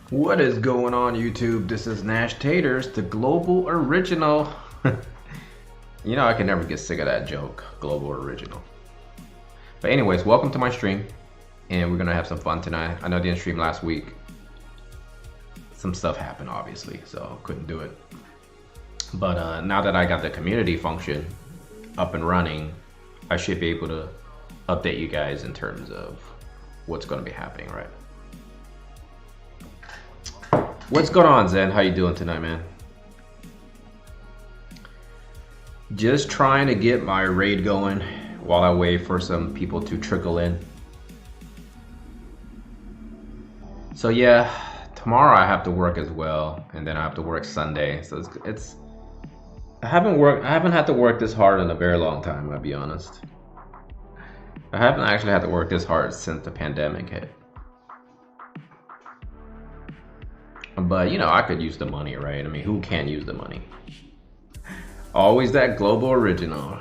What is going on, YouTube? This is Nash Taters, the global original. You know, I can never get sick of that joke, global original. But anyways, welcome to my stream, and we're gonna have some fun tonight. I know I didn't stream last week. Some stuff happened, obviously, so couldn't do it. But now that I got the community function up and running, I should be able to update you guys in terms of what's gonna be happening, right? What's going on, Zen? How you doing tonight, man? Just trying to get my raid going while I wait for some people to trickle in. So yeah, tomorrow I have to work as well, and then I have to work Sunday. So I haven't had to work this hard in a very long time, I'll be honest. I haven't actually had to work this hard since the pandemic hit. But you know, I could use the money, right? I mean, who can't use the money? Always that global original.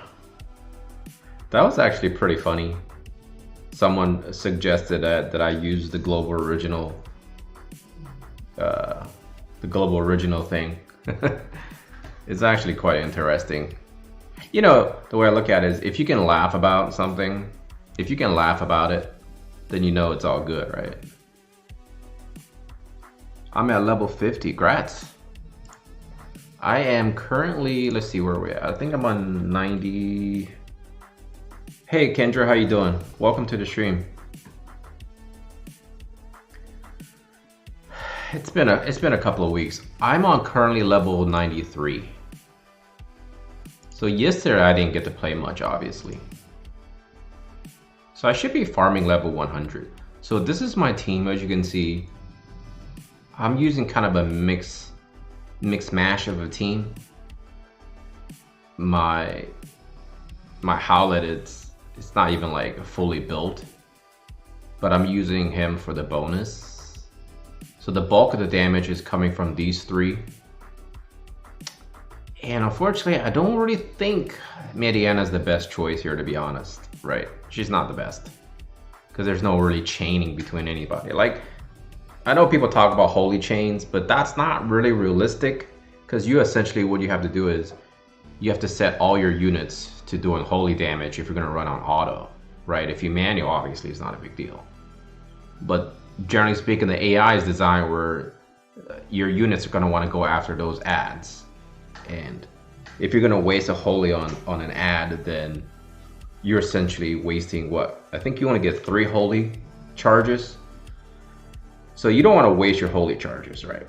That was actually pretty funny. Someone suggested that I use the global original, thing. It's actually quite interesting. You know, the way I look at it is, if you can laugh about something, if you can laugh about it, then you know it's all good, right? I'm at level 50, grats. I am currently, let's see where we're at. I think I'm on 90. Hey Kendra, how you doing? Welcome to the stream. It's been a couple of weeks. I'm on currently level 93. So yesterday I didn't get to play much, obviously. So I should be farming level 100. So this is my team, as you can see. I'm using kind of a mix mash of a team. My Howlet, it's not even like fully built, but I'm using him for the bonus. So the bulk of the damage is coming from these three. And unfortunately, I don't really think Mariana's the best choice here, to be honest, right? She's not the best, because there's no really chaining between anybody. Like, I know people talk about holy chains, but that's not really realistic, because you essentially, what you have to do is you have to set all your units to doing holy damage if you're going to run on auto, right? If you manual, obviously it's not a big deal. But generally speaking, the AI is designed where your units are going to want to go after those ads. And if you're going to waste a holy on an ad, then you're essentially wasting what? I think you want to get 3 holy charges. So you don't want to waste your holy charges, right?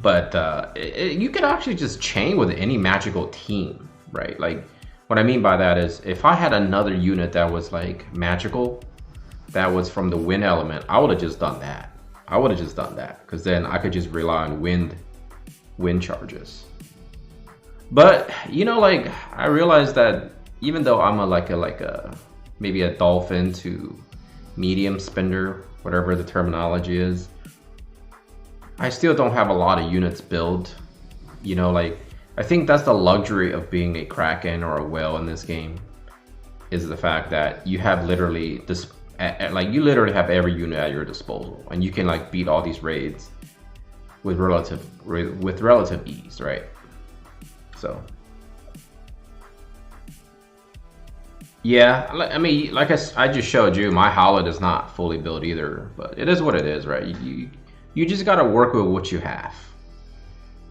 But you can actually just chain with any magical team, right? Like, what I mean by that is, if I had another unit that was like magical, that was from the wind element, I would have just done that. Because then I could just rely on wind charges. But you know, like, I realized that even though I'm maybe a dolphin to medium spender, whatever the terminology is, I still don't have a lot of units built. You know, like, I think that's the luxury of being a Kraken or a whale in this game, is the fact that you have literally this, you literally have every unit at your disposal, and you can like beat all these raids with relative ease, right? So yeah, I mean, like I just showed you, my Howlet is not fully built either, but it is what it is, right? You just gotta work with what you have.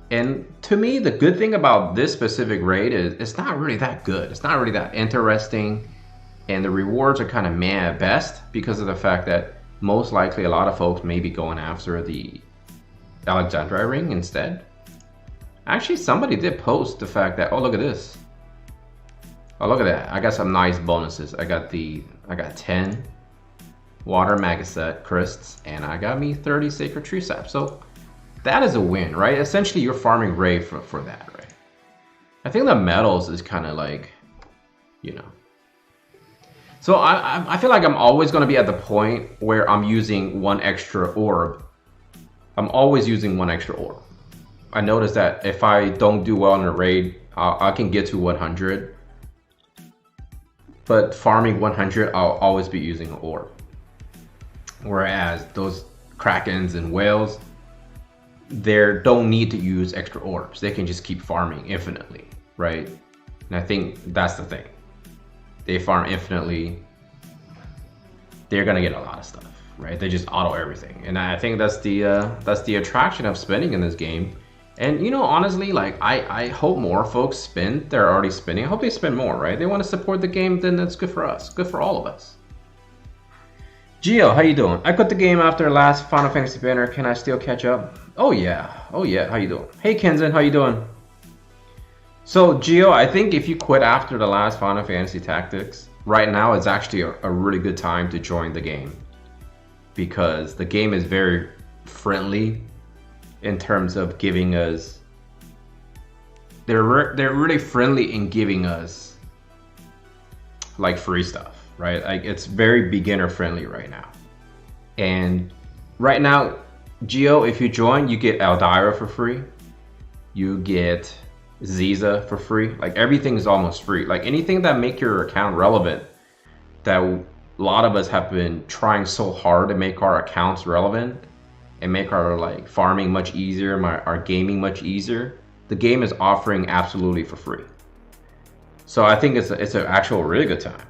And to me, the good thing about this specific raid is it's not really that good. It's not really that interesting, and the rewards are kind of meh at best, because of the fact that most likely a lot of folks may be going after the Alexandria ring instead. Actually, somebody did post the fact that, oh, look at this. Oh, look at that. I got some nice bonuses. I got 10 water magaset crysts, and I got me 30 sacred tree sap. So that is a win, right? Essentially, you're farming raid for that, right? I think the metals is kind of like, you know. So I feel like I'm always going to be at the point where I'm using one extra orb. I'm always using one extra orb. I noticed that if I don't do well in a raid, I can get to 100. But farming 100, I'll always be using an orb. Whereas those Krakens and whales, they don't need to use extra orbs. They can just keep farming infinitely, right? And I think that's the thing. They farm infinitely, they're gonna get a lot of stuff, right? They just auto everything, and I think that's the attraction of spending in this game. And you know, honestly, like I hope more folks spend. They're already spending. I hope they spend more, right? They want to support the game, then that's good for us, good for all of us. Gio, how you doing? I quit the game after last Final Fantasy banner. Can I still catch up? Oh yeah, how you doing? Hey Kenzen, how you doing? So Gio, I think if you quit after the last Final Fantasy Tactics, right now it's actually a really good time to join the game, because the game is very friendly in terms of giving us. They're really friendly in giving us like free stuff, right? Like it's very beginner friendly right now. And right now, Gio, if you join, you get Eldyra for free. You get Ziza for free. Like everything is almost free. Like anything that make your account relevant, that a lot of us have been trying so hard to make our accounts relevant and make our like farming much easier, our gaming much easier. The game is offering absolutely for free. So I think it's an actual really good time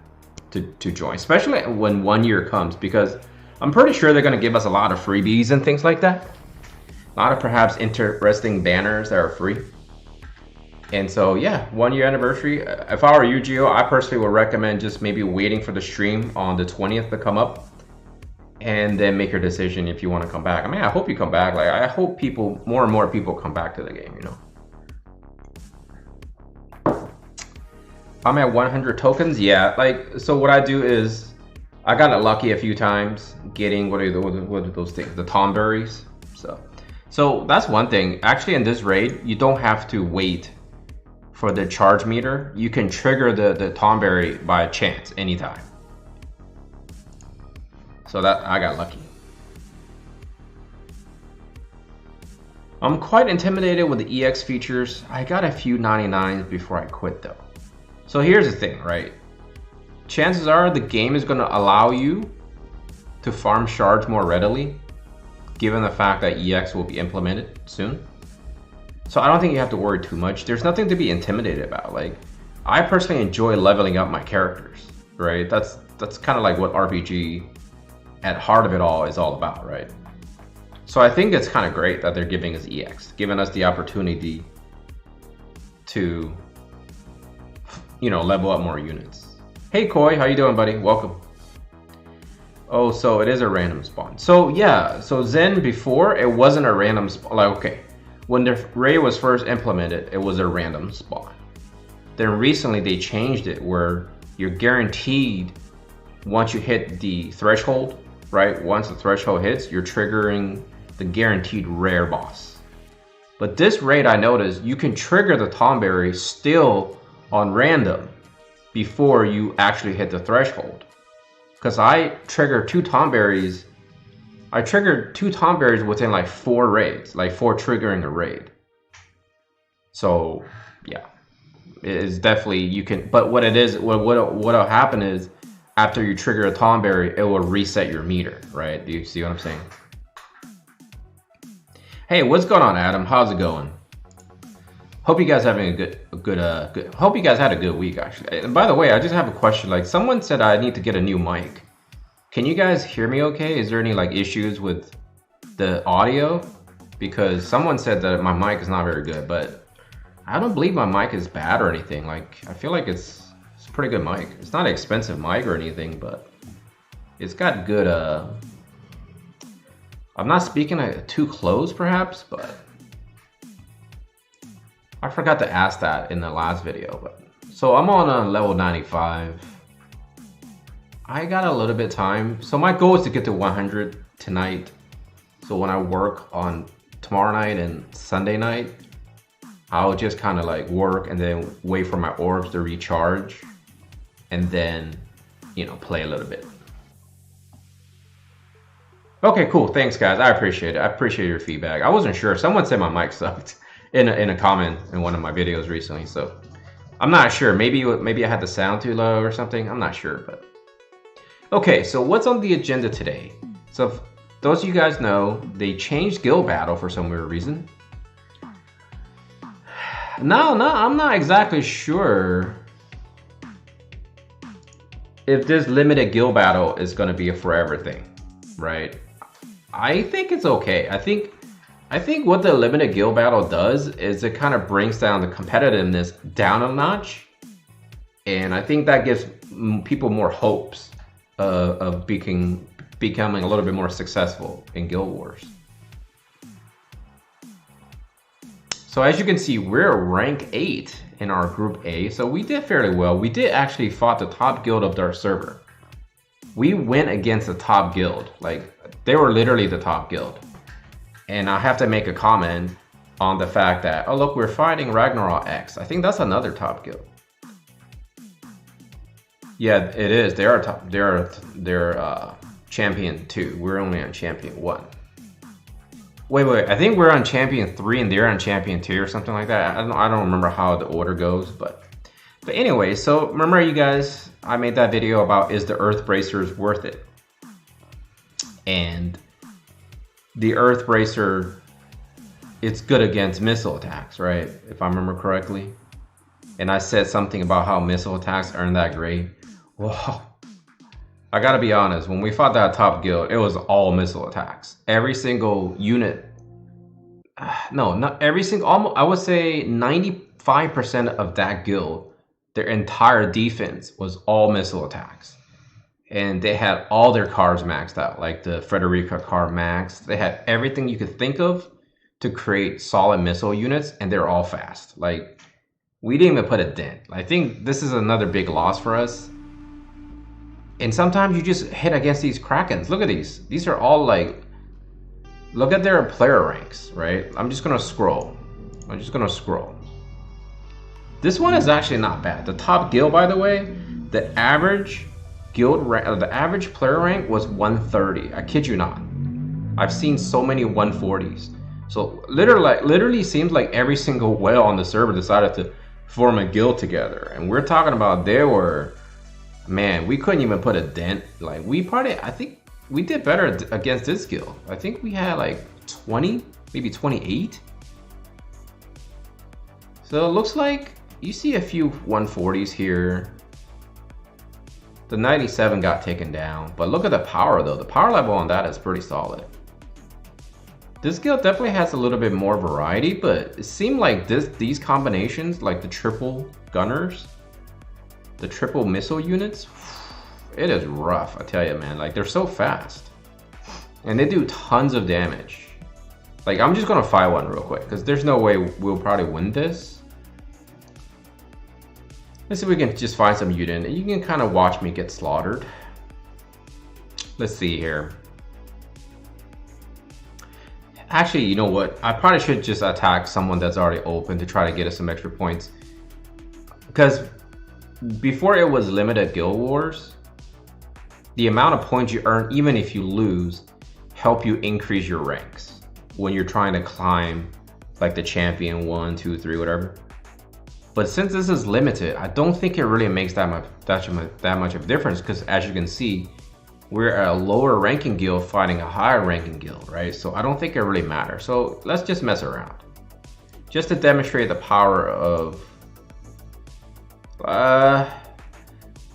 to join, especially when 1 year comes, because I'm pretty sure they're going to give us a lot of freebies and things like that. A lot of perhaps interesting banners that are free. And so yeah, 1 year anniversary. If I were you, Gio, I personally would recommend just maybe waiting for the stream on the 20th to come up, and then make your decision if you want to come back. I mean, I hope you come back. Like I hope more and more people come back to the game, you know. I'm at 100 tokens. Yeah, like, so what I do is I got lucky a few times getting what are those things? The Tomberries. So that's one thing. Actually, in this raid, you don't have to wait for the charge meter. You can trigger the Tomberry by chance anytime. So that I got lucky. I'm quite intimidated with the EX features. I got a few 99s before I quit though. So here's the thing, right? Chances are the game is going to allow you to farm shards more readily, given the fact that EX will be implemented soon. So I don't think you have to worry too much. There's nothing to be intimidated about. Like, I personally enjoy leveling up my characters, right? That's kind of like what RPG at heart of it all is all about, right? So I think it's kind of great that they're giving us EX, giving us the opportunity to, you know, level up more units. Hey Koi, how you doing, buddy? Welcome. Oh, so it is a random spawn. So yeah, so Zen before, it wasn't a random spawn. Like, okay, when the raid was first implemented, it was a random spawn. Then recently they changed it where you're guaranteed once you hit the threshold, right? Once the threshold hits, you're triggering the guaranteed rare boss. But this raid, I noticed you can trigger the Tomberry still on random before you actually hit the threshold. Because I triggered two Tomberries. I triggered two Tomberries within like 4 raids, like 4 triggering a raid. So yeah, it is definitely, you can, but what it is, what'll happen is after you trigger a Tomberry, it will reset your meter, right? Do you see what I'm saying? Hey, what's going on, Adam? How's it going? Hope you guys having a good. Hope you guys had a good week, actually. And by the way, I just have a question. Like, someone said I need to get a new mic. Can you guys hear me okay? Is there any like issues with the audio? Because someone said that my mic is not very good, but I don't believe my mic is bad or anything. Like, I feel like it's a pretty good mic. It's not an expensive mic or anything, but it's got good. I'm not speaking too close, perhaps, but I forgot to ask that in the last video. But so I'm on a level 95. I got a little bit of time. So my goal is to get to 100 tonight. So when I work on tomorrow night and Sunday night, I'll just kind of like work and then wait for my orbs to recharge and then, you know, play a little bit. Okay, cool. Thanks, guys. I appreciate it. I appreciate your feedback. I wasn't sure. Someone said my mic sucked in a comment in one of my videos recently. So I'm not sure. Maybe I had the sound too low or something. I'm not sure. But okay, so what's on the agenda today? So those of you guys know, they changed guild battle for some weird reason. No, I'm not exactly sure if this limited guild battle is going to be a forever thing, right? I think it's okay. I think what the limited guild battle does is it kind of brings down the competitiveness down a notch, and I think that gives people more hopes of becoming a little bit more successful in Guild Wars. So as you can see, we're rank 8 in our group A, so we did fairly well. We did actually fought the top guild of their server. We went against the top guild, like they were literally the top guild. And I have to make a comment on the fact that, oh look, we're fighting Ragnarok X. I think that's another top guild. Yeah, it is. They are top. They're champion 2. We're only on champion 1. Wait. I think we're on champion 3 and they're on champion 2 or something like that. I don't remember how the order goes, but anyway. So remember, you guys, I made that video about is the Earth Bracers worth it? And the Earth Bracer, it's good against missile attacks, right? If I remember correctly. And I said something about how missile attacks aren't that great. Whoa. I gotta be honest, when we fought that top guild, it was all missile attacks. Every single unit, no, not every single, almost, I would say 95% of that guild, their entire defense was all missile attacks. And they had all their cars maxed out, like the Frederica car maxed. They had everything you could think of to create solid missile units, and they're all fast. Like, we didn't even put a dent. I think this is another big loss for us. And sometimes you just hit against these Krakens. Look at these. These are all like, look at their player ranks, right? I'm just gonna scroll. This one is actually not bad. The top guild, by the way, the average guild rank, the average player rank was 130. I kid you not. I've seen so many 140s. So literally seems like every single whale on the server decided to form a guild together. And we're talking about they were, man, we couldn't even put a dent. Like I think we did better against this guild. I think we had like 20, maybe 28. So it looks like you see a few 140s here. The 97 got taken down, but look at the power though. The power level on that is pretty solid. This guild definitely has a little bit more variety, but it seemed like these combinations, like the triple gunners, the triple missile units, it is rough, I tell you, man. Like, they're so fast. And they do tons of damage. Like, I'm just gonna fight one real quick, because there's no way we'll probably win this. Let's see if we can just find some unit, and you can kind of watch me get slaughtered. Let's see here. Actually, you know what? I probably should just attack someone that's already open to try to get us some extra points. Because before it was limited Guild Wars, the amount of points you earn, even if you lose, help you increase your ranks when you're trying to climb like the champion 1, 2, 3, whatever. But since this is limited, I don't think it really makes that much of a difference, because as you can see, we're at a lower ranking guild fighting a higher ranking guild, right? So I don't think it really matters. So let's just mess around. Just to demonstrate the power of... I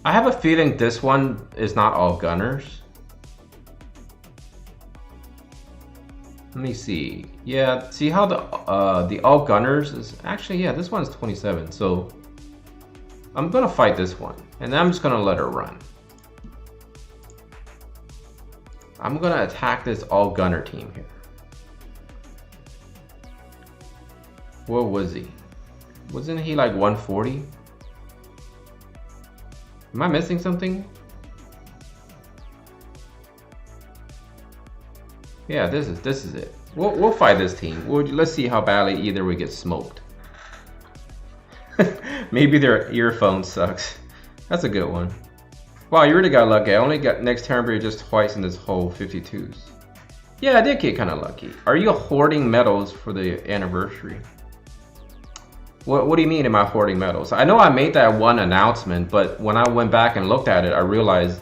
have a feeling this one is not all gunners. Let me see. Yeah, see how the all gunners is actually, yeah, this one's 27. So I'm gonna fight this one, and then I'm just gonna let her run. I'm gonna attack this all gunner team here. Where was he? Wasn't he like 140? Am I missing something? Yeah, this is it. We'll fight this team. Let's see how badly either we get smoked. Maybe their earphone sucks. That's a good one. Wow, you really got lucky. I only got next turn period just twice in this whole 52s. Yeah, I did get kind of lucky. Are you hoarding medals for the anniversary? What do you mean am I hoarding medals? I know I made that one announcement, but when I went back and looked at it, I realized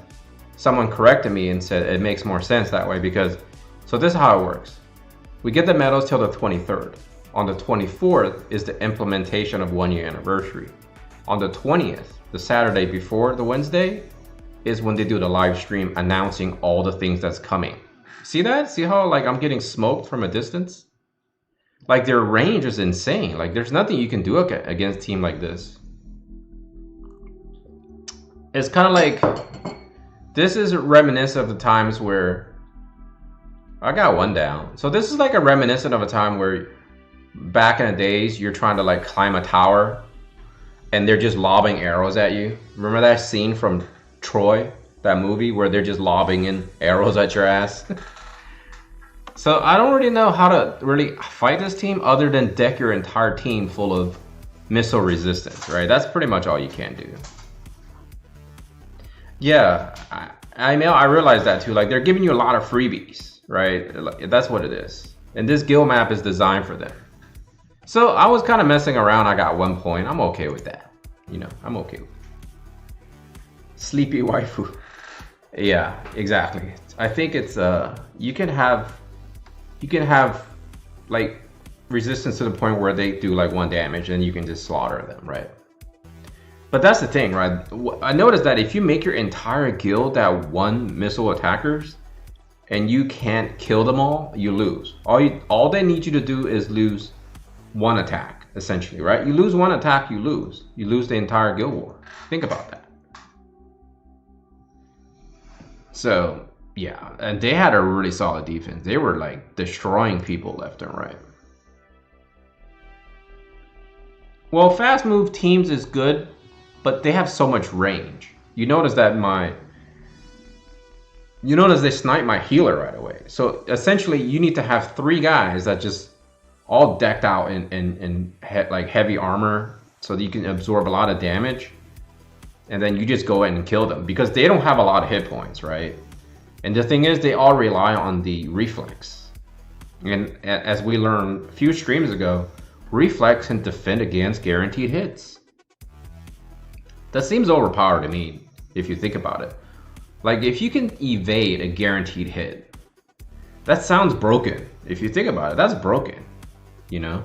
someone corrected me and said it makes more sense that way, because So this is how it works. We get the medals till the 23rd. On the 24th is the implementation of 1 year anniversary. On the 20th, the Saturday before the Wednesday, is when they do the live stream announcing all the things that's coming. See that? See how like I'm getting smoked from a distance? Like their range is insane. Like there's nothing you can do against a team like this. It's kind of like, this is reminiscent of the times where, I got one down. So this is like a reminiscent of a time where back in the days, you're trying to like climb a tower and they're just lobbing arrows at you. Remember that scene from Troy, that movie where they're just lobbing in arrows at your ass? So I don't really know how to really fight this team other than deck your entire team full of missile resistance, right? That's pretty much all you can do. Yeah, I know, I realize that too. Like they're giving you a lot of freebies, right? That's what it is. And this guild map is designed for them. So I was kind of messing around. I got 1 point. I'm okay with that. You know, I'm okay with it. Sleepy waifu. Yeah, exactly. I think it's you can have like resistance to the point where they do like 1 damage and you can just slaughter them, right? But that's the thing, right? I noticed that if you make your entire guild that 1 missile attackers and you can't kill them all, you lose. All they need you to do is lose 1 attack, essentially, right? You lose 1 attack, you lose. You lose the entire guild war. Think about that. So, yeah, and they had a really solid defense. They were like destroying people left and right. Well, fast move teams is good, but they have so much range. You notice that they snipe my healer right away. So essentially you need to have 3 guys that just all decked out in like heavy armor so that you can absorb a lot of damage. And then you just go in and kill them because they don't have a lot of hit points, right? And the thing is, they all rely on the reflex. And as we learned a few streams ago, reflex can defend against guaranteed hits. That seems overpowered to me, if you think about it. Like, if you can evade a guaranteed hit, that sounds broken. If you think about it, that's broken, you know?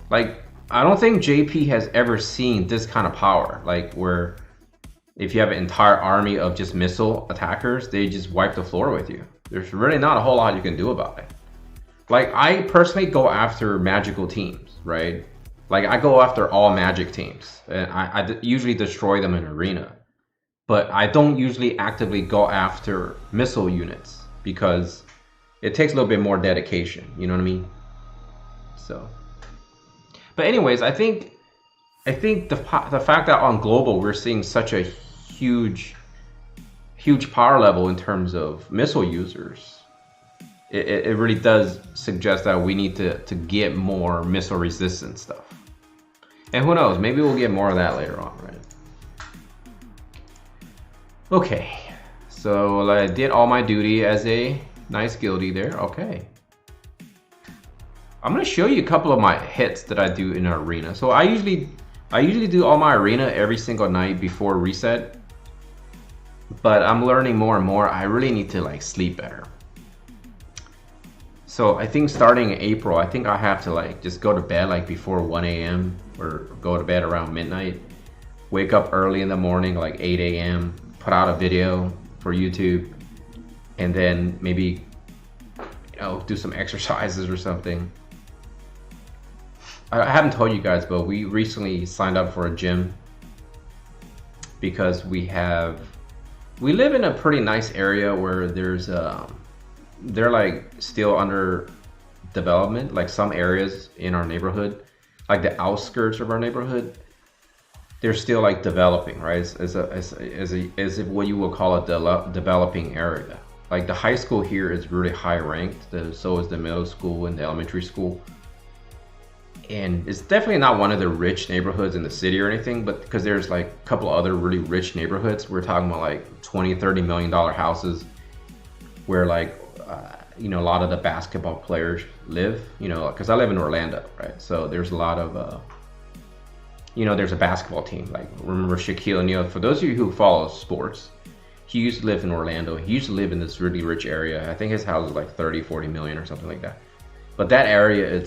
Like, I don't think JP has ever seen this kind of power, like where if you have an entire army of just missile attackers, they just wipe the floor with you. There's really not a whole lot you can do about it. Like, I personally go after magical teams, right? Like, I go after all magic teams, and I usually destroy them in arena. But I don't usually actively go after missile units because it takes a little bit more dedication, you know what I mean? So, but anyways, I think the fact that on global we're seeing such a huge power level in terms of missile users, it really does suggest that we need to get more missile resistant stuff. And who knows, maybe we'll get more of that later on, right? Okay, so I did all my duty as a nice guildie there. Okay, I'm gonna show you a couple of my hits that I do in an arena. So I usually do all my arena every single night before reset, but I'm learning more and more. I really need to like sleep better. So I think starting in April, I think I have to like just go to bed like before 1 a.m. or go to bed around midnight. Wake up early in the morning, like 8 a.m. Put out a video for YouTube, and then maybe, you know, do some exercises or something. I haven't told you guys, but we recently signed up for a gym because we live in a pretty nice area where there's they're like still under development. Like some areas in our neighborhood, like the outskirts of our neighborhood, they're still like developing, right? As if what you would call a developing area. Like the high school here is really high ranked, so is the middle school and the elementary school. And it's definitely not one of the rich neighborhoods in the city or anything, but because there's like a couple other really rich neighborhoods. We're talking about like $20-30 million houses where like, you know, a lot of the basketball players live, you know, because I live in Orlando, right? So there's a lot of, you know, there's a basketball team. Like, remember Shaquille O'Neal? For those of you who follow sports, he used to live in Orlando. He used to live in this really rich area. I think his house is like 30-40 million or something like that. But that area,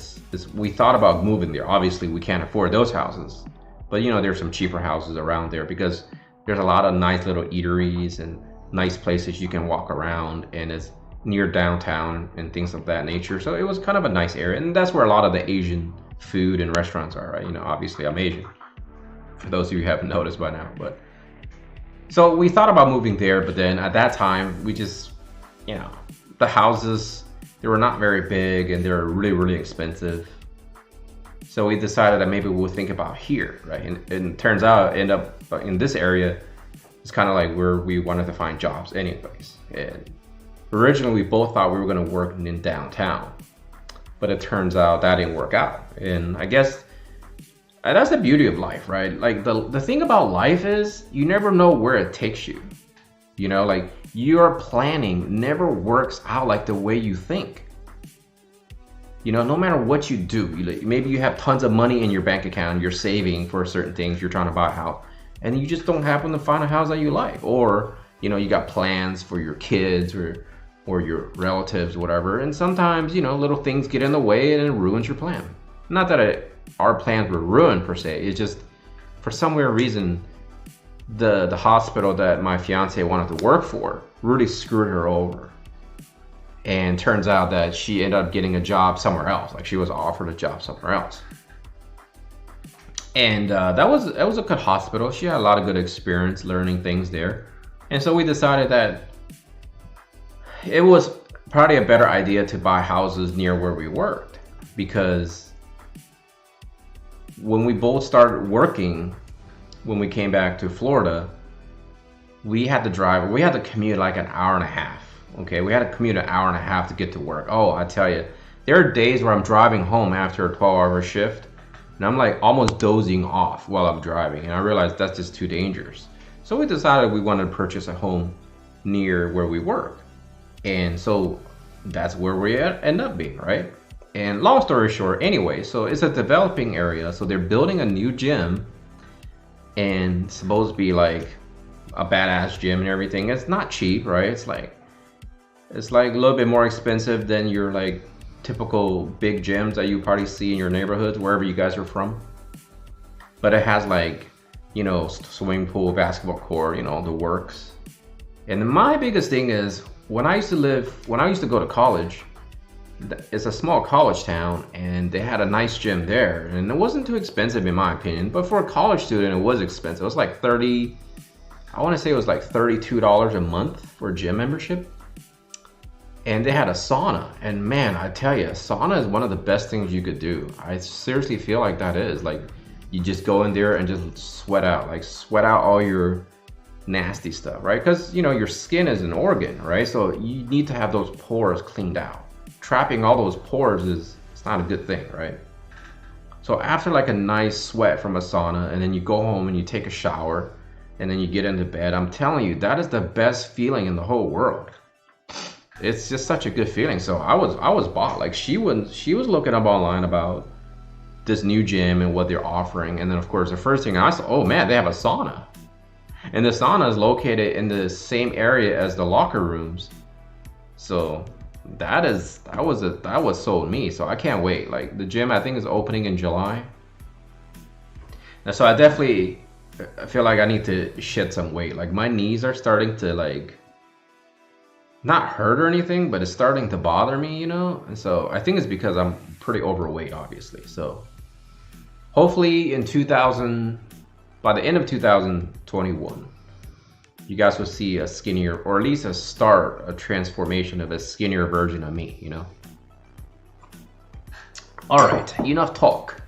we thought about moving there. Obviously, we can't afford those houses. But you know, there's some cheaper houses around there because there's a lot of nice little eateries and nice places you can walk around, and it's near downtown and things of that nature. So it was kind of a nice area, and that's where a lot of the Asian food and restaurants are, right? You know, obviously I'm Asian, for those of you who haven't noticed by now. But so we thought about moving there, but then at that time we just, you know, the houses, they were not very big and they're really, really expensive. So we decided that maybe we'll think about here, right? And it turns out, end up in this area, it's kind of like where we wanted to find jobs anyways. And originally we both thought we were going to work in downtown, but it turns out that didn't work out. And I guess that's the beauty of life, right? Like the thing about life is you never know where it takes you. You know, like your planning never works out like the way you think. You know, no matter what you do, maybe you have tons of money in your bank account, you're saving for certain things, you're trying to buy a house, and you just don't happen to find a house that you like. Or, you know, you got plans for your kids or your relatives, whatever. And sometimes, you know, little things get in the way and it ruins your plan. Not that our plans were ruined per se. It's just for some weird reason, the hospital that my fiance wanted to work for really screwed her over. And turns out that she ended up getting a job somewhere else. Like she was offered a job somewhere else. And that was a good hospital. She had a lot of good experience learning things there. And so we decided that it was probably a better idea to buy houses near where we worked, because when we both started working, when we came back to Florida, we had to commute like an hour and a half. Okay, we had to commute an hour and a half to get to work. Oh, I tell you, there are days where I'm driving home after a 12-hour shift and I'm like almost dozing off while I'm driving, and I realized that's just too dangerous. So we decided we wanted to purchase a home near where we work. And so that's where we end up being, right? And long story short, anyway, so it's a developing area. So they're building a new gym, and it's supposed to be like a badass gym and everything. It's not cheap, right? It's like a little bit more expensive than your like typical big gyms that you probably see in your neighborhoods, wherever you guys are from. But it has like, you know, swimming pool, basketball court, you know, the works. And my biggest thing is, when I used to go to college, it's a small college town, and they had a nice gym there, and it wasn't too expensive in my opinion, but for a college student it was expensive. It was like I want to say it was like $32 a month for a gym membership. And they had a sauna, and man, I tell you, sauna is one of the best things you could do. I seriously feel like that is like, you just go in there and just sweat out all your nasty stuff, right? Because, you know, your skin is an organ, right? So you need to have those pores cleaned out. Trapping all those pores it's not a good thing, right? So after like a nice sweat from a sauna, and then you go home and you take a shower, and then you get into bed, I'm telling you, that is the best feeling in the whole world. It's just such a good feeling. So I was bought. Like she was looking up online about this new gym and what they're offering, and then of course the first thing I saw, oh man, they have a sauna. And the sauna is located in the same area as the locker rooms. So that was sold me. So I can't wait. Like the gym, I think, is opening in July. And so I feel like I need to shed some weight. Like my knees are starting to like not hurt or anything, but it's starting to bother me, you know? And so I think it's because I'm pretty overweight, obviously. So hopefully by the end of 2021, you guys will see a skinnier, or at least a transformation of a skinnier version of me, you know? All right, enough talk.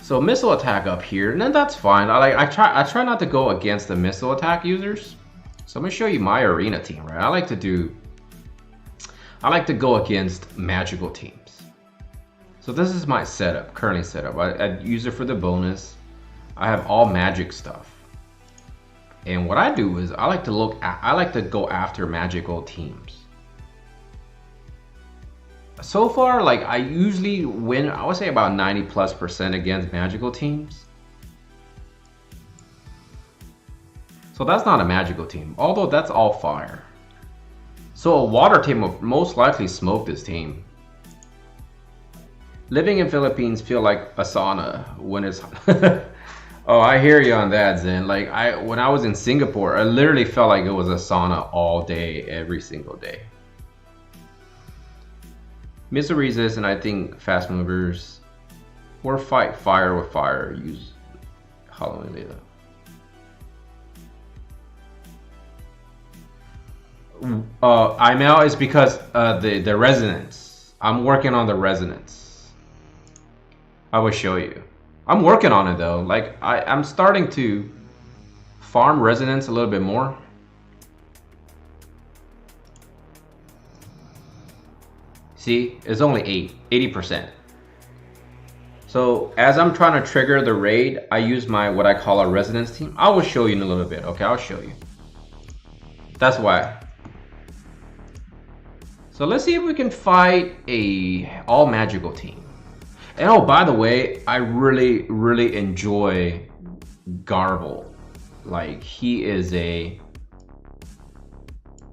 So missile attack up here, and then that's fine. I try not to go against the missile attack users. So I'm gonna show you my arena team, right? I like to go against magical teams. So this is my currently set up. I use it for the bonus. I have all magic stuff. And what I do is I like to go after magical teams. So far, like I usually win, I would say about 90+% against magical teams. So that's not a magical team, although that's all fire. So a water team will most likely smoke this team. Living in Philippines feel like a sauna when it's Oh, I hear you on that, Zen. Like when I was in Singapore, I literally felt like it was a sauna all day, every single day. Missile resist, I think fast movers or fight fire with fire. Use Halloween later. IML is because the resonance. I'm working on the resonance. I will show you. I'm working on it though. Like I'm starting to farm resonance a little bit more. See, it's only 80%. So as I'm trying to trigger the raid, I use my what I call a resonance team. I will show you in a little bit. Okay, I'll show you. That's why. So let's see if we can fight a all magical team. And oh, by the way, I really enjoy Garble. Like he is a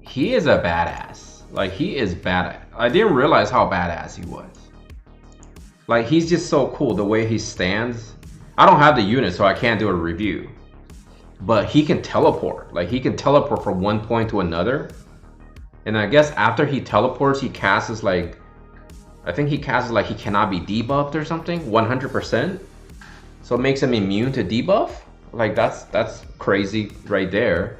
badass. Like he is badass. I didn't realize how badass he was. Like he's just so cool the way he stands. I don't have the unit, so I can't do a review. But he can teleport. Like he can teleport from one point to another. And I guess after he teleports, he casts like, I think he casts like he cannot be debuffed or something, 100%. So it makes him immune to debuff. Like that's crazy right there.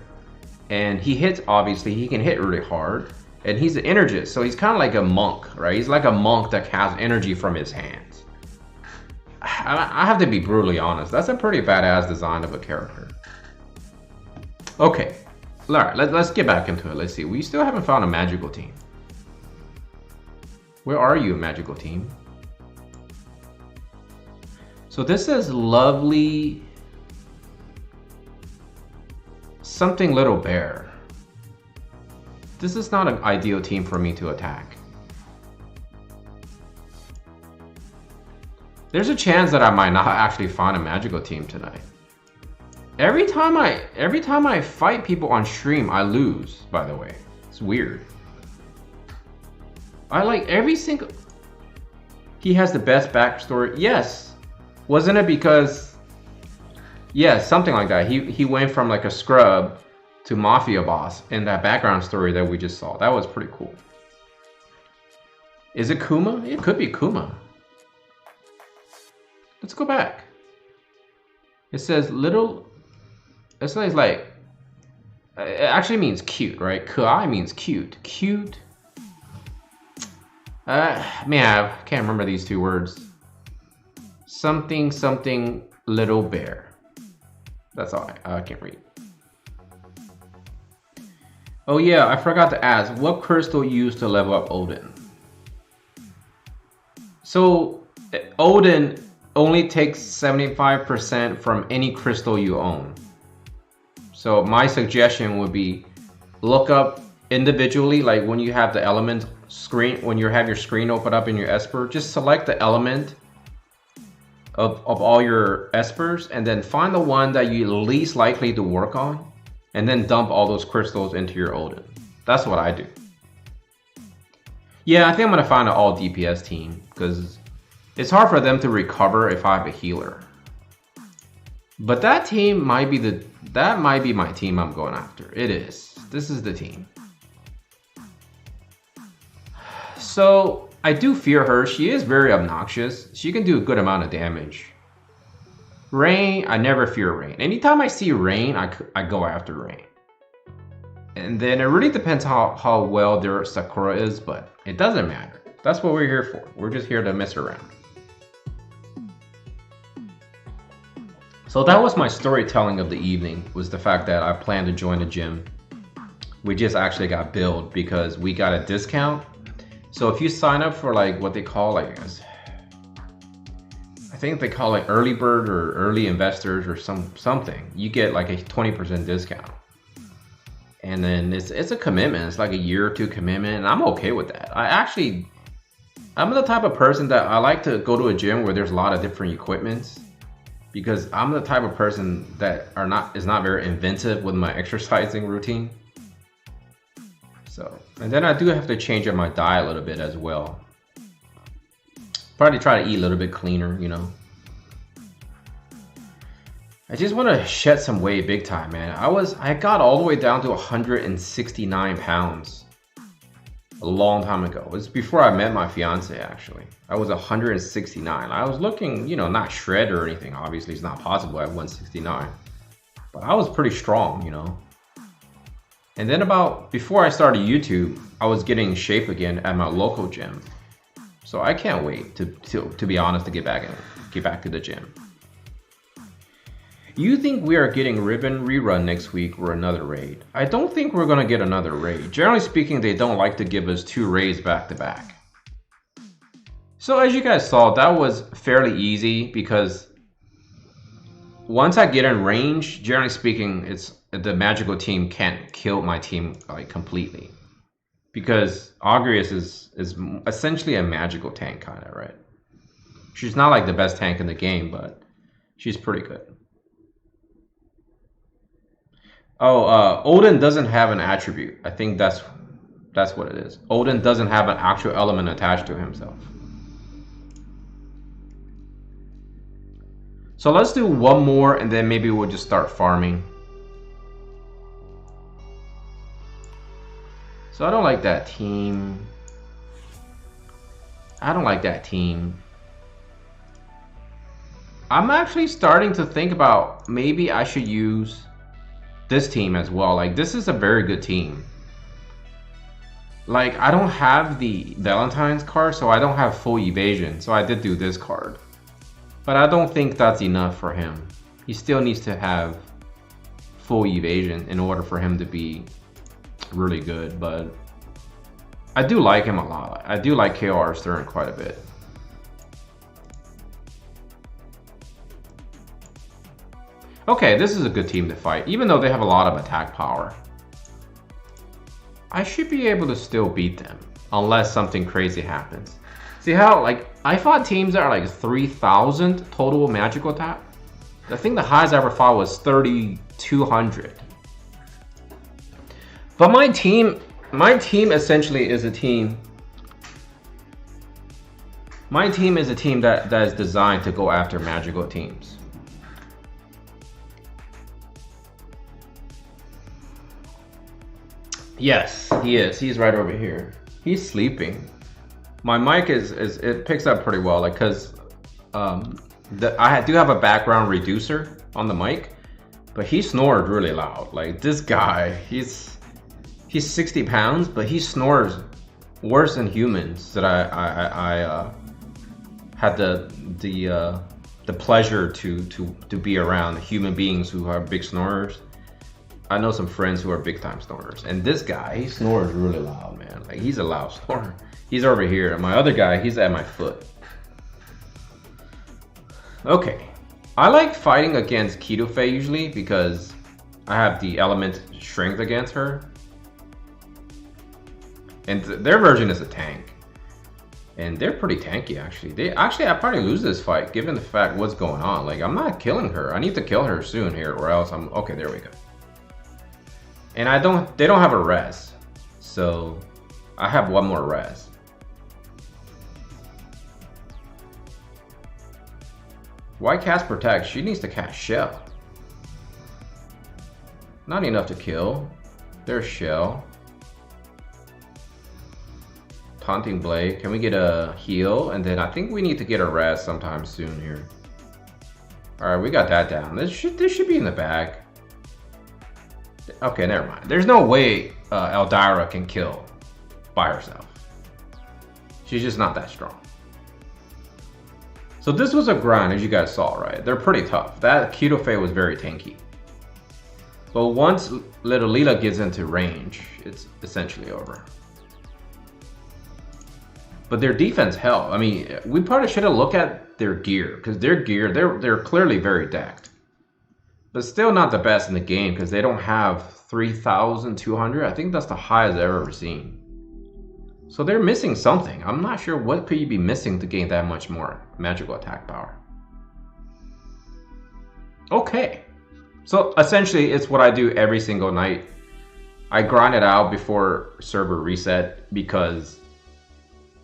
And he hits, obviously, he can hit really hard. And he's an energist, so he's kind of like a monk, right? He's like a monk that casts energy from his hands. I have to be brutally honest. That's a pretty badass design of a character. Okay. All right, let's get back into it. Let's see. We still haven't found a magical team. Where are you, magical team? So this is lovely something little bear. This is not an ideal team for me to attack. There's a chance that I might not actually find a magical team tonight. Every time I fight people on stream, I lose, by the way. It's weird. I like every single... He has the best backstory. Yes. Wasn't it because... Yes, something like that. He went from like a scrub to mafia boss in that background story that we just saw. That was pretty cool. Is it Kuma? It could be Kuma. Let's go back. It says little... It says like... It actually means cute, right? Kai means cute. Cute. Man, I can't remember these two words. Something, something, little bear. That's all I can't read. Oh yeah, I forgot to ask, what crystal you use to level up Odin? So, Odin only takes 75% from any crystal you own. So my suggestion would be look up individually, like when you have the element screen, when you have your screen open up in your Esper, just select the element of all your Espers and then find the one that you're least likely to work on and then dump all those crystals into your Odin. That's what I do. Yeah, I think I'm gonna find an all DPS team because it's hard for them to recover if I have a healer. But that team might be that might be my team I'm going after. It is. This is the team. So I do fear her. She is very obnoxious. She can do a good amount of damage. Rain, I never fear Rain. Anytime I see Rain, I go after Rain. And then it really depends how well their Sakura is, but it doesn't matter. That's what we're here for. We're just here to mess around. So that was my storytelling of the evening, was the fact that I plan to join the gym. We just actually got billed because we got a discount. So if you sign up for like what they call like, I think they call it early bird or early investors or something, you get like a 20% discount. And then it's a commitment. It's like a year or two commitment, and I'm okay with that. I'm the type of person that I like to go to a gym where there's a lot of different equipments. because I'm the type of person that is not very inventive with my exercising routine. So, and then I do have to change up my diet a little bit as well. Probably try to eat a little bit cleaner, you know. I just want to shed some weight big time, man. I got all the way down to 169 pounds a long time ago. It was before I met my fiance, actually. I was 169. I was looking, you know, not shredded or anything. Obviously, it's not possible at 169. But I was pretty strong, you know. And then before I started YouTube, I was getting in shape again at my local gym. So I can't wait to be honest, to get back to the gym. You think we are getting Ribbon rerun next week or another raid? I don't think we're gonna get another raid. Generally speaking, they don't like to give us 2 raids back to back. So as you guys saw, that was fairly easy because once I get in range, generally speaking, the magical team can't kill my team like completely, because Augureus is essentially a magical tank kind of, right? She's not like the best tank in the game, but she's pretty good. Oh, Odin doesn't have an attribute. I think that's what it is. Odin doesn't have an actual element attached to himself. So let's do one more and then maybe we'll just start farming. So I don't like that team. I don't like that team. I'm actually starting to think about maybe I should use this team as well. Like, this is a very good team. Like, I don't have the Valentine's card, so I don't have full evasion. So I did do this card. But I don't think that's enough for him. He still needs to have full evasion in order for him to be really good. But I do like him a lot. I do like KOR Stern quite a bit. Okay, this is a good team to fight, even though they have a lot of attack power. I should be able to still beat them, unless something crazy happens. See how, like, I fought teams that are like 3,000 total magical attack? I think the highest I ever fought was 3,200. But my team essentially is a team. My team is a team that is designed to go after magical teams. Yes, he is. He's right over here. He's sleeping. My mic it picks up pretty well, like, cause I do have a background reducer on the mic, but he snored really loud. Like, this guy, he's 60 pounds, but he snores worse than humans that I had the pleasure to be around, human beings who are big snorers. I know some friends who are big time snorers, and this guy, he snores really loud, man. Like, he's a loud snorer. He's over here. My other guy, he's at my foot. Okay, I like fighting against Keto Fae usually because I have the element strength against her, and their version is a tank, and they're pretty tanky actually. I probably lose this fight given the fact what's going on. Like, I'm not killing her. I need to kill her soon here, or else I'm okay. There we go. And they don't have a res, so I have one more res. Why cast Protect? She needs to cast Shell. Not enough to kill. There's Shell. Taunting Blade. Can we get a heal? And then I think we need to get a res sometime soon here. Alright, we got that down. This should be in the bag. Okay, never mind. There's no way Eldyra can kill by herself. She's just not that strong. So this was a grind, as you guys saw, right? They're pretty tough. That Keto Fae was very tanky. But once Little Leela gets into range, it's essentially over. But their defense held. I mean, we probably should have looked at their gear, because their gear, they're clearly very decked. But still not the best in the game because they don't have 3,200. I think that's the highest I've ever seen. So they're missing something. I'm not sure what could you be missing to gain that much more magical attack power. Okay. So essentially, it's what I do every single night. I grind it out before server reset because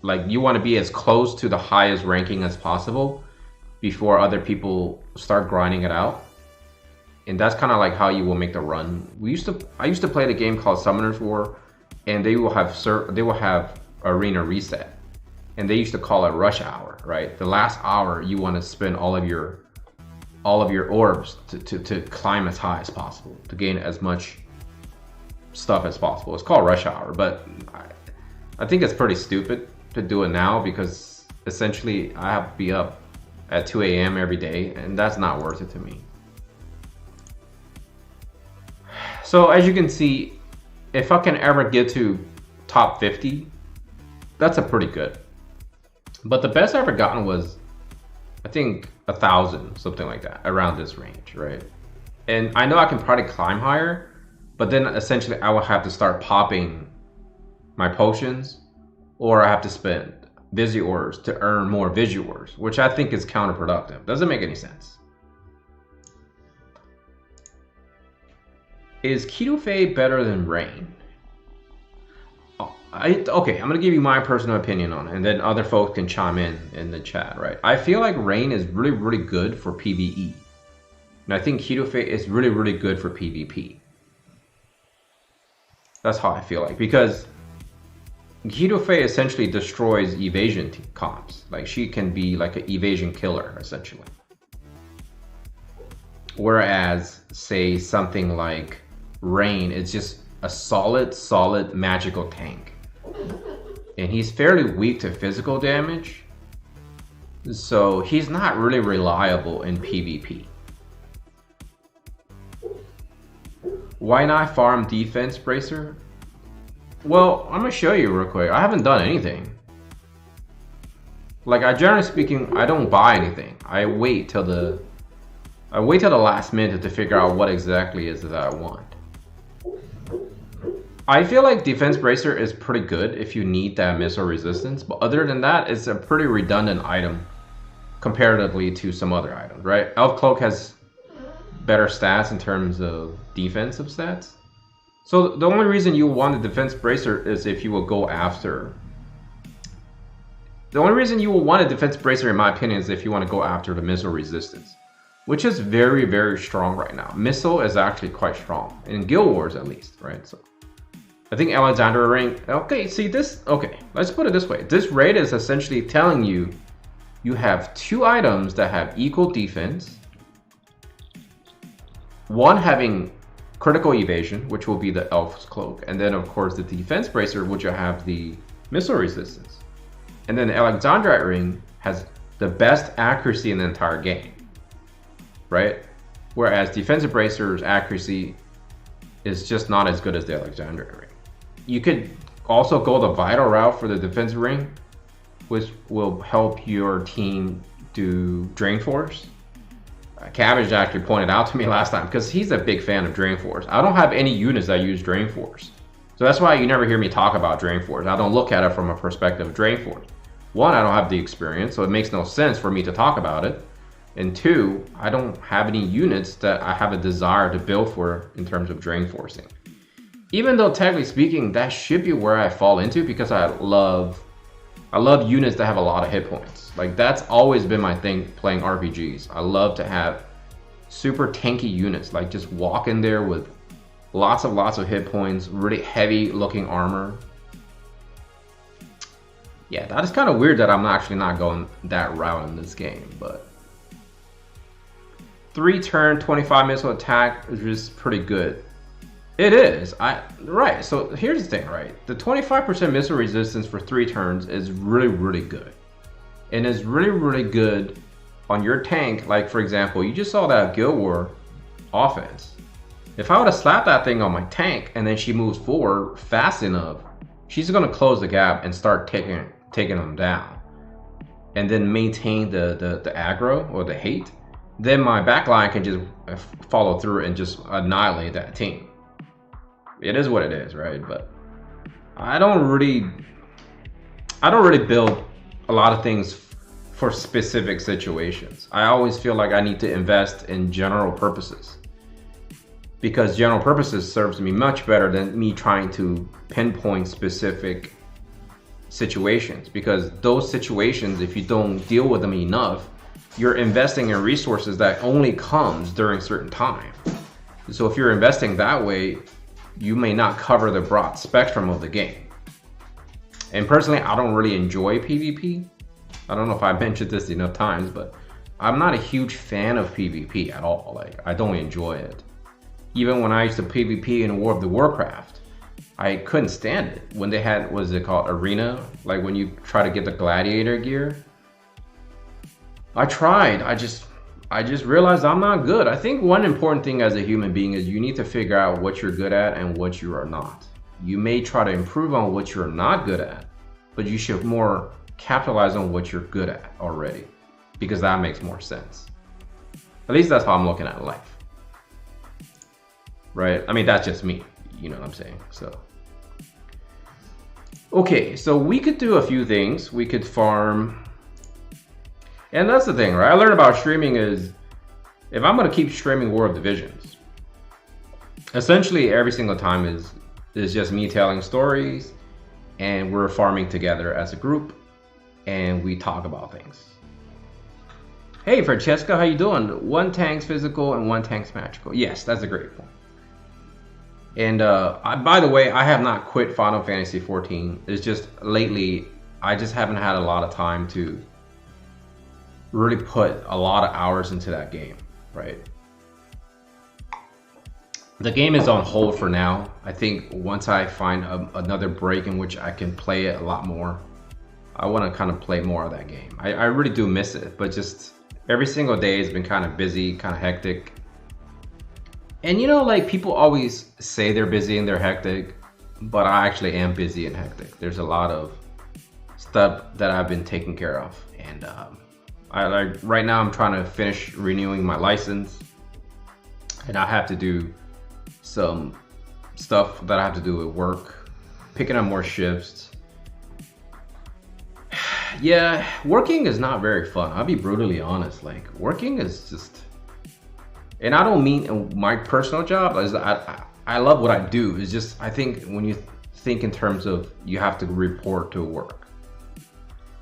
like you want to be as close to the highest ranking as possible before other people start grinding it out. And that's kind of like how you will make the run. I used to play the game called Summoner's War, and they will have arena reset, and they used to call it rush hour, right? The last hour you want to spend all of your orbs to climb as high as possible, to gain as much stuff as possible. It's called rush hour, but I think it's pretty stupid to do it now because essentially I have to be up at 2 a.m. every day, and that's not worth it to me. So as you can see, if I can ever get to top 50, that's a pretty good. But the best I ever gotten was, I think, 1,000, something like that, around this range, right? And I know I can probably climb higher, but then essentially I will have to start popping my potions, or I have to spend Visi orders to earn more Visi orders, which I think is counterproductive. Doesn't make any sense. Is Keto Fae better than Rain? Okay, I'm gonna give you my personal opinion on it, and then other folks can chime in the chat, right? I feel like Rain is really, really good for PvE, and I think Keto Fae is really, really good for PvP. That's how I feel like, because Keto Fae essentially destroys evasion comps. Like, she can be like an evasion killer, essentially. Whereas, say, something like Rain is just a solid magical tank. And he's fairly weak to physical damage. So he's not really reliable in PvP. Why not farm Defense Bracer? Well, I'm gonna show you real quick. I haven't done anything. Like, generally speaking, I don't buy anything. I wait till the last minute to figure out what exactly is that I want. I feel like Defense Bracer is pretty good if you need that missile resistance, but other than that, it's a pretty redundant item comparatively to some other items, right? Elf Cloak has better stats in terms of defensive stats. So the only reason you want the Defense Bracer is if you will go after... The only reason you will want a Defense Bracer, in my opinion, is if you want to go after the missile resistance, which is very, very strong right now. Missile is actually quite strong, in Guild Wars at least, right? So I think Alexandra Ring... Okay, see this... Okay, let's put it this way. This raid is essentially telling you you have two items that have equal defense. One having critical evasion, which will be the Elf's Cloak. And then, of course, the Defense Bracer, which will have the missile resistance. And then the Alexandrite Ring has the best accuracy in the entire game, right? Whereas Defensive Bracer's accuracy is just not as good as the Alexandrite Ring. You could also go the Vital route for the Defensive Ring, which will help your team do Drain Force. Cabbage actually pointed out to me last time, because he's a big fan of Drain Force. I don't have any units that use Drain Force. So that's why you never hear me talk about Drain Force. I don't look at it from a perspective of Drain Force. One, I don't have the experience, so it makes no sense for me to talk about it. And two, I don't have any units that I have a desire to build for in terms of Drain Forcing. Even though technically speaking, that should be where I fall into, because I love units that have a lot of hit points. Like, that's always been my thing playing RPGs. I love to have super tanky units, like just walk in there with lots of hit points, really heavy looking armor. Yeah, that is kind of weird that I'm actually not going that route in this game, but 3-turn 25 missile attack is just pretty good. It is. Right, so here's the thing, right? The 25% missile resistance for 3 turns is really, really good. And it's really, really good on your tank. Like, for example, you just saw that Guild War offense. If I would have slapped that thing on my tank and then she moves forward fast enough, she's going to close the gap and start taking them down. And then maintain the aggro or the hate. Then my backline can just follow through and just annihilate that team. It is what it is, right? But I don't really build a lot of things for specific situations. I always feel like I need to invest in general purposes, because general purposes serves me much better than me trying to pinpoint specific situations, because those situations, if you don't deal with them enough, you're investing in resources that only comes during certain time. So if you're investing that way, you may not cover the broad spectrum of the game. And personally, I don't really enjoy PvP. I don't know if I've mentioned this enough times, but I'm not a huge fan of PvP at all. Like, I don't enjoy it. Even when I used to PvP in War of the Warcraft, I couldn't stand it. When they had, what is it called, Arena? Like when you try to get the gladiator gear. I tried, I just realized I'm not good. I think one important thing as a human being is you need to figure out what you're good at and what you are not. You may try to improve on what you're not good at, but you should more capitalize on what you're good at already, because that makes more sense. At least that's how I'm looking at life. Right? I mean, that's just me. You know what I'm saying? So, okay, so we could do a few things. We could farm. And that's the thing, right? I learned about streaming is, if I'm going to keep streaming War of Divisions, essentially every single time is just me telling stories, and we're farming together as a group, and we talk about things. Hey, Francesca, how you doing? 1 tank's physical and 1 tank's magical. Yes, that's a great point. And by the way, I have not quit Final Fantasy 14. It's just lately, I just haven't had a lot of time to really put a lot of hours into that game, right? The game is on hold for now. I think once I find another break in which I can play it a lot more, I want to kind of play more of that game. I really do miss it, but just every single day has been kind of busy, kind of hectic. And you know, like, people always say they're busy and they're hectic, but I actually am busy and hectic. There's a lot of stuff that I've been taking care of, and right now I'm trying to finish renewing my license, and I have to do some stuff that I have to do at work, picking up more shifts. Yeah, working is not very fun. I'll be brutally honest. Like, working is just, and I don't mean my personal job. I love what I do. It's just, I think when you think in terms of you have to report to work,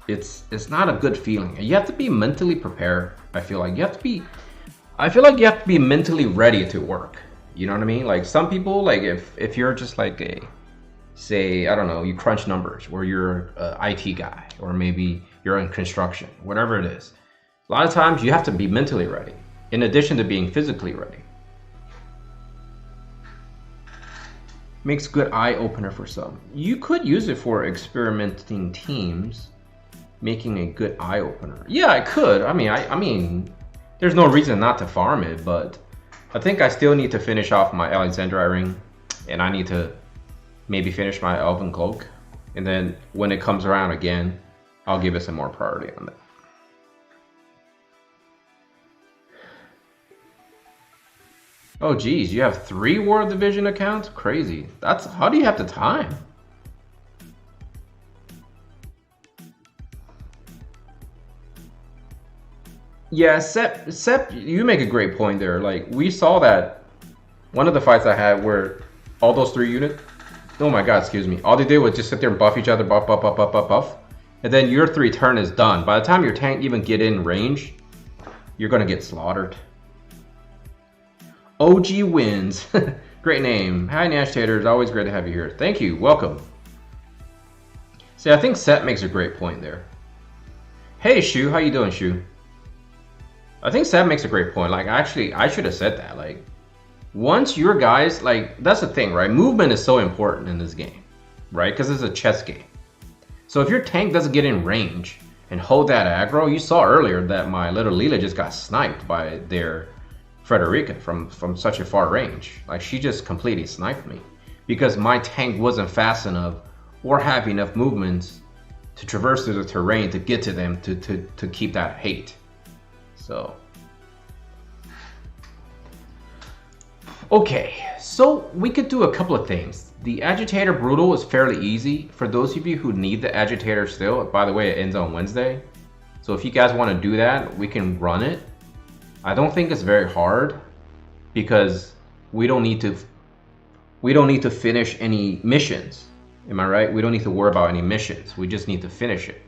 it's not a good feeling. You have to be mentally prepared. I feel like you have to be mentally ready to work. You know what I mean? Like, some people, like, if you're just like a, say, I don't know, you crunch numbers, or you're an IT guy, or maybe you're in construction, whatever it is. A lot of times you have to be mentally ready, in addition to being physically ready. Makes good eye opener for some. You could use it for experimenting teams, making a good eye opener. Yeah, I could. I mean, there's no reason not to farm it, but I think I still need to finish off my Alexandrite ring, and I need to maybe finish my Elven Cloak, and then when it comes around again, I'll give it some more priority on that. Oh geez, you have 3 War of Division accounts? Crazy. How do you have the time? Yeah, Sep, you make a great point there. Like, we saw that one of the fights I had where all those 3 units, oh my god, excuse me, all they did was just sit there and buff each other, buff, buff, buff, buff, buff, buff. And then your 3 turn is done. By the time your tank even get in range, you're gonna get slaughtered. OG wins. Great name. Hi Nash Taters, always great to have you here. Thank you, welcome. See, I think Seth makes a great point there. Hey Shu, how you doing, Shu? I think Seth makes a great point. Like, actually, I should have said that. Like, once your guys, like, that's the thing, right? Movement is so important in this game, right? Because it's a chess game. So if your tank doesn't get in range and hold that aggro, you saw earlier that my little Leela just got sniped by their Frederica from such a far range. Like, she just completely sniped me because my tank wasn't fast enough or have enough movements to traverse through the terrain to get to them to keep that hate. So, okay, so we could do a couple of things. The Agitator Brutal is fairly easy. For those of you who need the Agitator still, by the way, it ends on Wednesday. So if you guys want to do that, we can run it. I don't think it's very hard because we don't need to finish any missions. Am I right? We don't need to worry about any missions. We just need to finish it.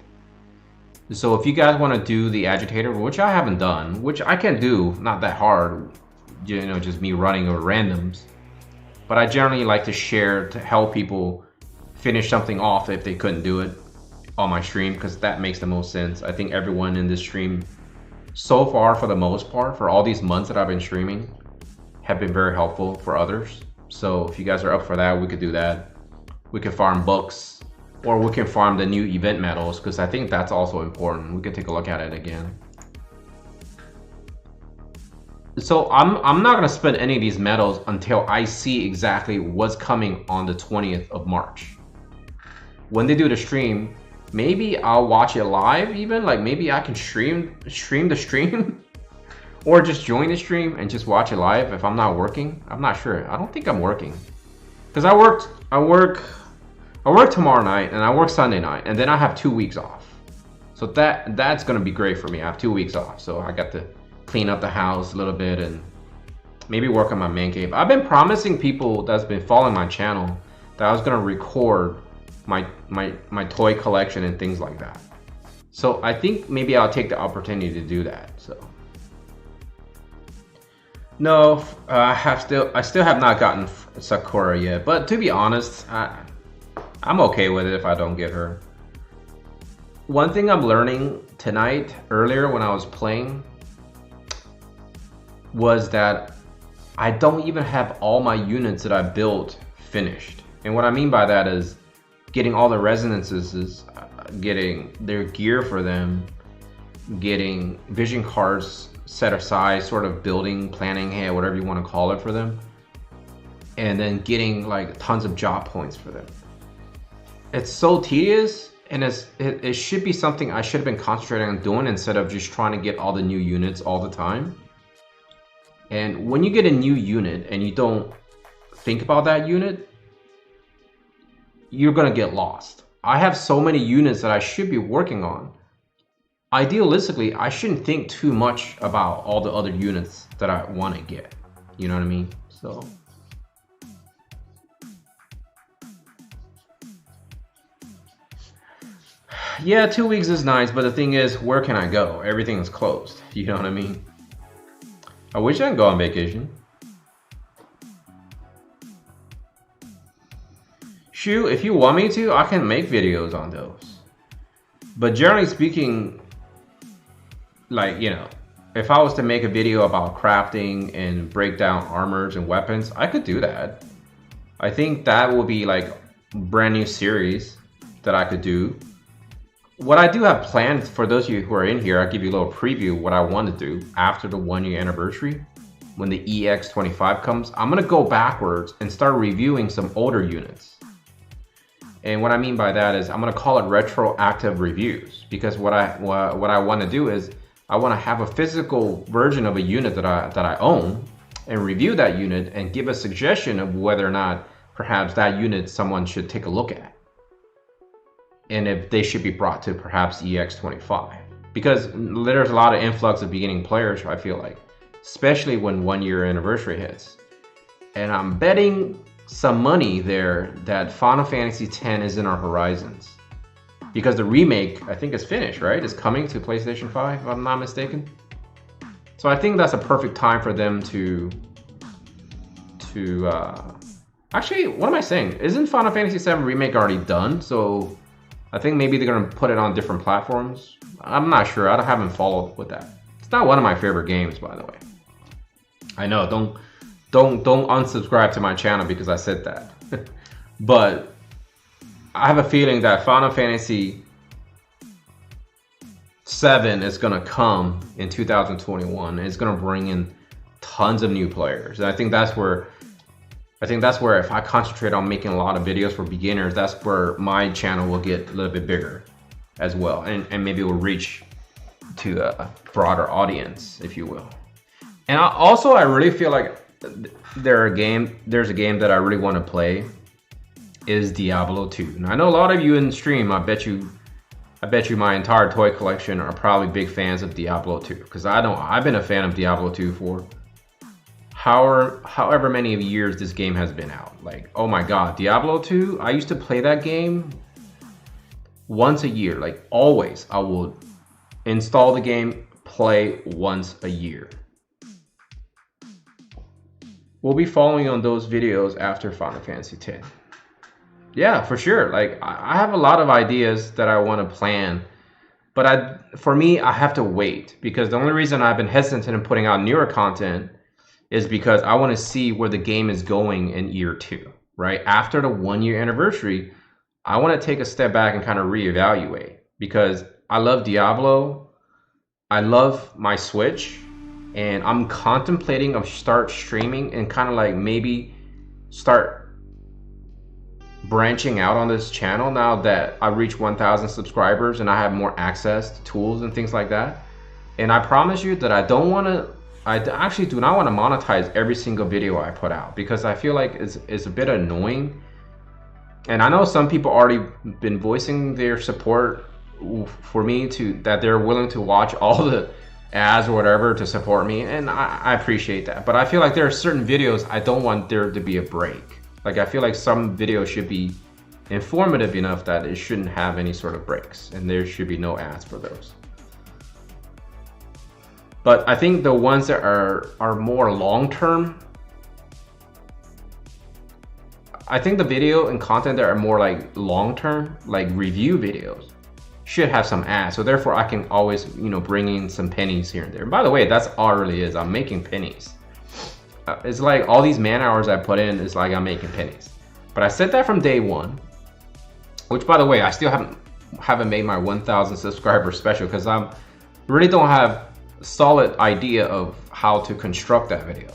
So if you guys want to do the agitator, which I haven't done, which I can do, not that hard, you know, just me running over randoms. But I generally like to share to help people finish something off if they couldn't do it on my stream, because that makes the most sense. I think everyone in this stream so far, for the most part, for all these months that I've been streaming, have been very helpful for others. So if you guys are up for that, we could do that. We could farm books, or we can farm the new event medals, because I think that's also important. We could take a look at it again. So I'm not gonna spend any of these medals until I see exactly what's coming on the 20th of March. When they do the stream, maybe I'll watch it live even, like maybe I can stream the stream or just join the stream and just watch it live if I'm not working. I'm not sure. I don't think I'm working. Because I work tomorrow night and I work Sunday night and then I have 2 weeks off. So that's gonna be great for me. I have 2 weeks off. So I got to clean up the house a little bit and maybe work on my man cave. I've been promising people that's been following my channel that I was gonna record my toy collection and things like that. So I think maybe I'll take the opportunity to do that. So no, I still have not gotten Sakura yet, but to be honest, I'm okay with it if I don't get her. One thing I'm learning tonight, earlier when I was playing, was that I don't even have all my units that I built finished. And what I mean by that is getting all the resonances, getting their gear for them, getting vision cards set aside, sort of building, planning, hey, whatever you want to call it for them, and then getting like tons of job points for them. It's so tedious, and it should be something I should have been concentrating on doing instead of just trying to get all the new units all the time. And when you get a new unit and you don't think about that unit, you're gonna get lost. I have so many units that I should be working on. Idealistically, I shouldn't think too much about all the other units that I want to get. You know what I mean? So yeah, 2 weeks is nice, but the thing is, where can I go? Everything is closed. You know what I mean? I wish I could go on vacation. Shoot, if you want me to, I can make videos on those. But generally speaking, like, you know, if I was to make a video about crafting and break down armors and weapons, I could do that. I think that will be like a brand new series that I could do. What I do have planned for those of you who are in here, I'll give you a little preview of what I want to do after the 1 year anniversary. When the EX25 comes, I'm going to go backwards and start reviewing some older units. And what I mean by that is I'm going to call it retroactive reviews, because what I want to do is I want to have a physical version of a unit that I own and review that unit and give a suggestion of whether or not perhaps that unit someone should take a look at. And if they should be brought to perhaps EX25. Because there's a lot of influx of beginning players, I feel like, especially when 1 year anniversary hits. And I'm betting some money there that Final Fantasy X is in our horizons. Because the remake, I think, is finished, right? It's coming to PlayStation 5, if I'm not mistaken. So I think that's a perfect time for them to actually, what am I saying? Isn't Final Fantasy VII Remake already done? So I think maybe they're gonna put it on different platforms. I'm not sure. I haven't followed with that. It's not one of my favorite games, by the way. I know. Don't unsubscribe to my channel because I said that. But I have a feeling that Final Fantasy VII is gonna come in 2021. It's gonna bring in tons of new players, and I think that's where if I concentrate on making a lot of videos for beginners, that's where my channel will get a little bit bigger as well. And maybe it will reach to a broader audience, if you will. And I really feel like there's a game that I really want to play is Diablo 2. Now, I know a lot of you in the stream, I bet you I bet you my entire toy collection are probably big fans of Diablo 2, because I've been a fan of Diablo 2 for however many years this game has been out. Like, oh my god, Diablo 2, I used to play that game once a year. Like, always. I would install the game, play once a year. We'll be following on those videos after Final Fantasy X. Yeah, for sure. Like, I have a lot of ideas that I want to plan, but for me, I have to wait, because the only reason I've been hesitant in putting out newer content is because I want to see where the game is going in year 2, right? After the 1-year anniversary, I want to take a step back and kind of reevaluate, because I love Diablo, I love my Switch, and I'm contemplating of start streaming and kind of like maybe start branching out on this channel now that I reach 1,000 subscribers and I have more access to tools and things like that. And I promise you that I actually do not want to monetize every single video I put out, because I feel like it's a bit annoying. And I know some people already been voicing their support for me, that they're willing to watch all the ads or whatever to support me, and I appreciate that. But I feel like there are certain videos I don't want there to be a break. Like, I feel like some videos should be informative enough that it shouldn't have any sort of breaks, and there should be no ads for those. But I think the ones that are more long-term, I think the video and content that are more like long-term, like review videos, should have some ads. So therefore I can always, bring in some pennies here and there. And by the way, that's all it really is. I'm making pennies. It's like all these man hours I put in, it's like I'm making pennies. But I said that from day one, which, by the way, I still haven't made my 1,000 subscriber special, because I really don't have a solid idea of how to construct that video,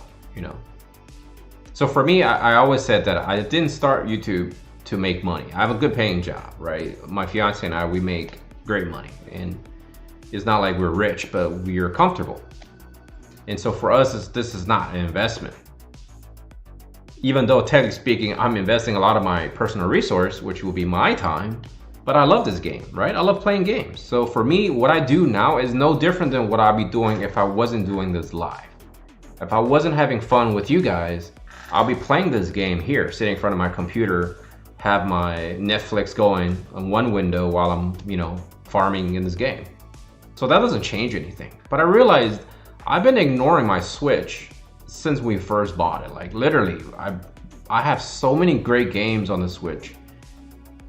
So for me, I always said that I didn't start YouTube to make money. I have a good paying job, right? My fiance and I, we make great money, and it's not like we're rich, but we're comfortable. And so for us, this is not an investment. Even though technically speaking, I'm investing a lot of my personal resource, which will be my time, but I love this game, right? I love playing games. So for me, what I do now is no different than what I'd be doing if I wasn't doing this live. If I wasn't having fun with you guys, I'll be playing this game here, sitting in front of my computer, have my Netflix going on one window while I'm, farming in this game. So that doesn't change anything. But I realized I've been ignoring my Switch since we first bought it. Like, literally, I have so many great games on the Switch.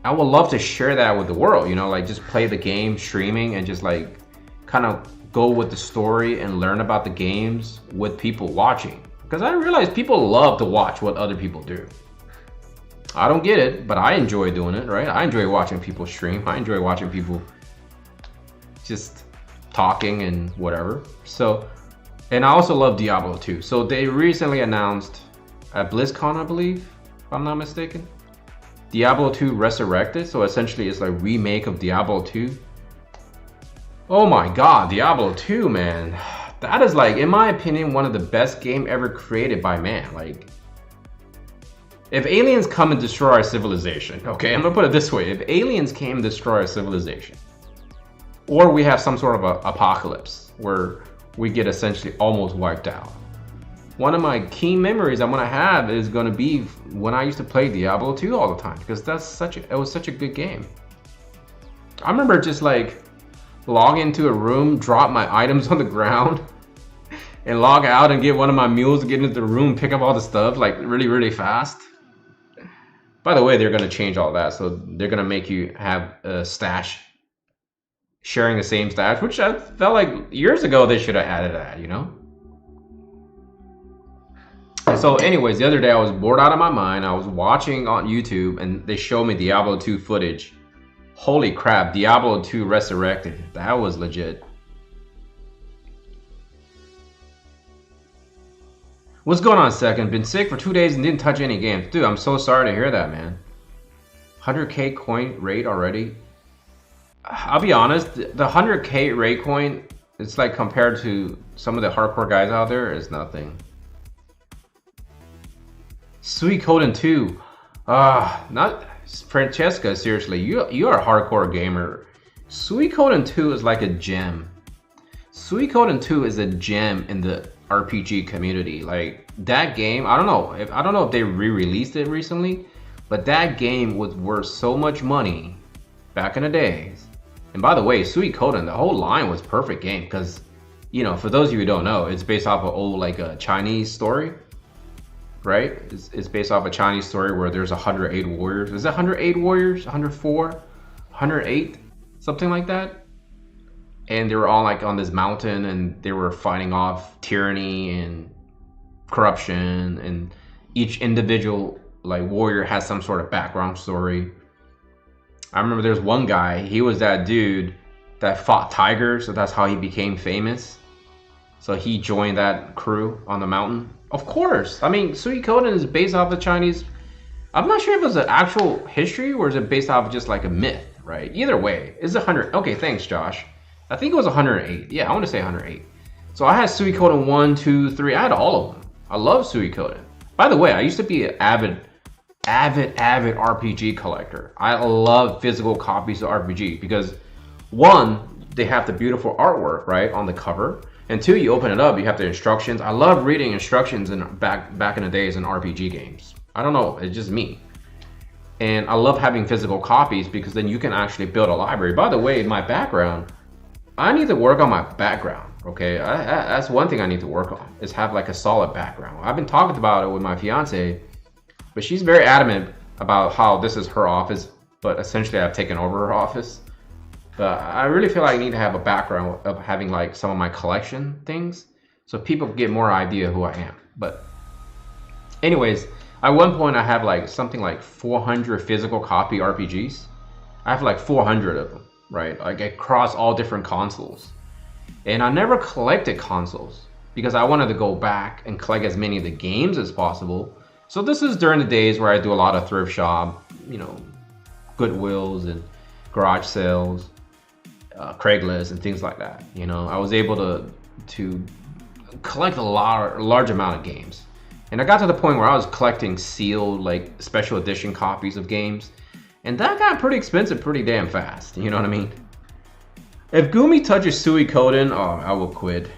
I would love to share that with the world, like just play the game streaming and just like kind of go with the story and learn about the games with people watching. Because I realize people love to watch what other people do. I don't get it, but I enjoy doing it, right? I enjoy watching people stream. I enjoy watching people just talking and whatever. So, and I also love Diablo 2. So they recently announced at BlizzCon, I believe, if I'm not mistaken, Diablo 2 Resurrected. So essentially it's like a remake of Diablo 2. Oh my god, Diablo 2, man. That is, like, in my opinion, one of the best game ever created by man. Like, if aliens come and destroy our civilization, okay, I'm gonna put it this way. If aliens came and destroy our civilization, or we have some sort of a apocalypse where we get essentially almost wiped out, one of my key memories I'm gonna have is gonna be when I used to play Diablo 2 all the time, because it was such a good game. I remember just like log into a room, drop my items on the ground, and log out and get one of my mules to get into the room, pick up all the stuff like really, really fast. By the way, they're gonna change all that, so they're gonna make you have a stash, sharing the same stash, which I felt like years ago they should have added that, And so anyways, the other day I was bored out of my mind. I was watching on YouTube and they showed me Diablo 2 footage. Holy crap, Diablo 2 Resurrected. That was legit. What's going on, Second? Been sick for 2 days and didn't touch any games. Dude, I'm so sorry to hear that, man. 100k coin rate already? I'll be honest, the 100k rate coin, it's like compared to some of the hardcore guys out there, is nothing. Sweet Coden 2. Not Francesca, seriously, you are a hardcore gamer. Suikoden 2 is like a gem. Suikoden 2 is a gem in the RPG community. Like that game, I don't know if they re-released it recently, but that game was worth so much money back in the days. And by the way, Suikoden, the whole line was perfect game because, you know, for those of you who don't know, it's based off of old like a Chinese story, right? It's based off a Chinese story where there's 108 warriors. Is it 108 warriors? 104? 108? Something like that? And they were all like on this mountain and they were fighting off tyranny and corruption, and each individual like warrior has some sort of background story. I remember there's one guy, he was that dude that fought tigers, so that's how he became famous. So he joined that crew on the mountain. Of course, I mean, Suikoden is based off the Chinese. I'm not sure if it was an actual history or is it based off of just like a myth, right? Either way, it's 100. Okay, thanks, Josh. I think it was 108. Yeah, I want to say 108. So I had Suikoden 1, 2, 3. I had all of them. I love Suikoden. By the way, I used to be an avid RPG collector. I love physical copies of RPG because one, they have the beautiful artwork, right, on the cover. And two, you open it up, you have the instructions. I love reading instructions in back in the days in RPG games. I don't know, it's just me. And I love having physical copies because then you can actually build a library. By the way, my background, I need to work on my background, okay? That's one thing I need to work on, is have like a solid background. I've been talking about it with my fiance, but she's very adamant about how this is her office, but essentially I've taken over her office. But I really feel like I need to have a background of having like some of my collection things so people get more idea who I am. But anyways, at one point I have like something like 400 physical copy RPGs. I have like 400 of them, right? Like across all different consoles. And I never collected consoles because I wanted to go back and collect as many of the games as possible. So this is during the days where I do a lot of thrift shop, you know, Goodwills and garage sales, Craigslist and things like that. You know, I was able to collect a large amount of games. And I got to the point where I was collecting sealed, like special edition copies of games. And that got pretty expensive pretty damn fast. You know what I mean? If Gumi touches Suikoden, oh, I will quit.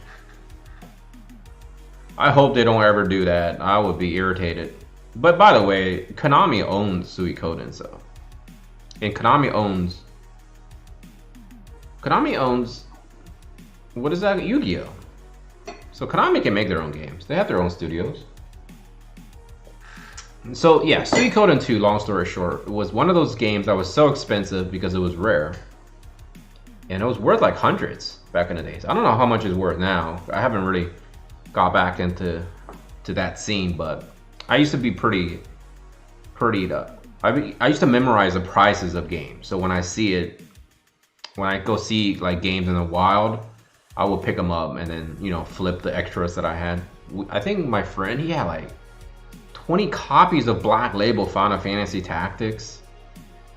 I hope they don't ever do that. I would be irritated. But by the way, Konami owns Suikoden, so. And Konami owns, what is that? Yu-Gi-Oh! So Konami can make their own games. They have their own studios. So yeah, Suikoden 2, long story short, was one of those games that was so expensive because it was rare. And it was worth like hundreds back in the days. I don't know how much it's worth now. I haven't really got back into that scene, but I used to be pretty I used to memorize the prices of games. So when I see it, when I go see like games in the wild, I will pick them up and then, you know, flip the extras that I had. I think my friend, he had like 20 copies of Black Label Final Fantasy Tactics.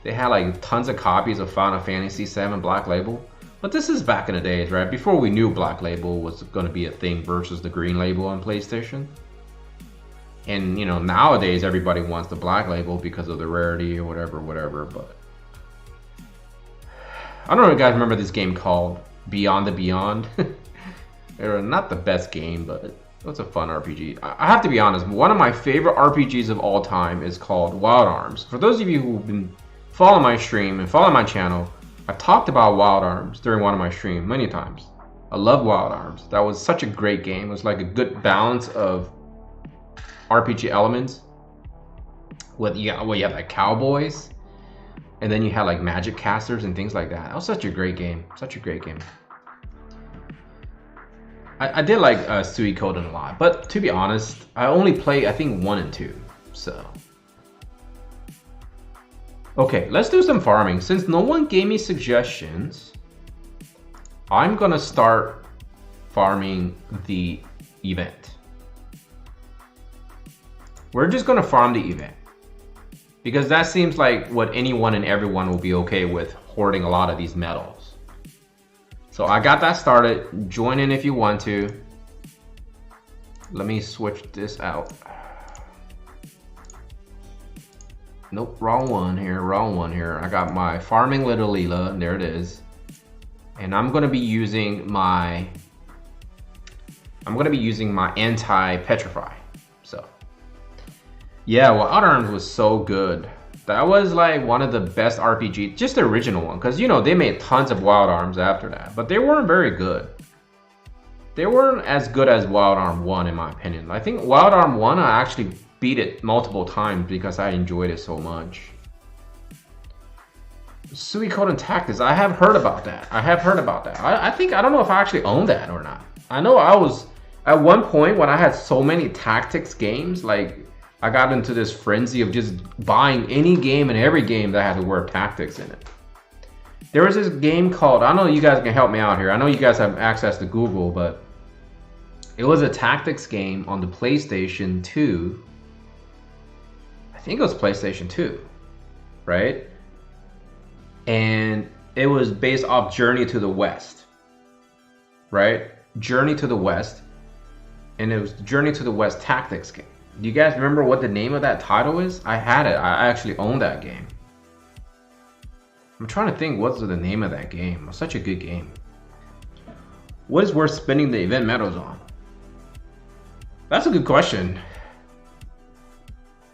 They had like tons of copies of Final Fantasy VII Black Label. But this is back in the days, right? Before we knew Black Label was going to be a thing versus the Green Label on PlayStation. And, you know, nowadays everybody wants the Black Label because of the rarity or whatever. But I don't know if you guys remember this game called Beyond the Beyond. Not the best game, but it was a fun RPG. I have to be honest, one of my favorite RPGs of all time is called Wild Arms. For those of you who've been following my stream and following my channel, I've talked about Wild Arms during one of my streams many times. I love Wild Arms. That was such a great game. It was like a good balance of RPG elements. You have like cowboys, and then you had like magic casters and things like that. That was such a great game. Such a great game. I did like Suikoden a lot, but to be honest, I only play I think 1 and 2. So okay, let's do some farming. Since no one gave me suggestions, I'm gonna start farming the event. We're just gonna farm the event because that seems like what anyone and everyone will be okay with, hoarding a lot of these medals. So I got that started. Join in if you want to. Let me switch this out. Nope, wrong one here. I got my farming little Leela, and there it is. and I'm gonna be using my anti-petrify. So yeah, Wild Arms was so good. That was like one of the best RPGs, just the original one, because you know they made tons of Wild Arms after that, but they weren't very good. They weren't as good as Wild Arm 1 in my opinion. I think Wild Arm 1 I actually beat it multiple times because I enjoyed it so much. Suikoden Tactics, I have heard about that. I think, I don't know if I actually own that or not. I know I was, at one point when I had so many tactics games, like I got into this frenzy of just buying any game and every game that had the word tactics in it. There was this game called, I know you guys can help me out here. I know you guys have access to Google, but it was a tactics game on the PlayStation 2. I think it was PlayStation 2, right? And it was based off Journey to the West, right? Journey to the West. And it was Journey to the West tactics game. Do you guys remember what the name of that title is? I had it. I actually owned that game. I'm trying to think what's the name of that game. It was such a good game. What is worth spending the event medals on? That's a good question.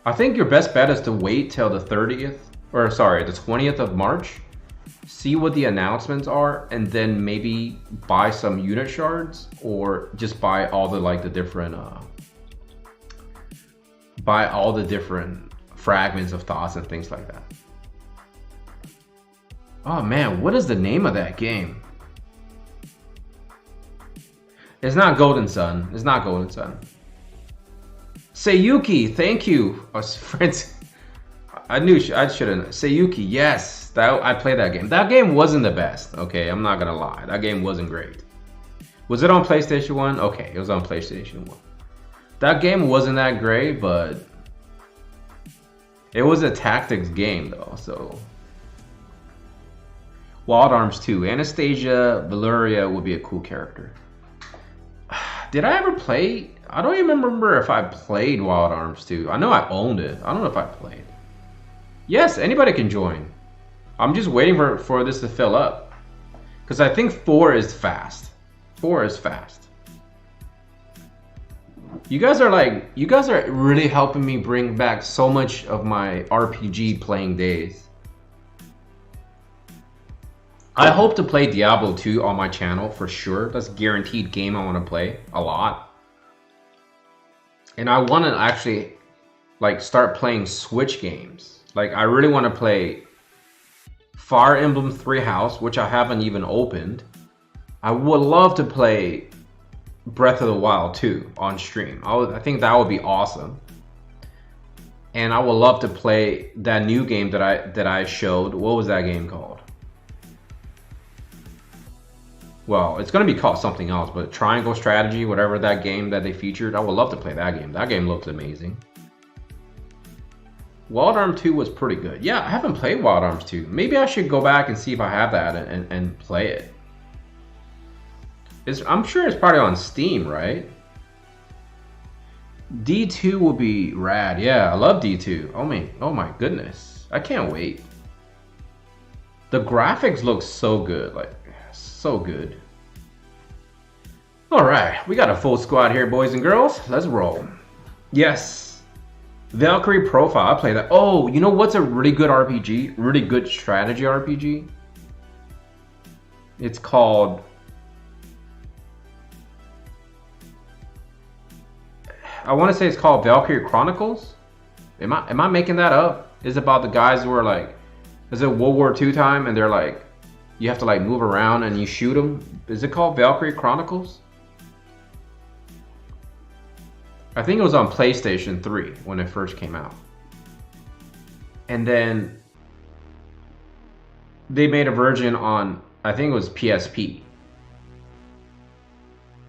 I think your best bet is to wait till the 30th, or sorry, the 20th of March. See what the announcements are, and then maybe buy some unit shards, or just buy all the different fragments of thoughts and things like that. Oh man, what is the name of that game? It's not Golden Sun. It's not Golden Sun. Seiyuki, thank you. Oh, friends, I knew I shouldn't. Seiyuki, yes, I played that game. That game wasn't the best. Okay, I'm not gonna lie. That game wasn't great. Was it on PlayStation 1? Okay, it was on PlayStation 1. That game wasn't that great, but it was a tactics game though. So Wild Arms 2. Anastasia Valuria would be a cool character. Did I ever play? I don't even remember if I played Wild Arms 2. I know I owned it. I don't know if I played. Yes, anybody can join. I'm just waiting for this to fill up. Because I think 4 is fast. 4 is fast. You guys are really helping me bring back so much of my RPG playing days. I hope to play Diablo 2 on my channel for sure. That's a guaranteed game I want to play a lot. And I want to actually like start playing Switch games. Like I really want to play Fire Emblem Three House, which I haven't even opened. I would love to play Breath of the Wild 2 on stream. I think that would be awesome. And I would love to play that new game that I showed. What was that game called? Well, it's going to be called something else, but Triangle Strategy, whatever that game that they featured, I would love to play that game. That game looks amazing. Wild Arms 2 was pretty good. Yeah, I haven't played Wild Arms 2. Maybe I should go back and see if I have that and play it. I'm sure it's probably on Steam, right? D2 will be rad. Yeah, I love D2. Oh my goodness. I can't wait. The graphics look so good. Like, so good. Alright, we got a full squad here, boys and girls. Let's roll. Yes. Valkyrie Profile, I play that. Oh, you know what's a really good RPG? Really good strategy RPG? It's called... I want to say it's called Valkyrie Chronicles. Am I making that up? It's about the guys who are like... Is it World War II time and they're like... You have to like move around and you shoot them. Is it called Valkyrie Chronicles? I think it was on PlayStation 3 when it first came out. And then they made a version on, I think it was PSP.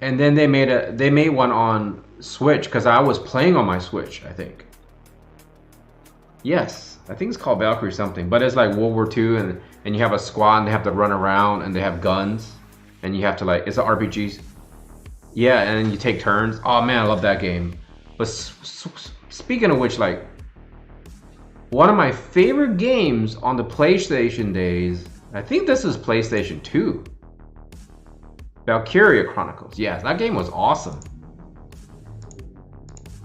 And then they made one on Switch because I was playing on my Switch, I think. Yes, I think it's called Valkyrie something, but it's like World War II and you have a squad and they have to run around and they have guns and you have to like, it's an RPG. Yeah, and then you take turns. Oh man, I love that game. But speaking of which, like, one of my favorite games on the PlayStation days, I think this is PlayStation 2. Valkyria Chronicles. Yes, that game was awesome.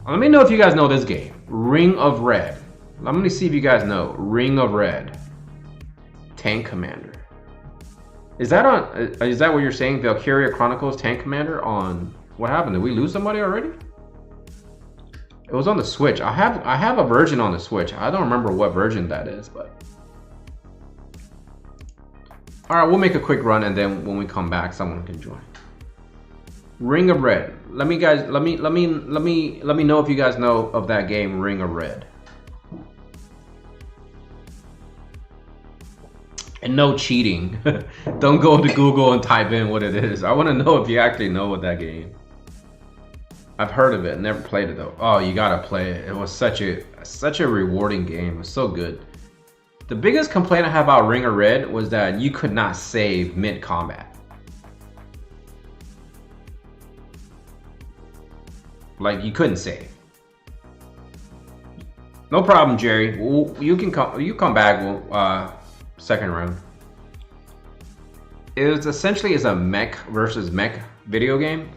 Let me know if you guys know this game. Ring of Red. Let me see if you guys know. Ring of Red. Tank Commander. Is that what you're saying? Valkyria Chronicles Tank Commander on... What happened? Did we lose somebody already? It was on the Switch. I have a version on the Switch. I don't remember what version that is, but... Alright, we'll make a quick run, and then when we come back, someone can join. Ring of Red. Let me know if you guys know of that game, Ring of Red. And no cheating. Don't go to Google and type in what it is. I want to know if you actually know what that game. I've heard of it, never played it though. Oh, you gotta play it. It was such a rewarding game. It was so good. The biggest complaint I have about Ring of Red was that you could not save mid-combat. Like, you couldn't save. No problem, Jerry. You come back. Second round. It was essentially a mech versus mech video game,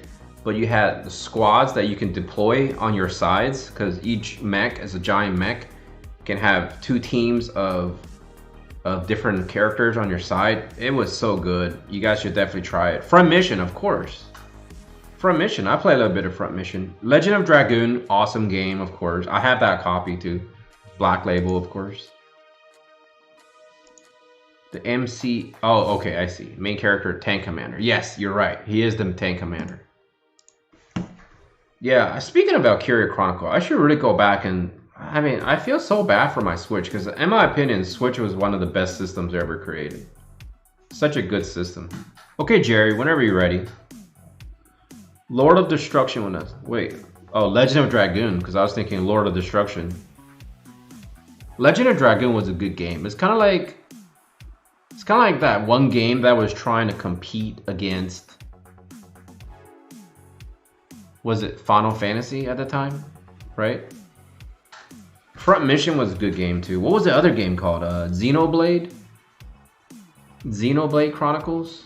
but you had the squads that you can deploy on your sides, because each mech is a giant mech. Can have 2 teams of different characters on your side. It was so good. You guys should definitely try it. Front Mission, of course. Front Mission, I play a little bit of Front Mission. Legend of Dragoon, awesome game, of course. I have that copy too. Black Label, of course. The MC, oh, okay, I see. Main character, Tank Commander. Yes, you're right. He is the Tank Commander. Yeah, speaking of Valkyria Chronicle, I should really go back and... I mean, I feel so bad for my Switch, because in my opinion, Switch was one of the best systems ever created. Such a good system. Okay, Jerry, whenever you're ready. Lord of Destruction with us. Wait. Oh, Legend of Dragoon, because I was thinking Lord of Destruction. Legend of Dragoon was a good game. It's kind of like that one game that was trying to compete against... Was it Final Fantasy at the time? Right? Front Mission was a good game too. What was the other game called? Xenoblade? Xenoblade Chronicles?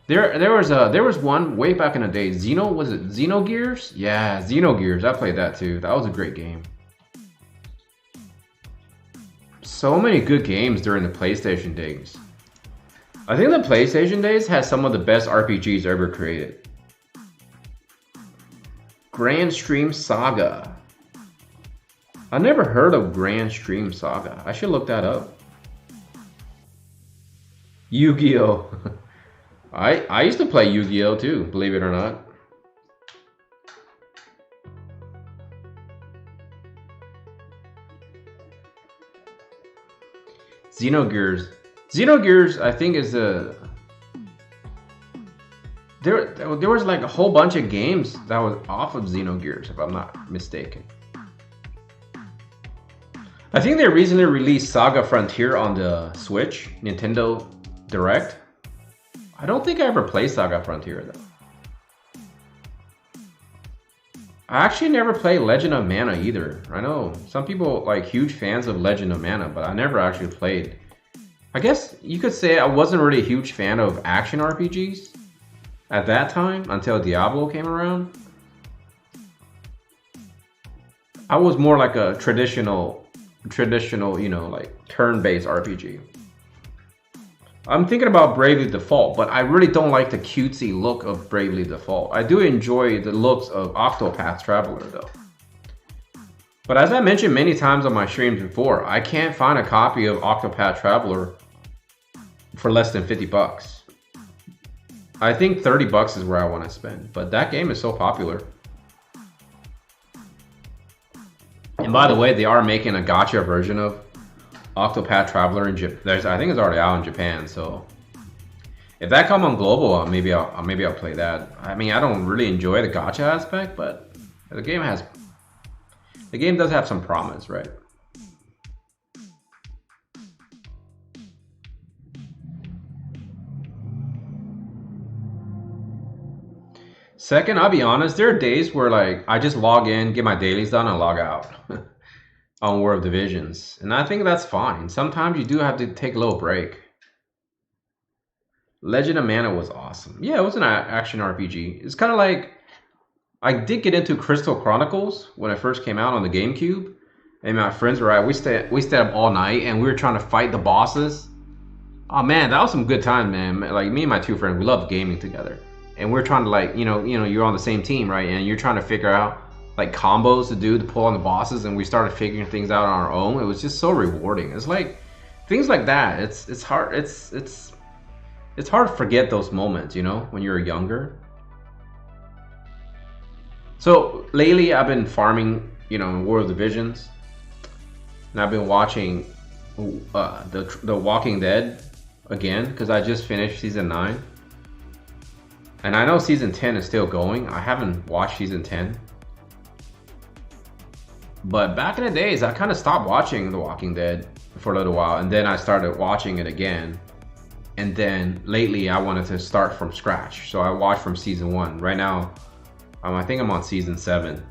There was one way back in the day. Was it Xenogears? Yeah, Xenogears. I played that too. That was a great game. So many good games during the PlayStation days. I think the PlayStation days had some of the best RPGs ever created. Grand Stream Saga. I never heard of Grand Stream Saga. I should look that up. Yu-Gi-Oh! I used to play Yu-Gi-Oh too, believe it or not. Xenogears. Xenogears, I think, is a... There was like a whole bunch of games that was off of Xenogears, if I'm not mistaken. I think they recently released Saga Frontier on the Switch, Nintendo Direct. I don't think I ever played Saga Frontier though. I actually never played Legend of Mana either. I know some people like huge fans of Legend of Mana, but I never actually played. I guess you could say I wasn't really a huge fan of action RPGs at that time until Diablo came around. I was more like a traditional, you know, like turn-based RPG. I'm thinking about Bravely Default, but I really don't like the cutesy look of Bravely Default. I do enjoy the looks of Octopath Traveler though. But as I mentioned many times on my streams before, I can't find a copy of Octopath Traveler for less than 50 bucks. I think 30 bucks is where I want to spend, but that game is so popular. And by the way, they are making a gacha version of Octopath Traveler in Japan. I think it's already out in Japan, so if that comes on global, maybe I'll play that. I mean, I don't really enjoy the gacha aspect, but the game does have some promise, right? Second, I'll be honest, there are days where like I just log in, get my dailies done, and log out on War of Divisions. And I think that's fine. Sometimes you do have to take a little break. Legend of Mana was awesome. Yeah, it was an action RPG. It's kind of like I did get into Crystal Chronicles when it first came out on the GameCube, and my friends were we stayed up all night and we were trying to fight the bosses. Oh man, that was some good time, man. Like me and my two friends, we loved gaming together, and we're trying to like you're on the same team, right? And you're trying to figure out like combos to do to pull on the bosses, and we started figuring things out on our own. It was just so rewarding. It's like things like that. It's hard. It's hard to forget those moments, when you're younger. So lately, I've been farming, War of the Divisions, and I've been watching the Walking Dead again because I just finished season 9, and I know season 10 is still going. I haven't watched season 10, but back in the days, I kind of stopped watching The Walking Dead for a little while, and then I started watching it again. And then lately, I wanted to start from scratch, so I watched from season 1. Right now, I think I'm on season 7,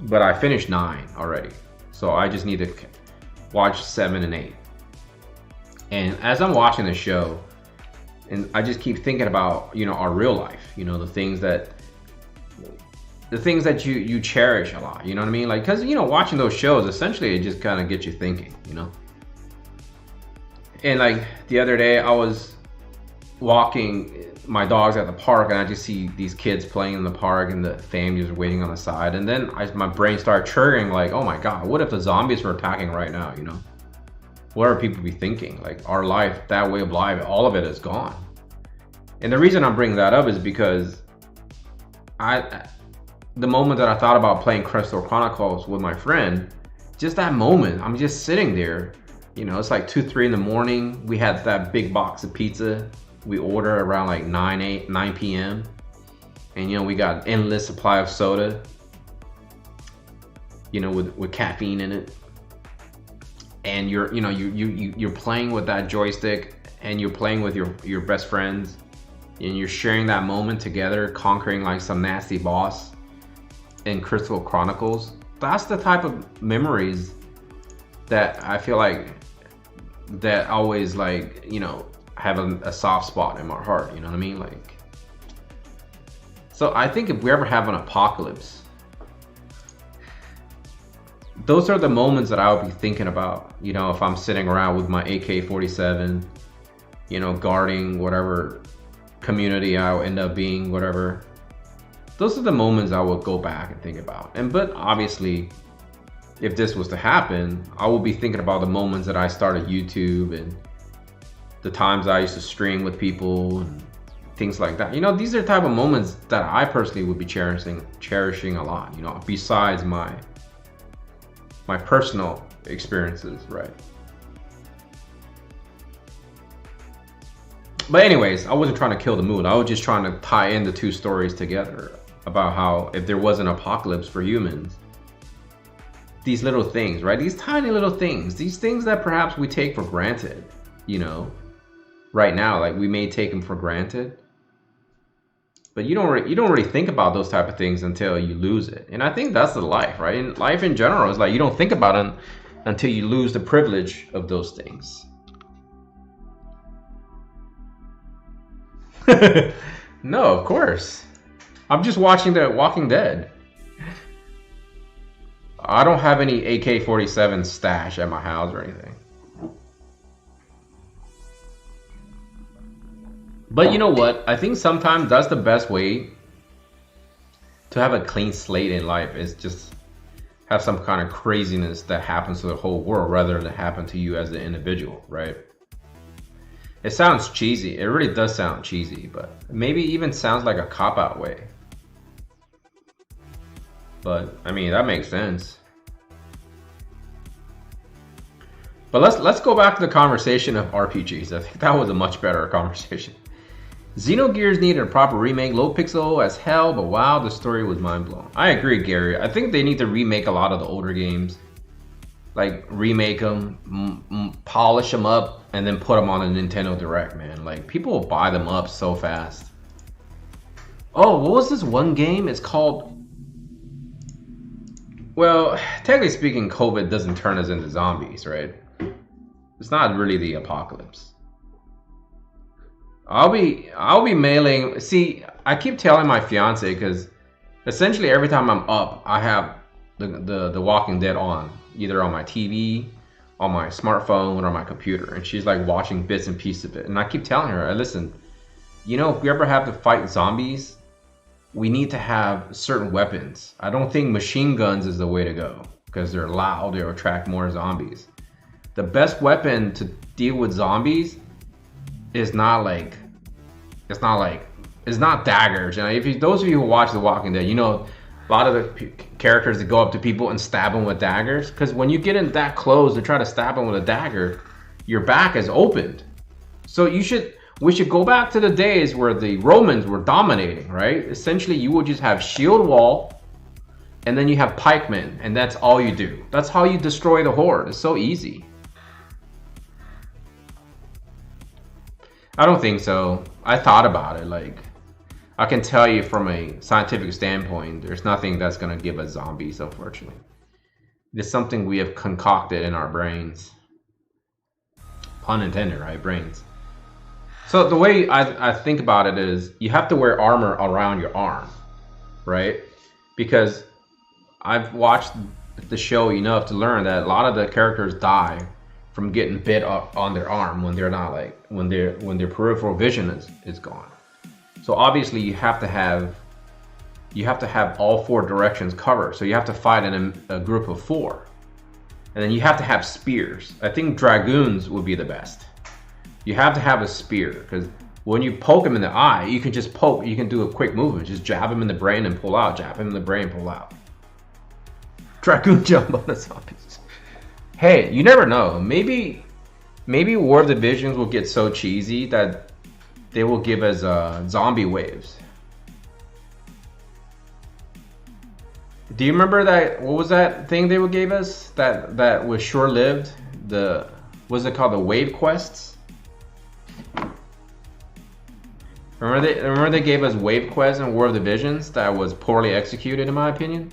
but I finished 9 already, so I just need to watch 7 and 8. And as I'm watching the show, and I just keep thinking about our real life, the things that you cherish a lot. You know what I mean? Like, because watching those shows, essentially, it just kind of gets you thinking. And like the other day, I was walking my dogs at the park, and I just see these kids playing in the park, and the families are waiting on the side. And then my brain started triggering, like, oh my god, what if the zombies were attacking right now? What are people be thinking? Like, our life, that way of life, all of it is gone. And the reason I'm bringing that up is because the moment that I thought about playing Crystal Chronicles with my friend, just that moment, I'm just sitting there. It's like 2-3 in the morning. We had that big box of pizza. We order around like 9 p.m. And we got endless supply of soda. With caffeine in it. And you're playing with that joystick, and you're playing with your best friends, and you're sharing that moment together, conquering like some nasty boss in Crystal Chronicles. That's the type of memories that I feel like that always like have a soft spot in my heart. You know what I mean? Like, so I think if we ever have an apocalypse, those are the moments that I would be thinking about. If I'm sitting around with my AK-47, guarding whatever community I'll end up being, whatever. Those are the moments I will go back and think about. But obviously, if this was to happen, I will be thinking about the moments that I started YouTube and the times I used to stream with people and things like that. These are the type of moments that I personally would be cherishing a lot, besides my personal experiences, right? But anyways, I wasn't trying to kill the mood. I was just trying to tie in the two stories together about how if there was an apocalypse for humans, these little things, right? These tiny little things, these things that perhaps we take for granted, right now, like we may take them for granted, but you don't really think about those type of things until you lose it. And I think that's the life, right? And life in general is like you don't think about it until you lose the privilege of those things. No, of course. I'm just watching The Walking Dead. I don't have any AK-47 stash at my house or anything. But you know what? I think sometimes that's the best way to have a clean slate in life, is just have some kind of craziness that happens to the whole world rather than happen to you as an individual, right? It sounds cheesy. It really does sound cheesy, but maybe even sounds like a cop-out way. But I mean, that makes sense. But let's go back to the conversation of RPGs. I think that was a much better conversation. Xenogears needed a proper remake. Low pixel as hell, but wow, the story was mind-blowing. I agree, Gary. I think they need to remake a lot of the older games. Like, remake them, polish them up, and then put them on a Nintendo Direct, man. Like, people will buy them up so fast. Oh, what was this one game? It's called... Well, technically speaking, COVID doesn't turn us into zombies, right? It's not really the apocalypse. I'll be mailing. See, I keep telling my fiance because essentially every time I'm up, I have the Walking Dead on, either on my TV, on my smartphone, or on my computer, and she's like watching bits and pieces of it. And I keep telling her, listen, you know, if we ever have to fight zombies, we need to have certain weapons. I don't think machine guns is the way to go because they're loud, they'll attract more zombies. The best weapon to deal with zombies is not daggers. And if those of you who watch The Walking Dead, you know a lot of the characters that go up to people and stab them with daggers. Because when you get in that close to try to stab them with a dagger, your back is opened. So we should go back to the days where the Romans were dominating, right? Essentially, you would just have shield wall, and then you have pikemen, and that's all you do. That's how you destroy the horde. It's so easy. I don't think so. I thought about it. Like, I can tell you from a scientific standpoint, there's nothing that's going to give us zombies, unfortunately. It's something we have concocted in our brains. Pun intended, right? Brains. So the way I think about it is you have to wear armor around your arm, right? Because I've watched the show enough to learn that a lot of the characters die from getting bit up on their arm when they're not like when their peripheral vision is gone. So obviously you have to have all four directions covered. So you have to fight in a group of four, and then you have to have spears. I think dragoons would be the best. You have to have a spear because when you poke him in the eye, you can just poke. You can do a quick movement, just jab him in the brain and pull out. Jab him in the brain, pull out. Dragoon jump on the zombies. Hey, you never know. Maybe War of the Visions will get so cheesy that they will give us zombie waves. Do you remember that? What was that thing they gave us? That was short-lived. What's it called? The wave quests. Remember they gave us wave quests in War of the Visions that was poorly executed, in my opinion.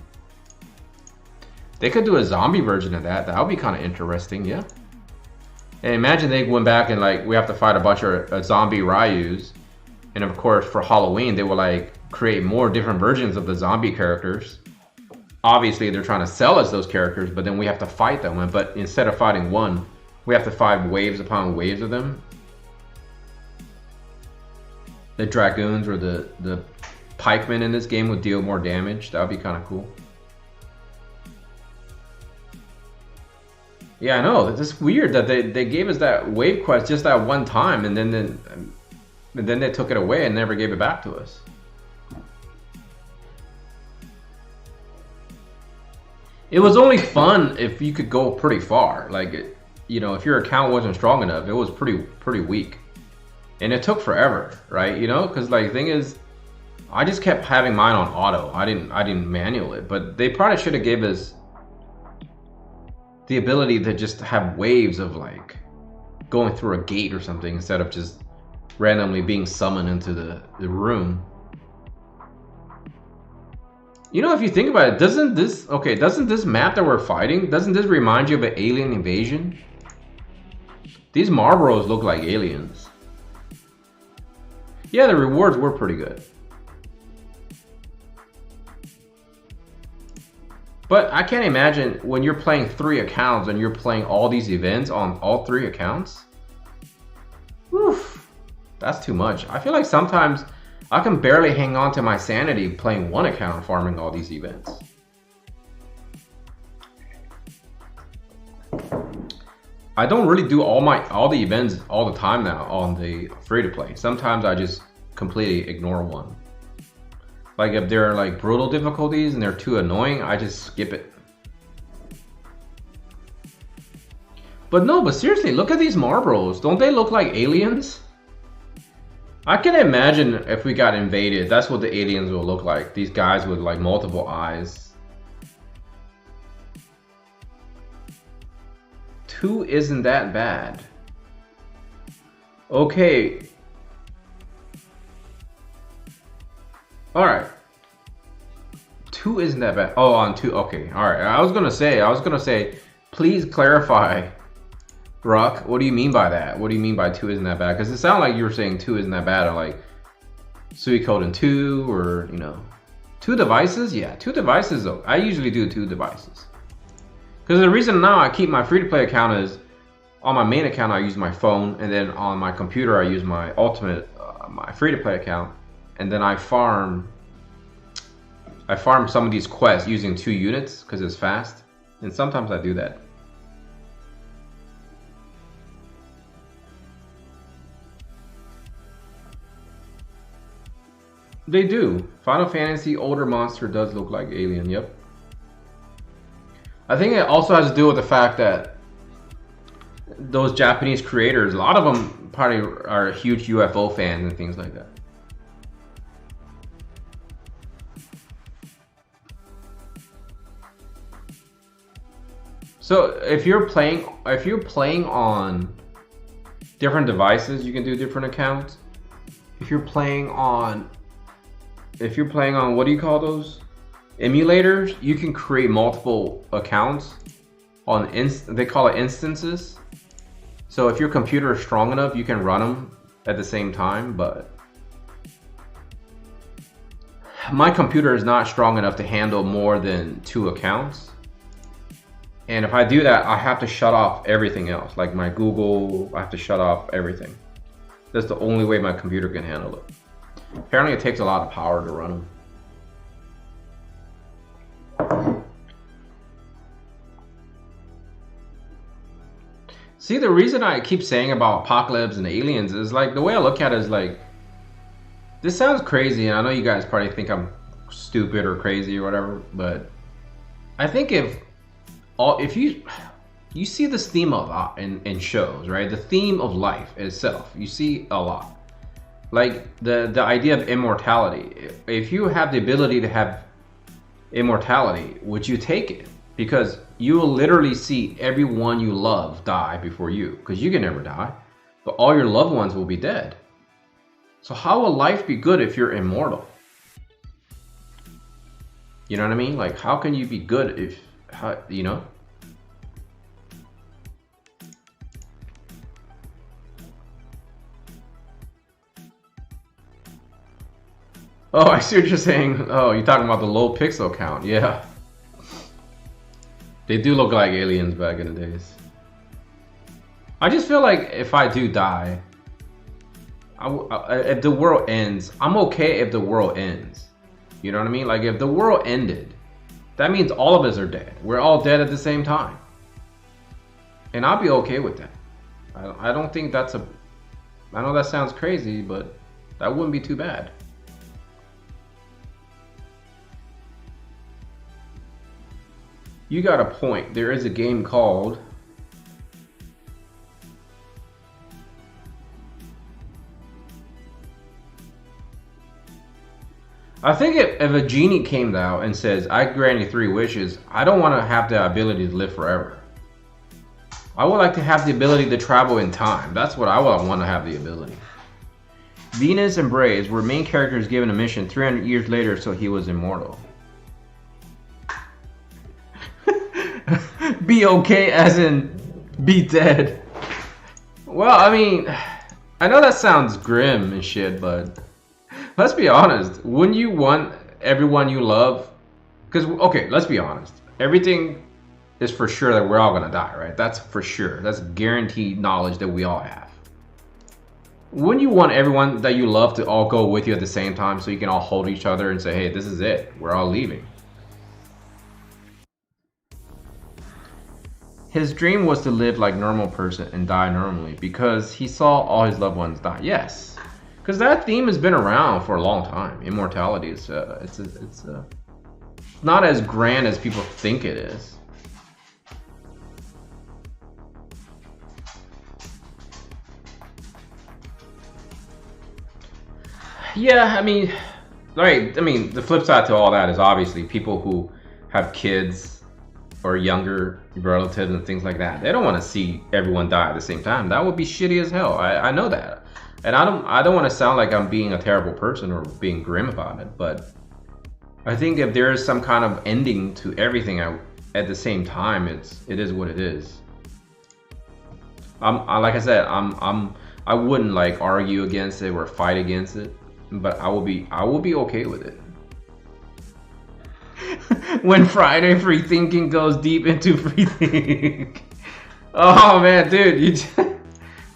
They could do a zombie version of that. That would be kind of interesting, yeah. And imagine they went back and like we have to fight a bunch of zombie Ryus, and of course for Halloween they will like create more different versions of the zombie characters. Obviously they're trying to sell us those characters, but then we have to fight them. But instead of fighting one, we have to fight waves upon waves of them. The dragoons or the pikemen in this game would deal more damage. That would be kind of cool. Yeah, I know. It's just weird that they gave us that wave quest just that one time, and then they took it away and never gave it back to us. It was only fun if you could go pretty far. Like, you know, if your account wasn't strong enough, it was pretty weak. And it took forever, right? You know, because like the thing is, I just kept having mine on auto. I didn't manual it, but they probably should have gave us the ability to just have waves of like going through a gate or something instead of just randomly being summoned into the room. You know, if you think about it, doesn't this map that we're fighting, doesn't this remind you of an alien invasion? These Marlboros look like aliens. Yeah, the rewards were pretty good. But I can't imagine when you're playing 3 accounts and you're playing all these events on all 3 accounts. Oof, that's too much. I feel like sometimes I can barely hang on to my sanity playing 1 account farming all these events. I don't really do all the events all the time now on the free-to-play. Sometimes I just completely ignore one. Like if there are like brutal difficulties and they're too annoying, I just skip it. But no, but seriously, look at these Marlboros. Don't they look like aliens? I can imagine if we got invaded, that's what the aliens will look like. These guys with like multiple eyes. 2 isn't that bad. Okay. Alright. 2 isn't that bad. Oh, on 2. Okay. Alright. I was gonna say, please clarify Rock, what do you mean by that? What do you mean by 2 isn't that bad? Because it sounded like you were saying 2 isn't that bad, or like Suikoden 2, or 2 devices. Yeah, 2 devices though. I usually do 2 devices. Because the reason now I keep my free-to-play account is on my main account I use my phone, and then on my computer I use my ultimate, my free-to-play account, and then I farm some of these quests using 2 units because it's fast, and sometimes I do that. They do. Final Fantasy older monster does look like alien. Yep. I think it also has to do with the fact that those Japanese creators, a lot of them probably are huge UFO fans and things like that. So if you're playing on different devices, you can do different accounts. If you're playing on what do you call those? Emulators, you can create multiple accounts on they call it instances. So if your computer is strong enough, you can run them at the same time, but my computer is not strong enough to handle more than 2 accounts. And if I do that, I have to shut off everything else. Like my Google, I have to shut off everything. That's the only way my computer can handle it. Apparently it takes a lot of power to run them. See, the reason I keep saying about apocalypse and aliens is like, the way I look at it is like, this sounds crazy, and I know you guys probably think I'm stupid or crazy or whatever, but I think if you see this theme a lot in shows, right? The theme of life itself, you see a lot. Like the idea of immortality. If you have the ability to have immortality, would you take it? Because you will literally see everyone you love die before you, because you can never die, but all your loved ones will be dead. So how will life be good if you're immortal? You know what I mean? Like, how can you be good if, you know? Oh, I see what you're saying. Oh, you're talking about the low pixel count. Yeah. They do look like aliens back in the days. I just feel like if I do die, if the world ends, I'm okay if the world ends. You know what I mean? Like, if the world ended, that means all of us are dead. We're all dead at the same time. And I'll be okay with that. I don't think that's a... I know that sounds crazy, but that wouldn't be too bad. You got a point. There is a game called... I think if a genie came out and says, I grant you 3 wishes, I don't want to have the ability to live forever. I would like to have the ability to travel in time. That's what I would want to have the ability. Venus and Braves were main characters given a mission 300 years later, so he was immortal. Be okay as in be dead. Well, I mean, I know that sounds grim and shit, but let's be honest. Wouldn't you want everyone you love? Because, okay, let's be honest. Everything is for sure that we're all gonna die, right? That's for sure. That's guaranteed knowledge that we all have. Wouldn't you want everyone that you love to all go with you at the same time so you can all hold each other and say, hey, this is it. We're all leaving. His dream was to live like a normal person and die normally because he saw all his loved ones die. Yes, because that theme has been around for a long time. Immortality is it's not as grand as people think it is. Yeah, I mean, right. I mean, the flip side to all that is obviously people who have kids or younger relatives and things like that. They don't want to see everyone die at the same time. That would be shitty as hell. I know that. And I don't want to sound like I'm being a terrible person or being grim about it, but I think if there is some kind of ending to everything at the same time, it is what it is. like I said, I wouldn't like argue against it or fight against it, but I will be okay with it. When Friday free thinking goes deep into free thinking. Oh man, dude,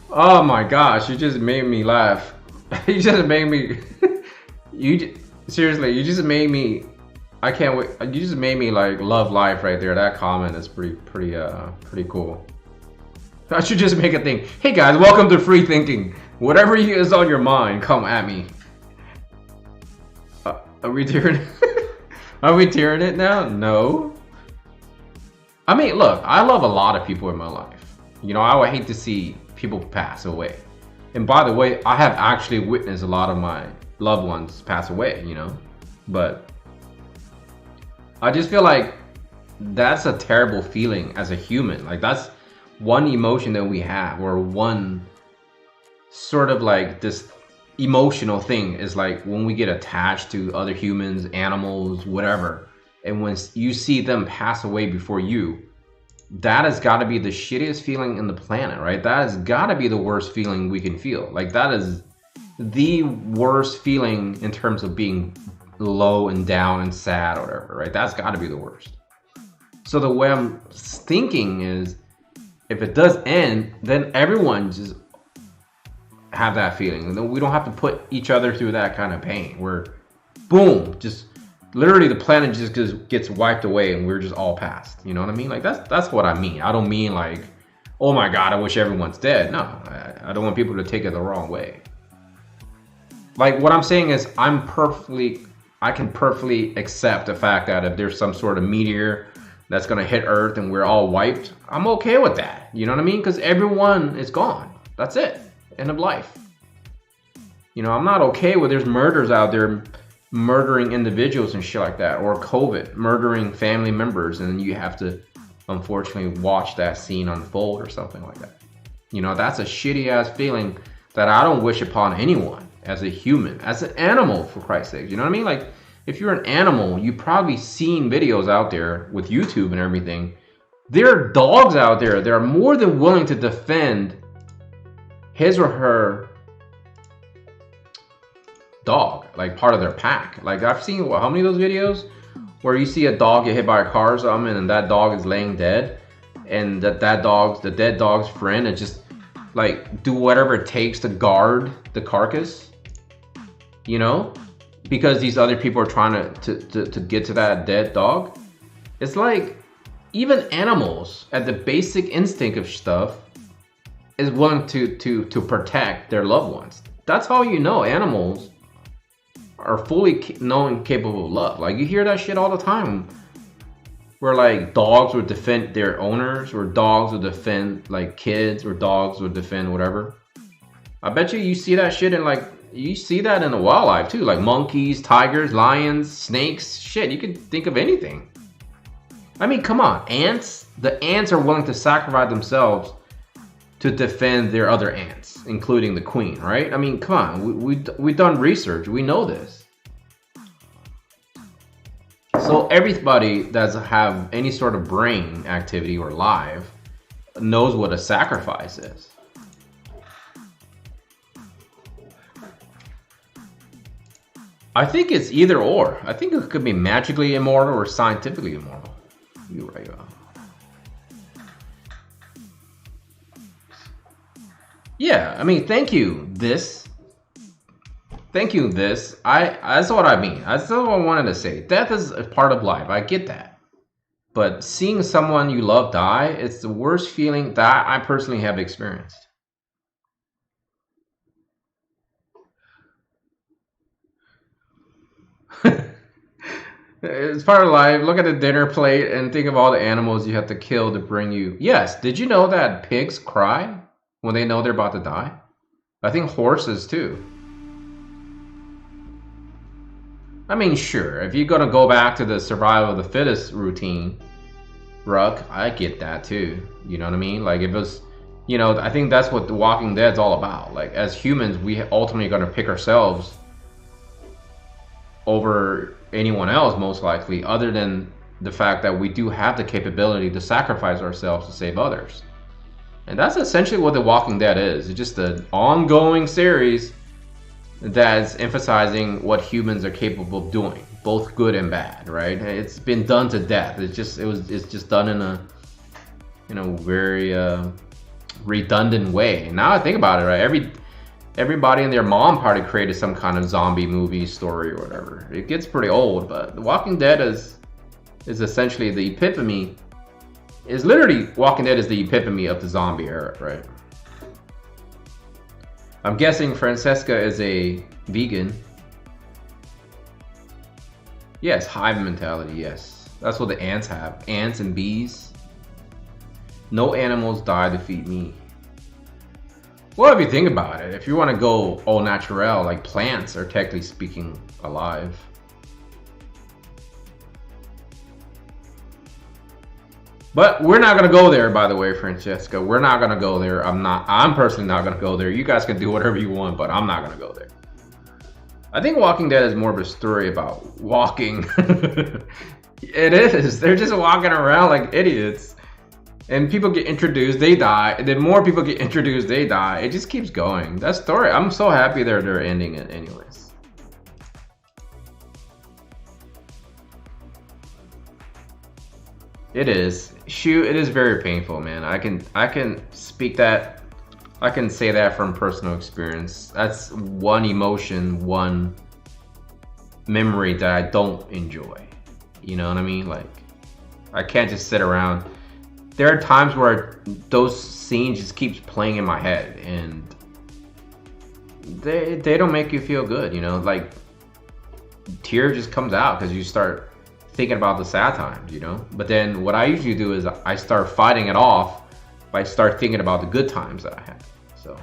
oh my gosh, you just made me laugh. You just made me. Seriously, you just made me. I can't wait. You just made me like love life right there. That comment is pretty cool. I should just make a thing. Hey guys, welcome to free thinking. Whatever is on your mind, come at me. Are we tearing? Are we tearing it now? No. I mean, look, I love a lot of people in my life. You know, I would hate to see people pass away. And by the way, I have actually witnessed a lot of my loved ones pass away, you know. But I just feel like that's a terrible feeling as a human. Like that's one emotion that we have, or one sort of like this emotional thing is like when we get attached to other humans, animals, whatever, and when you see them pass away before you, that has got to be the shittiest feeling in the planet, right? That has got to be the worst feeling we can feel. Like that is the worst feeling in terms of being low and down and sad or whatever, right? That's got to be the worst. So the way I'm thinking is, if it does end, then everyone just have that feeling. And then we don't have to put each other through that kind of pain where, boom, just literally the planet just gets wiped away and we're just all past. You know what I mean? Like that's what I mean. I don't mean like, oh my God, I wish everyone's dead. No, I don't want people to take it the wrong way. Like what I'm saying is I can perfectly accept the fact that if there's some sort of meteor that's gonna hit Earth and we're all wiped, I'm okay with that. You know what I mean? Because everyone is gone. That's it. End of life. You know, I'm not okay with there's murders out there murdering individuals and shit like that, or COVID murdering family members, and then you have to unfortunately watch that scene unfold or something like that. You know, that's a shitty ass feeling that I don't wish upon anyone as a human, as an animal, for Christ's sake. You know what I mean? Like, if you're an animal, you've probably seen videos out there with YouTube and everything. There are dogs out there that are more than willing to defend his or her dog, like part of their pack. Like I've seen, how many of those videos where you see a dog get hit by a car or something and that dog is laying dead, and the dead dog's friend is just like do whatever it takes to guard the carcass, you know, because these other people are trying to get to that dead dog. It's like even animals at the basic instinct of stuff is willing to protect their loved ones. That's how you know animals are fully known capable of love. Like you hear that shit all the time, where like dogs would defend their owners, or dogs would defend like kids, or dogs would defend whatever. I bet you see that shit in like, you see that in the wildlife too, like monkeys, tigers, lions, snakes, shit, you could think of anything. I mean, come on, ants. The ants are willing to sacrifice themselves to defend their other ants, including the queen, right? I mean, come on, we've done research, we know this. So everybody that's have any sort of brain activity or live knows what a sacrifice is. I think it's either or. I think it could be magically immortal or scientifically immortal. You're right. Yeah, I mean, thank you, this. Thank you, this. That's what I mean. That's what I wanted to say. Death is a part of life. I get that. But seeing someone you love die, it's the worst feeling that I personally have experienced. It's part of life. Look at the dinner plate and think of all the animals you have to kill to bring you. Yes, did you know that pigs cry when they know they're about to die? I think horses too. I mean, sure, if you're gonna go back to the survival of the fittest routine, Ruck, I get that too. You know what I mean? Like if it was, you know, I think that's what The Walking Dead's all about. Like as humans, we ultimately gonna pick ourselves over anyone else, most likely, other than the fact that we do have the capability to sacrifice ourselves to save others. And that's essentially what The Walking Dead is. It's just an ongoing series that's emphasizing what humans are capable of doing, both good and bad, right? It's been done to death. It's just done in a very redundant way. And now I think about it, right? Everybody and their mom probably created some kind of zombie movie story or whatever. It gets pretty old, but The Walking Dead is essentially the epitome. Is literally Walking Dead is the epitome of the zombie era, right? I'm guessing Francesca is a vegan. Yes, hive mentality, yes. That's what the ants have. Ants and bees. No animals die to feed me. Well, if you think about it, if you want to go au naturel, like plants are technically speaking alive. But we're not gonna go there, by the way, Francesca. We're not gonna go there. I'm personally not gonna go there. You guys can do whatever you want, but I'm not gonna go there. I think Walking Dead is more of a story about walking. It is. They're just walking around like idiots. And people get introduced, they die. And then more people get introduced, they die. It just keeps going. That story, I'm so happy they're ending it anyways. It is. Shoot, it is very painful, man. I can speak that. I can say that from personal experience. That's one emotion, one memory that I don't enjoy. You know what I mean? Like, I can't just sit around. There are times where those scenes just keeps playing in my head, and they don't make you feel good. You know, like tear just comes out because you start thinking about the sad times, you know. But then what I usually do is I start fighting it off by start thinking about the good times that I had. So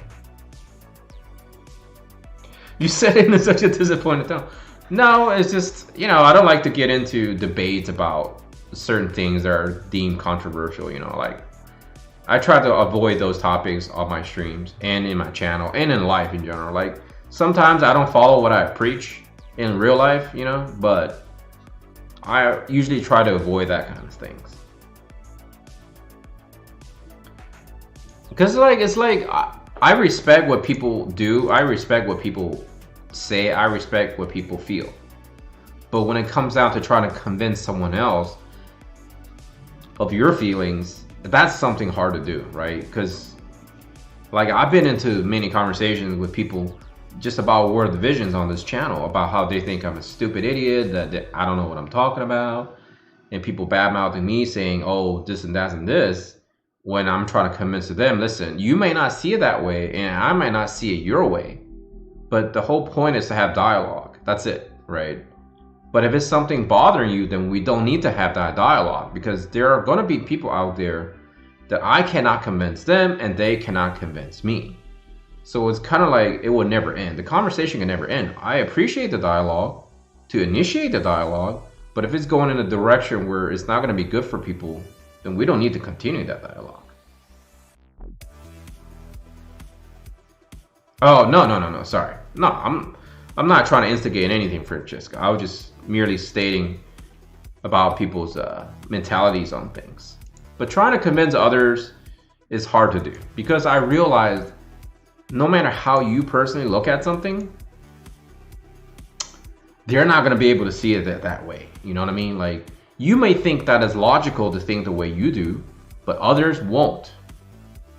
you said it in such a disappointed tone. No, it's just, you know, I don't like to get into debates about certain things that are deemed controversial, you know. Like, I try to avoid those topics on my streams and in my channel and in life in general. Like, sometimes I don't follow what I preach in real life, you know, but I usually try to avoid that kind of things. Because it's like I respect what people do. I respect what people say. I respect what people feel. But when it comes down to trying to convince someone else of your feelings, that's something hard to do, right? Because like I've been into many conversations with people just about World Divisions on this channel, about how they think I'm a stupid idiot, that I don't know what I'm talking about, and people badmouthing me saying, oh, this and that and this, when I'm trying to convince them, listen, you may not see it that way, and I might not see it your way, but the whole point is to have dialogue. That's it, right? But if it's something bothering you, then we don't need to have that dialogue, because there are going to be people out there that I cannot convince them, and they cannot convince me. So it's kind of like it will never end. The conversation can never end. I appreciate the dialogue, to initiate the dialogue, but if it's going in a direction where it's not going to be good for people, then we don't need to continue that dialogue. Oh, no, sorry. No, I'm not trying to instigate anything, Francesca. I was just merely stating about people's mentalities on things. But trying to convince others is hard to do, because I realized no matter how you personally look at something, they're not going to be able to see it that way. You know what I mean? Like, you may think that it's logical to think the way you do, but others won't.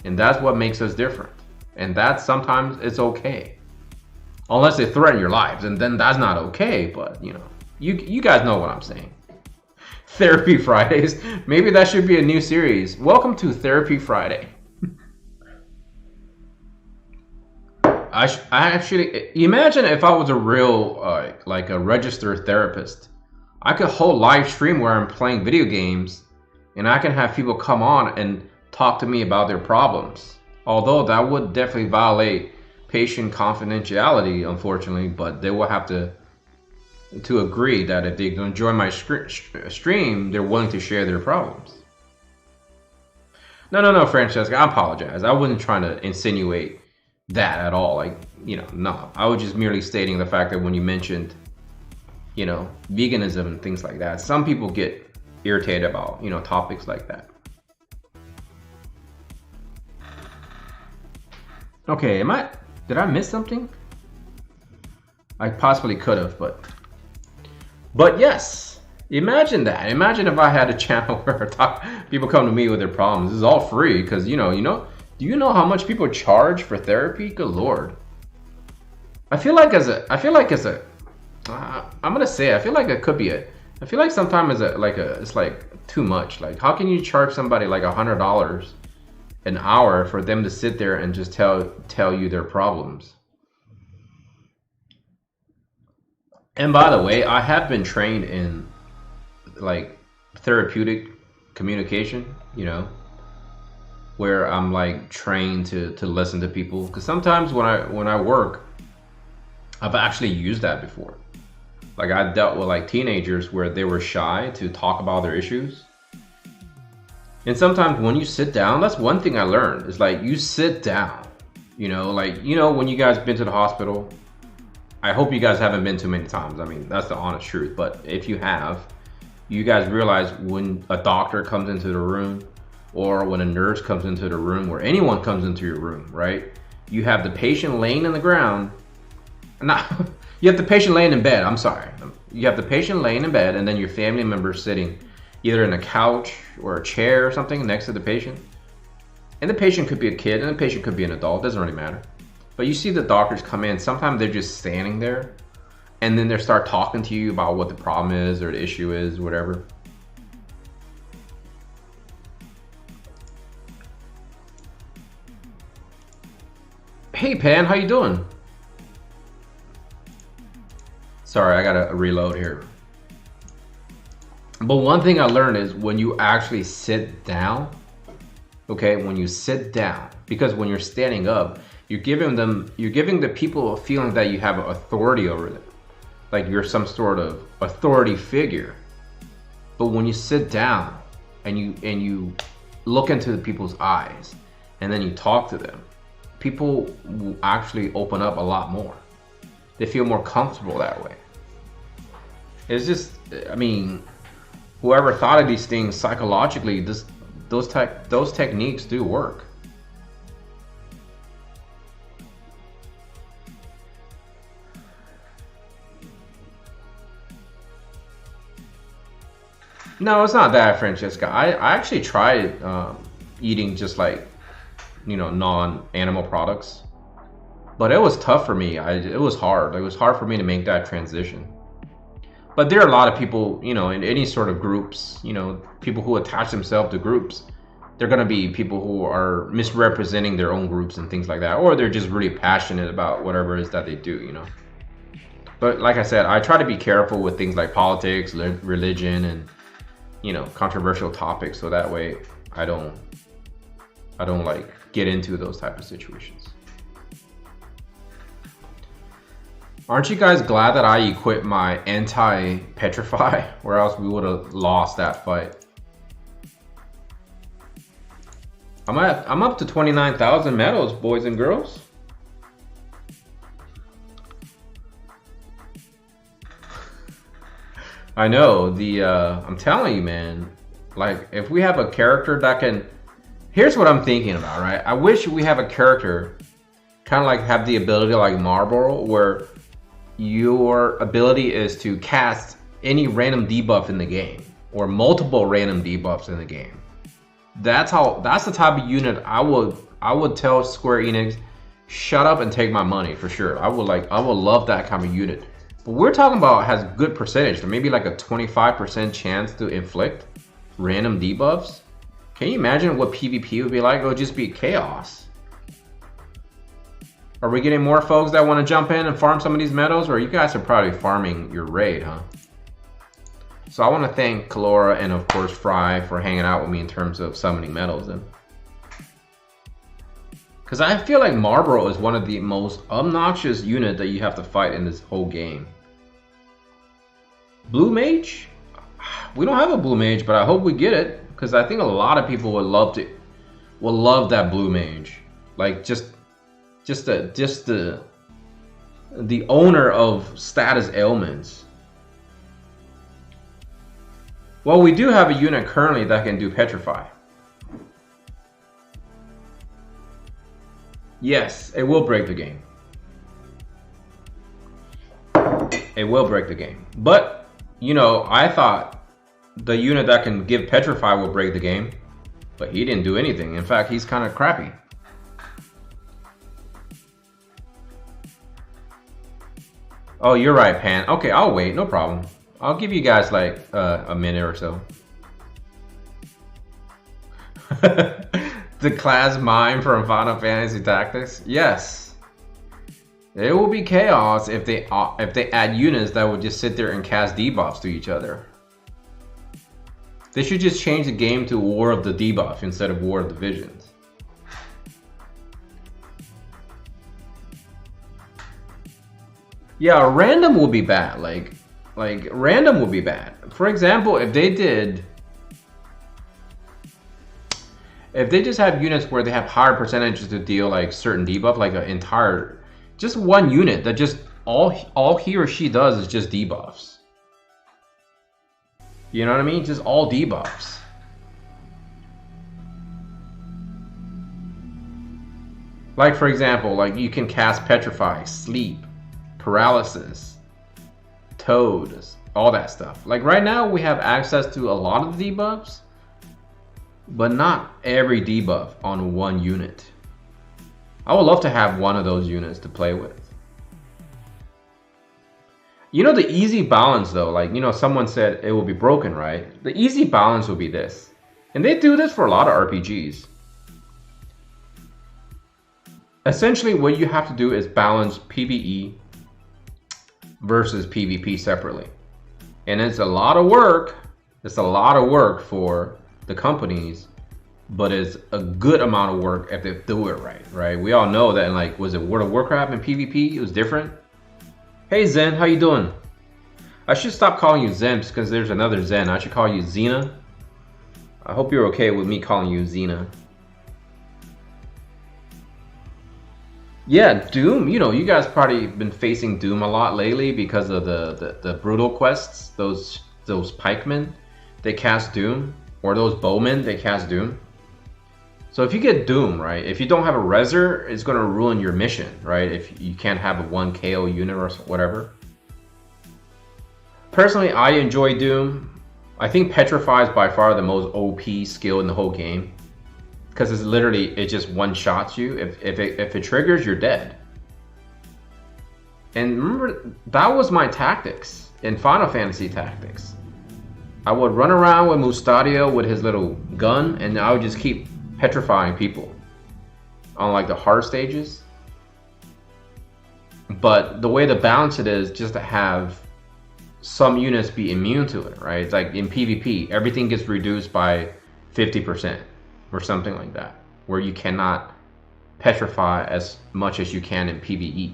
And that's what makes us different. And that sometimes it's okay. Unless they threaten your lives, and then that's not okay. But, you know, you guys know what I'm saying. Therapy Fridays. Maybe that should be a new series. Welcome to Therapy Friday. I actually imagine if I was a real like a registered therapist, I could hold live stream where I'm playing video games, and I can have people come on and talk to me about their problems. Although that would definitely violate patient confidentiality, unfortunately, but they will have to agree that if they enjoy my stream, they're willing to share their problems. No, Francesca, I apologize. I wasn't trying to insinuate that at all. Like, you know, no. I was just merely stating the fact that when you mentioned, you know, veganism and things like that, some people get irritated about, you know, topics like that. Okay, did I miss something? I possibly could have, but yes. Imagine that. Imagine if I had a channel where people come to me with their problems. This is all free because do you know how much people charge for therapy? Good Lord. I feel like I'm gonna say I feel like it could be I feel like sometimes it's like too much. Like, how can you charge somebody like $100 an hour for them to sit there and just tell you their problems? And by the way, I have been trained in like therapeutic communication, where I'm like trained to listen to people. Because sometimes when I work, I've actually used that before. Like, I dealt with like teenagers where they were shy to talk about their issues. And sometimes when you sit down, that's one thing I learned, is like, you sit down, when you guys been to the hospital. I hope you guys haven't been too many times. I mean, that's the honest truth. But if you have, you guys realize when a doctor comes into the room, or when a nurse comes into the room, or anyone comes into your room, right? You have the patient laying on the ground. You have the patient laying in bed. I'm sorry. You have the patient laying in bed, and then your family member sitting either in a couch or a chair or something next to the patient. And the patient could be a kid, and the patient could be an adult. Doesn't really matter. But you see the doctors come in. Sometimes they're just standing there, and then they start talking to you about what the problem is or the issue is, whatever. Hey, Pan, how you doing? Sorry, I gotta reload here. But one thing I learned is when you actually sit down, okay, when you sit down, because when you're standing up, you're giving the people a feeling that you have authority over them, like you're some sort of authority figure. But when you sit down and you look into the people's eyes and then you talk to them, people will actually open up a lot more. They feel more comfortable that way. It's just, I mean, whoever thought of these things psychologically, those techniques do work. No, it's not that, Francesca. I actually tried eating just like, non-animal products, but it was tough for me. It was hard. It was hard for me to make that transition. But there are a lot of people, in any sort of groups, people who attach themselves to groups. They're going to be people who are misrepresenting their own groups and things like that, or they're just really passionate about whatever it is that they do, But like I said, I try to be careful with things like politics, religion, and controversial topics, so that way I don't like get into those type of situations. Aren't you guys glad that I equipped my anti-petrify, or else we would have lost that fight? I'm up to 29,000 medals, boys and girls. I know, I'm telling you, man, like, if we have a character that can, here's what I'm thinking about, right? I wish we have a character kind of like have the ability like Marlboro, where your ability is to cast any random debuff in the game, or multiple random debuffs in the game. That's the type of unit I would tell Square Enix, shut up and take my money for sure. I would love that kind of unit. But we're talking about has good percentage, or maybe like a 25% chance to inflict random debuffs. Can you imagine what PvP would be like? It would just be chaos. Are we getting more folks that want to jump in and farm some of these medals, or you guys are probably farming your raid, huh? So I want to thank Kalora and of course Fry for hanging out with me in terms of summoning medals then. Because I feel like Marlboro is one of the most obnoxious units that you have to fight in this whole game. Blue Mage? We don't have a Blue Mage, but I hope we get it, because I think a lot of people would love that Blue Mage. Like just the owner of status ailments. Well, we do have a unit currently that can do Petrify. Yes, it will break the game. It will break the game. But, you know, I thought the unit that can give Petrify will break the game. But he didn't do anything. In fact, he's kind of crappy. Oh, you're right, Pan. Okay, I'll wait. No problem. I'll give you guys like a minute or so. The class mime from Final Fantasy Tactics? Yes. It will be chaos if they add units that will just sit there and cast debuffs to each other. They should just change the game to War of the Debuff instead of War of the Visions. Yeah, random will be bad. Like random will be bad. For example, if they just have units where they have higher percentages to deal like certain debuff, like an entire, just one unit that just all he or she does is just debuffs. You know what I mean? Just all debuffs. Like for example, like you can cast Petrify, Sleep, Paralysis, Toads, all that stuff. Like right now we have access to a lot of the debuffs, but not every debuff on one unit. I would love to have one of those units to play with. You know, the easy balance though, like, you know, someone said it will be broken, right? The easy balance will be this. And they do this for a lot of RPGs. Essentially, what you have to do is balance PvE versus PvP separately. And it's a lot of work. It's a lot of work for the companies, but it's a good amount of work if they do it right, right? We all know that in like, was it World of Warcraft and PvP? It was different. Hey Zen, how you doing? I should stop calling you Zen because there's another Zen. I should call you Xena. I hope you're okay with me calling you Xena. Yeah, Doom, you know, you guys probably been facing Doom a lot lately because of the brutal quests, those pikemen, they cast Doom, or those bowmen, they cast Doom. So if you get Doom, right, if you don't have a Reser, it's going to ruin your mission, right? If you can't have a 1 KO unit or whatever. Personally, I enjoy Doom. I think Petrify is by far the most OP skill in the whole game. Because it's literally, it just one-shots you. If it triggers, you're dead. And remember, that was my tactics in Final Fantasy Tactics. I would run around with Mustadio with his little gun, and I would just keep petrifying people on like the hard stages. But the way to balance it is just to have some units be immune to it, right? It's like in PvP, everything gets reduced by 50% or something like that, where you cannot petrify as much as you can in PvE.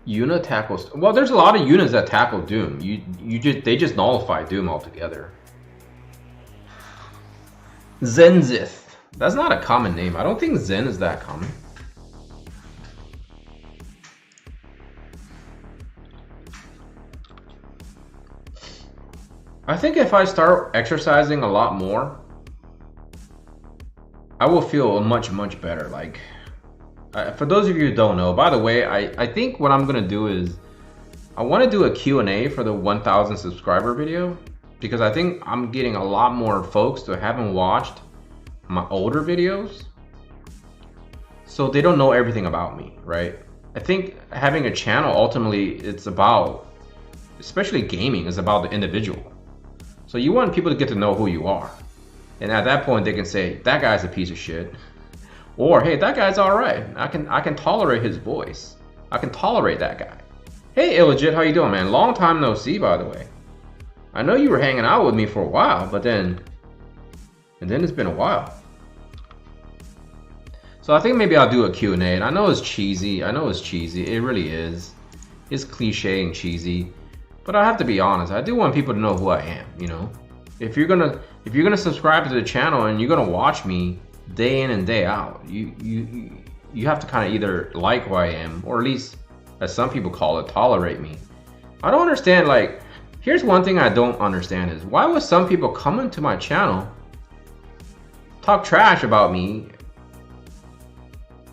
Unit tackles. Well, there's a lot of units that tackle Doom. They just nullify Doom altogether. Zenzith. That's not a common name. I don't think Zen is that common. I think if I start exercising a lot more, I will feel much better. Like, for those of you who don't know, by the way, I think what I'm gonna do is I want to do a Q&A for the 1,000 subscriber video, because I think I'm getting a lot more folks that haven't watched my older videos, so they don't know everything about me, right? I think having a channel, ultimately, it's about, especially gaming, is about the individual. So you want people to get to know who you are, and at that point they can say, that guy's a piece of shit, or hey, that guy's all right. I can tolerate his voice. I can tolerate that guy. Hey, Illegit, how you doing, man? Long time no see, by the way. I know you were hanging out with me for a while, but then it's been a while. So I think maybe I'll do a Q&A, and I know it's cheesy. It really is. It's cliche and cheesy. But I have to be honest, I do want people to know who I am, you know? If you're gonna subscribe to the channel and you're gonna watch me day in and day out, you have to kind of either like who I am, or at least, as some people call it, tolerate me. I don't understand, like, here's one thing I don't understand is, why would some people come into my channel talk trash about me,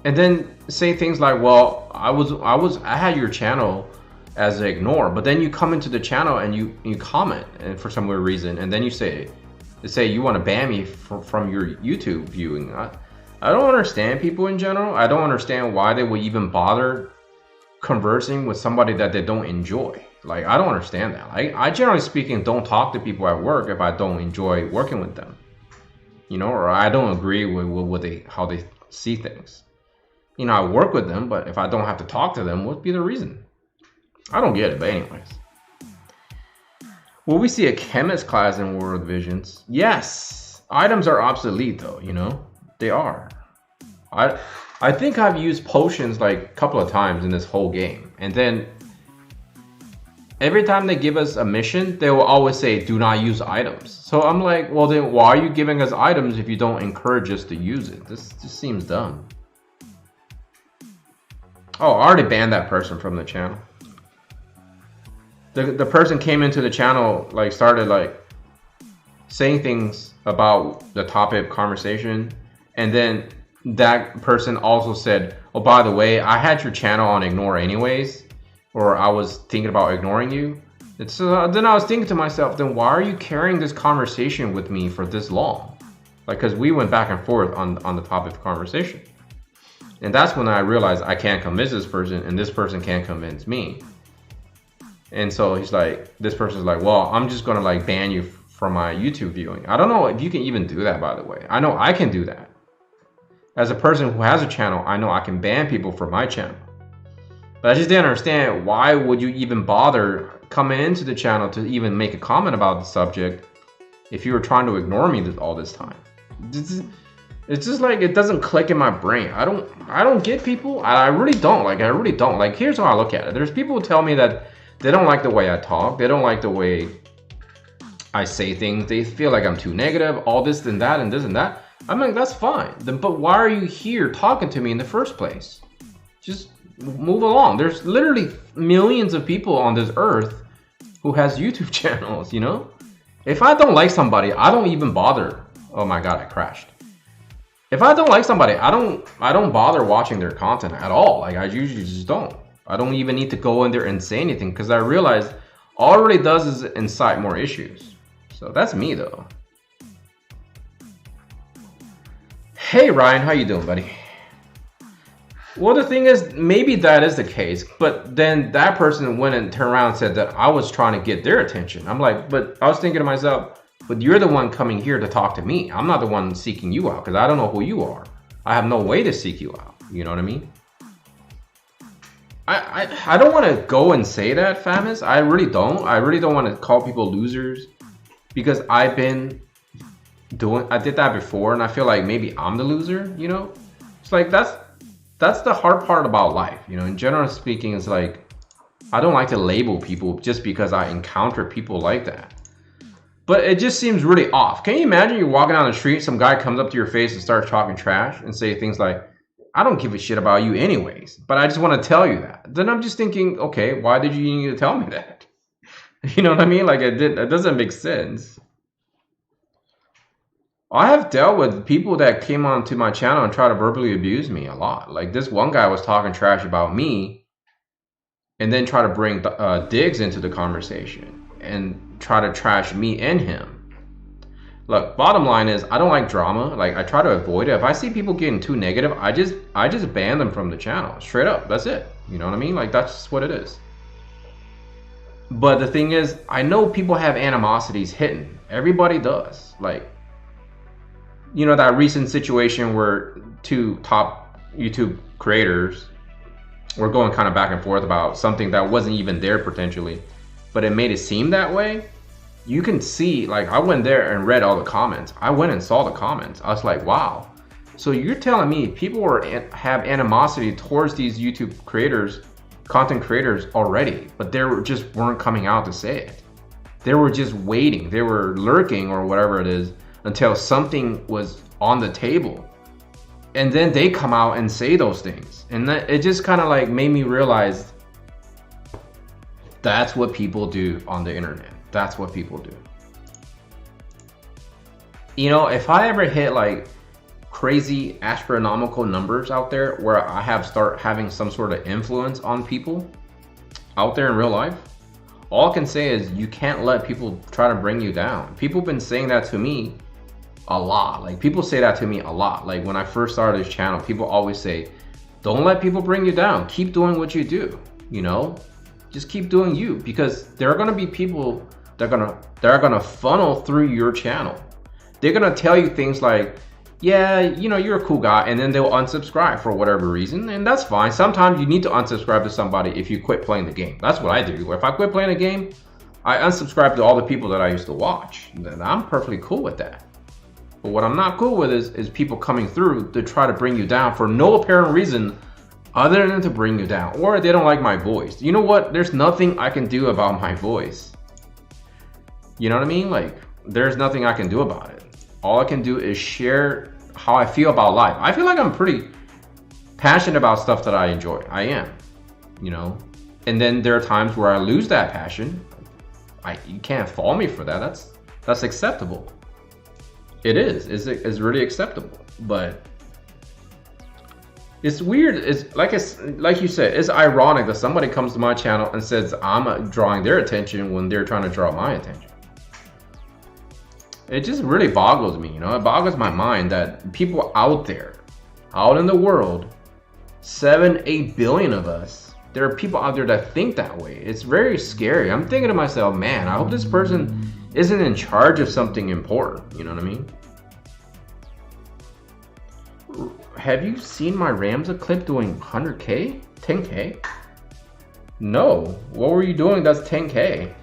and then say things like, well, I had your channel as an ignore, but then you come into the channel and you comment, and for some weird reason, and then you say you want to ban me from your YouTube viewing. I don't understand people in general. I don't understand why they would even bother conversing with somebody that they don't enjoy. Like, I don't understand that. I generally speaking don't talk to people at work if I don't enjoy working with them, you know, or I don't agree with how they see things. You know, I work with them, but if I don't have to talk to them, what'd be the reason? I don't get it, but anyways. Will we see a chemist class in World Visions? Yes. Items are obsolete though, you know? They are. I think I've used potions like a couple of times in this whole game. And then every time they give us a mission, they will always say, do not use items. So I'm like, well then why are you giving us items if you don't encourage us to use it? This just seems dumb. Oh, I already banned that person from the channel. The person came into the channel, like started like saying things about the topic of conversation, and then that person also said, oh, by the way, I had your channel on ignore anyways, or I was thinking about ignoring you. So then I was thinking to myself, then why are you carrying this conversation with me for this long? Like, because we went back and forth on the topic of conversation. And that's when I realized I can't convince this person, and this person can't convince me. And so he's like, this person's like, well, I'm just gonna like ban you from my YouTube viewing. I don't know if you can even do that, by the way. I know I can do that. As a person who has a channel, I know I can ban people from my channel. But I just didn't understand, why would you even bother coming into the channel to even make a comment about the subject if you were trying to ignore me all this time? It's just like, it doesn't click in my brain. I don't get people. I really don't. Like, I really don't. Like, here's how I look at it. There's people who tell me that they don't like the way I talk. They don't like the way I say things. They feel like I'm too negative, all this and that and this and that. I'm like, that's fine. But why are you here talking to me in the first place? Just move along. There's literally millions of people on this earth who has YouTube channels, you know? If I don't like somebody, I don't even bother. Oh my God, I crashed. If I don't like somebody, I don't bother watching their content at all. Like, I usually just don't. I don't even need to go in there and say anything, because I realize all it really does is incite more issues. So that's me though. Hey Ryan, how you doing, buddy? Well, the thing is, maybe that is the case, but then that person went and turned around and said that I was trying to get their attention. I'm like, but I was thinking to myself, but you're the one coming here to talk to me. I'm not the one seeking you out, because I don't know who you are. I have no way to seek you out. You know what I mean? I don't want to go and say that, Famous. I really don't. I really don't want to call people losers, because I did that before, and I feel like maybe I'm the loser, you know? It's like, that's the hard part about life, you know? In general speaking, it's like, I don't like to label people just because I encounter people like that. But it just seems really off. Can you imagine you're walking down the street, some guy comes up to your face and starts talking trash and say things like, I don't give a shit about you anyways, but I just want to tell you that. Then I'm just thinking, okay, why did you need to tell me that? You know what I mean? Like, it doesn't make sense. I have dealt with people that came onto my channel and try to verbally abuse me a lot. Like, this one guy was talking trash about me and then try to bring Diggs into the conversation and try to trash me and him. Look, bottom line is, I don't like drama. Like, I try to avoid it. If I see people getting too negative, I just ban them from the channel. Straight up. That's it. You know what I mean? Like, that's just what it is. But the thing is, I know people have animosities hidden. Everybody does. Like, you know, that recent situation where two top YouTube creators were going kind of back and forth about something that wasn't even there potentially, but it made it seem that way. You can see, like, I went there and read all the comments. I went and saw the comments. I was like, wow. So you're telling me people have animosity towards these YouTube creators, content creators already, but they just weren't coming out to say it. They were just waiting. They were lurking or whatever it is until something was on the table. And then they come out and say those things. And it just kind of like made me realize that's what people do on the internet. That's what people do. You know, if I ever hit like crazy astronomical numbers out there where I have start having some sort of influence on people out there in real life, all I can say is you can't let people try to bring you down. People have been saying that to me a lot. Like, people say that to me a lot. Like, when I first started this channel, people always say, don't let people bring you down. Keep doing what you do, you know? Just keep doing you, because there are gonna be people that are gonna funnel through your channel. They're gonna tell you things like, yeah, you know, you're a cool guy, and then they'll unsubscribe for whatever reason, and that's fine. Sometimes you need to unsubscribe to somebody if you quit playing the game. That's what I do. If I quit playing a game, I unsubscribe to all the people that I used to watch. And I'm perfectly cool with that. But what I'm not cool with is people coming through to try to bring you down for no apparent reason other than to bring you down, or they don't like my voice. You know what? There's nothing I can do about my voice. You know what I mean? Like, there's nothing I can do about it. All I can do is share how I feel about life. I feel like I'm pretty passionate about stuff that I enjoy. I am, you know? And then there are times where I lose that passion. You can't fault me for that. That's acceptable. It is. It's really acceptable. But it's weird. It's like you said, it's ironic that somebody comes to my channel and says I'm drawing their attention when they're trying to draw my attention. It just really boggles me, you know? It boggles my mind that people out there, out in the world, 7-8 billion of us, there are people out there that think that way. It's very scary. I'm thinking to myself, man, I hope this person isn't in charge of something important, you know what I mean? Have you seen my Ramza clip doing 100K? 10K? No. What were you doing that's 10K?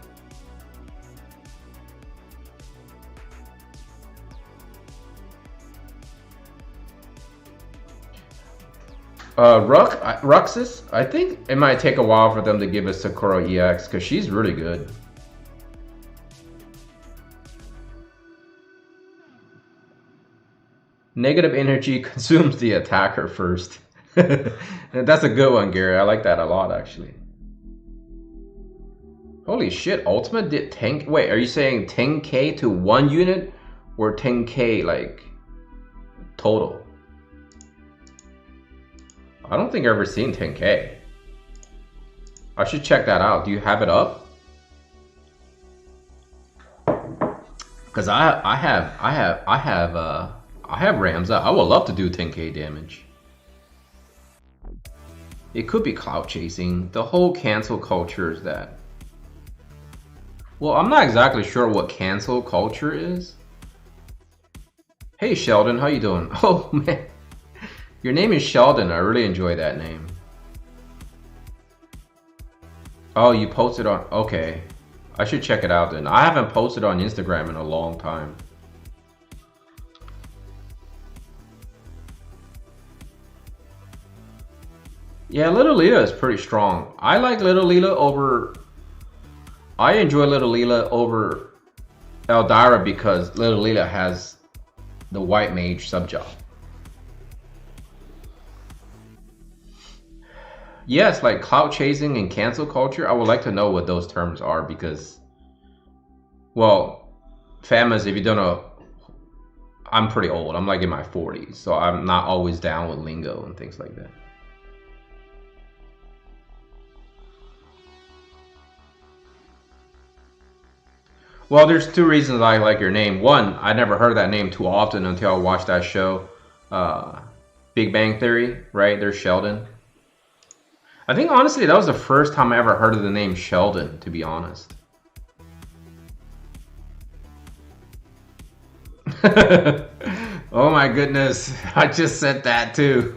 Ruxus, I think it might take a while for them to give us Sakura EX because she's really good. Negative energy consumes the attacker first. That's a good one, Gary. I like that a lot, actually. Holy shit, Ultimate did 10... Wait, are you saying 10K to one unit or 10K, like, total? I don't think I've ever seen 10K. I should check that out. Do you have it up? Because I have Ramza. I would love to do 10K damage. It could be clout chasing. The whole cancel culture is that. Well, I'm not exactly sure what cancel culture is. Hey Sheldon, how you doing? Oh man. Your name is Sheldon. I really enjoy that name. Oh, you posted on... Okay. I should check it out then. I haven't posted on Instagram in a long time. Yeah, Little Leela is pretty strong. I like Little Leela over... I enjoy Little Leela over Eldyra because Little Leela has the white mage subjob. Yes, like clout chasing and cancel culture, I would like to know what those terms are because, well, Famas, if you don't know, I'm pretty old. I'm like in my 40s, so I'm not always down with lingo and things like that. Well, there's two reasons I like your name. One, I never heard that name too often until I watched that show, Big Bang Theory, right? There's Sheldon. I think honestly that was the first time I ever heard of the name Sheldon, to be honest. Oh my goodness, I just said that too.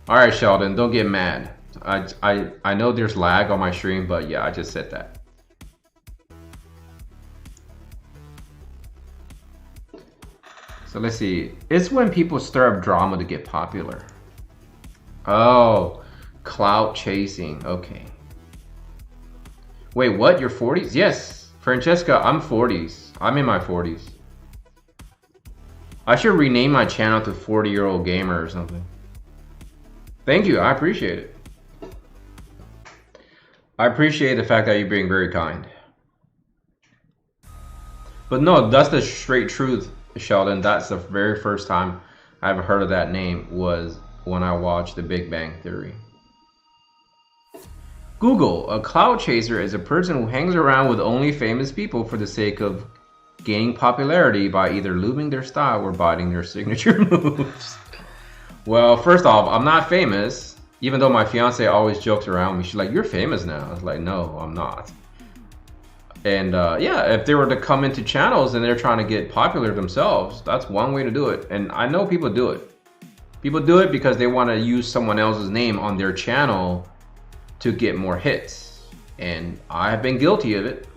All right, Sheldon, don't get mad. I know there's lag on my stream, but yeah, I just said that. So let's see. It's when people stir up drama to get popular. Oh. Clout chasing, okay. Wait, what? You're 40s? Yes, Francesca, I'm 40s. I'm in my 40s. I should rename my channel to 40-year-old gamer or something. Thank you, I appreciate it. I appreciate the fact that you're being very kind. But no, that's the straight truth, Sheldon. That's the very first time I've heard of that name was when I watched The Big Bang Theory. Google, a cloud chaser is a person who hangs around with only famous people for the sake of gaining popularity by either looping their style or biting their signature moves. Well, first off, I'm not famous, even though my fiance always jokes around me. She's like, you're famous now. I was like, no, I'm not. And yeah, if they were to come into channels and they're trying to get popular themselves, that's one way to do it. And I know people do it. People do it because they want to use someone else's name on their channel to get more hits. And I've been guilty of it.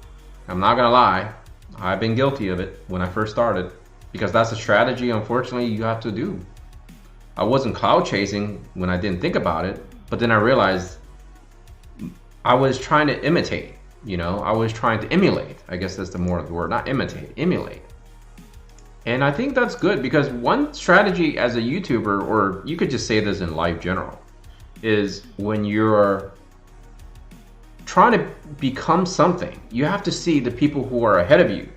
I'm not gonna lie. I've been guilty of it when I first started, because that's a strategy, unfortunately, you have to do. I wasn't cloud chasing when I didn't think about it, but then I realized I was trying to imitate, you know, I was trying to emulate. I guess that's the more of the word, not imitate, emulate. And I think that's good, because one strategy as a YouTuber, or you could just say this in life general, is when you're trying to become something, you have to see the people who are ahead of you,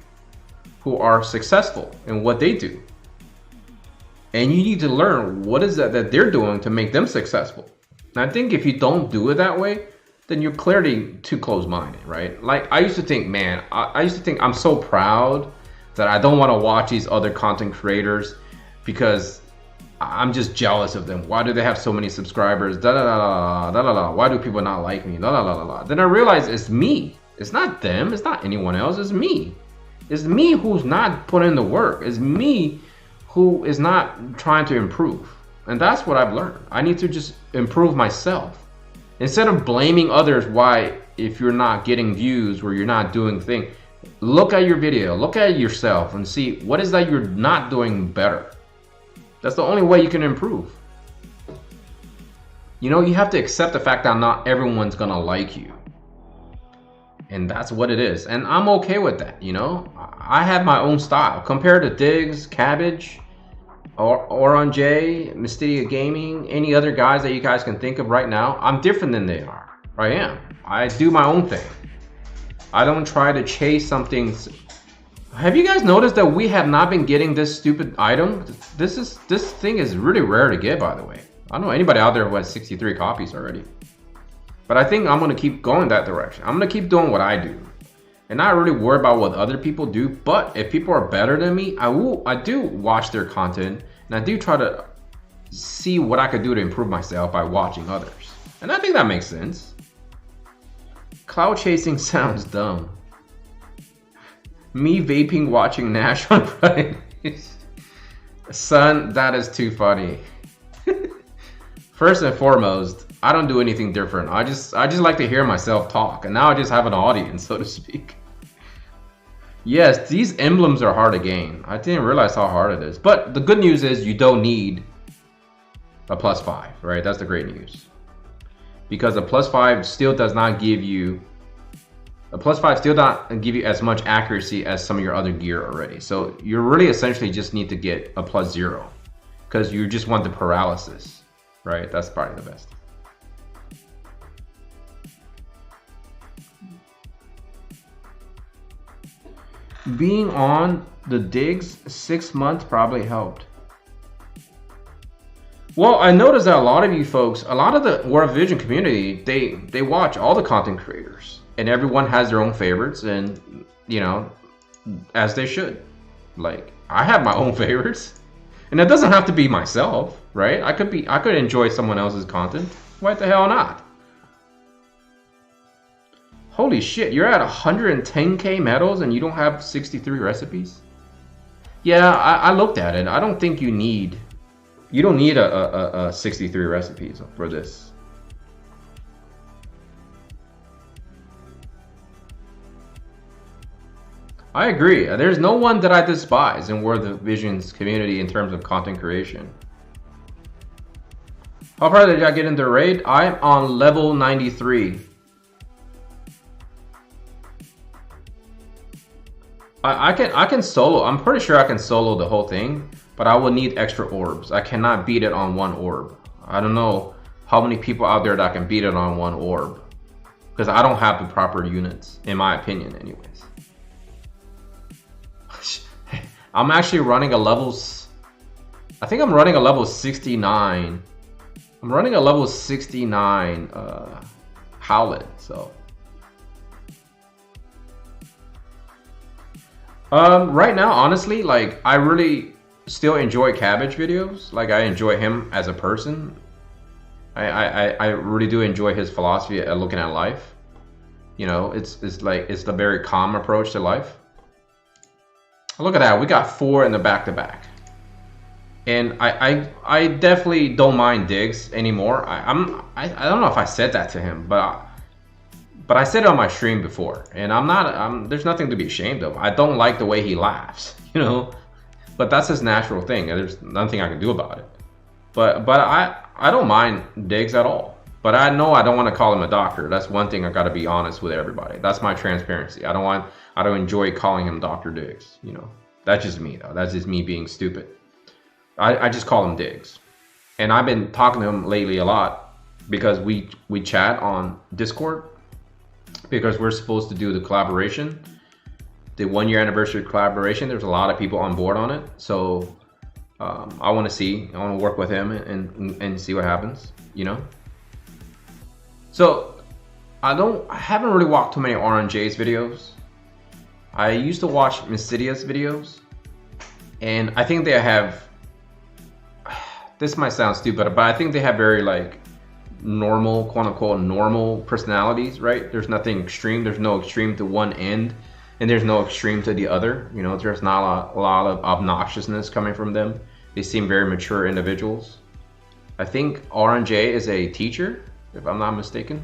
who are successful in what they do. And you need to learn what is that they're doing to make them successful. And I think if you don't do it that way, then you're clearly too close-minded, right? Like I used to think, man, I used to think I'm so proud that I don't want to watch these other content creators because I'm just jealous of them. Why do they have so many subscribers? Da da da da da da. Why do people not like me? Da da da da. Then I realized it's me. It's not them. It's not anyone else. It's me. It's me who's not putting in the work. It's me who is not trying to improve. And that's what I've learned. I need to just improve myself. Instead of blaming others why if you're not getting views or you're not doing things, look at your video, look at yourself and see what is that you're not doing better. That's the only way you can improve. You know, you have to accept the fact that not everyone's gonna like you. And that's what it is. And I'm okay with that, you know? I have my own style. Compared to Diggs, Cabbage, or on J, Mysteria Gaming, any other guys that you guys can think of right now, I'm different than they are. I am. I do my own thing. I don't try to chase something. Have you guys noticed that we have not been getting this stupid item? This thing is really rare to get, by the way. I don't know anybody out there who has 63 copies already. But I think I'm gonna keep going that direction. I'm gonna keep doing what I do. And not really worry about what other people do. But if people are better than me, I do watch their content. And I do try to see what I could do to improve myself by watching others. And I think that makes sense. Cloud chasing sounds dumb. Me vaping watching Nash on Fridays. Son, that is too funny. First and foremost, I don't do anything different. I just like to hear myself talk, and now I just have an audience, so to speak. Yes, these emblems are hard to gain. I didn't realize how hard it is. But the good news is you don't need a +5, right? That's the great news. Because a +5 still does not give you as much accuracy as some of your other gear already. So you really essentially just need to get a +0 because you just want the paralysis, right? That's probably the best. Being on the Diggs 6 months probably helped. Well, I noticed that a lot of you folks, a lot of the World Vision community, they watch all the content creators, and everyone has their own favorites, and you know, as they should. Like I have my own favorites, and it doesn't have to be myself, right? I could enjoy someone else's content. Why the hell not? Holy shit, you're at 110k medals and you don't have 63 recipes? Yeah, I looked at it. I don't think you don't need a 63 recipes for this. I agree. There's no one that I despise in World Vision's community in terms of content creation. How far did I get into the raid? I'm on level 93. I can solo. I'm pretty sure I can solo the whole thing, but I will need extra orbs. I cannot beat it on one orb. I don't know how many people out there that can beat it on one orb, because I don't have the proper units, in my opinion, anyways. I'm actually running a levels I think I'm running a level 69. I'm running a level 69 Howlet, so. Right now, honestly, like, I really still enjoy Cabbage videos. Like, I enjoy him as a person. I really do enjoy his philosophy at looking at life. You know, it's the very calm approach to life. Look at that, we got 4 in the back-to-back. And I definitely don't mind Diggs anymore. I don't know if I said that to him, but I said it on my stream before, and there's nothing to be ashamed of. I don't like the way he laughs, you know, but that's his natural thing, and there's nothing I can do about it. But I don't mind Diggs at all. But I know I don't want to call him a doctor. That's one thing I got to be honest with everybody. That's my transparency. I don't enjoy calling him Dr. Diggs, you know. That's just me though. That's just me being stupid. I just call him Diggs. And I've been talking to him lately a lot because we chat on Discord because we're supposed to do the collaboration, the 1-year anniversary collaboration. There's a lot of people on board on it. So I want to work with him and see what happens, you know. So I haven't really watched too many RNJ's videos. I used to watch Mysidia's videos, and I think they have, this might sound stupid, but I think they have very like normal, quote unquote, normal personalities, right? There's nothing extreme. There's no extreme to one end, and there's no extreme to the other. You know, there's not a lot of obnoxiousness coming from them. They seem very mature individuals. I think RNJ is a teacher, if I'm not mistaken.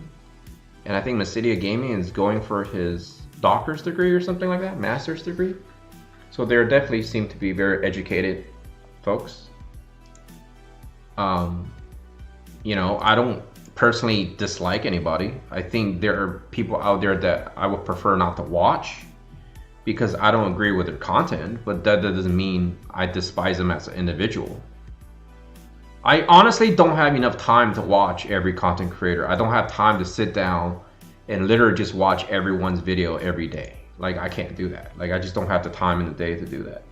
And I think Mysidia Gaming is going for his doctor's degree or something like that, master's degree. So they definitely seem to be very educated folks. You know, I don't personally dislike anybody. I think there are people out there that I would prefer not to watch because I don't agree with their content, but that doesn't mean I despise them as an individual. I honestly don't have enough time to watch every content creator. I don't have time to sit down and literally just watch everyone's video every day. Like, I can't do that. Like, I just don't have the time in the day to do that.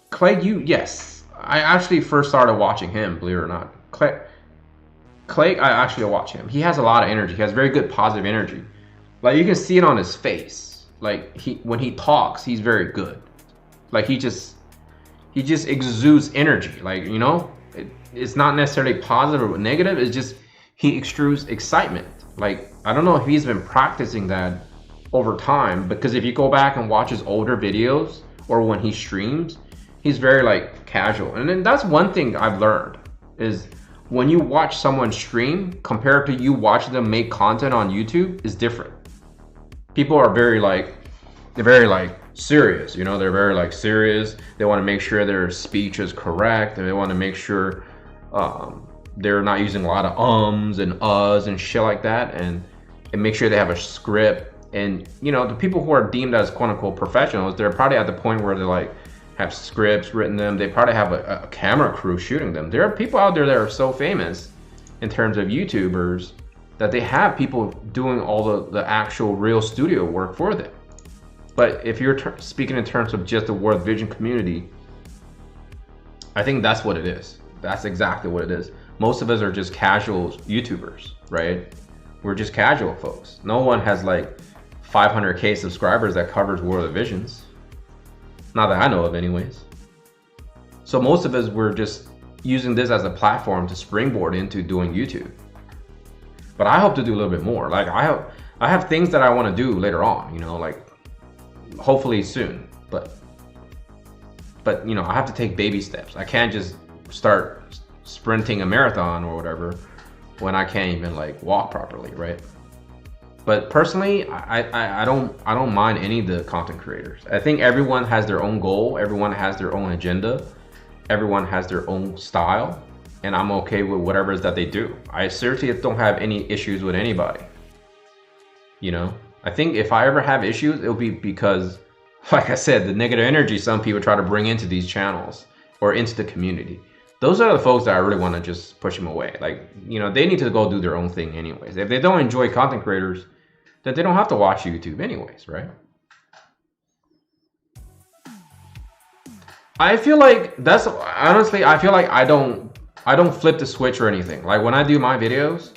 Clay, yes. I actually first started watching him, believe it or not. Clay, I actually watch him. He has a lot of energy. He has very good positive energy. Like, you can see it on his face. Like, when he talks, he's very good. Like, he just exudes energy. Like, you know, it's not necessarily positive or negative. It's just he extrudes excitement. Like, I don't know if he's been practicing that over time, because if you go back and watch his older videos or when he streams, he's very like casual. And then that's one thing I've learned is when you watch someone stream compared to you watching them make content on YouTube is different. People are very like serious, you know, they're very like serious. They want to make sure their speech is correct, and they want to make sure they're not using a lot of ums and uhs and shit like that, and make sure they have a script. And you know, the people who are deemed as quote unquote professionals, they're probably at the point where they like have scripts written them. They probably have a camera crew shooting them. There are people out there that are so famous in terms of YouTubers that they have people doing all the actual real studio work for them. But if you're speaking in terms of just the World Vision community, I think that's what it is. That's exactly what it is. Most of us are just casual YouTubers, right? We're just casual folks. No one has like 500K subscribers that covers World of Visions. Not that I know of anyways. So most of us were just using this as a platform to springboard into doing YouTube. But I hope to do a little bit more. Like I have things that I want to do later on, you know, like hopefully soon. But you know, I have to take baby steps. I can't just start sprinting a marathon or whatever when I can't even like walk properly, right? But personally, I don't mind any of the content creators. I think everyone has their own goal, everyone has their own agenda, everyone has their own style, and I'm okay with whatever it is that they do. I seriously don't have any issues with anybody. You know, I think if I ever have issues, it'll be because, like I said, the negative energy some people try to bring into these channels or into the community. Those are the folks that I really want to just push them away. Like, you know, they need to go do their own thing anyways. If they don't enjoy content creators, then they don't have to watch YouTube anyways, right? I feel like that's honestly, I feel like I don't flip the switch or anything. Like when I do my videos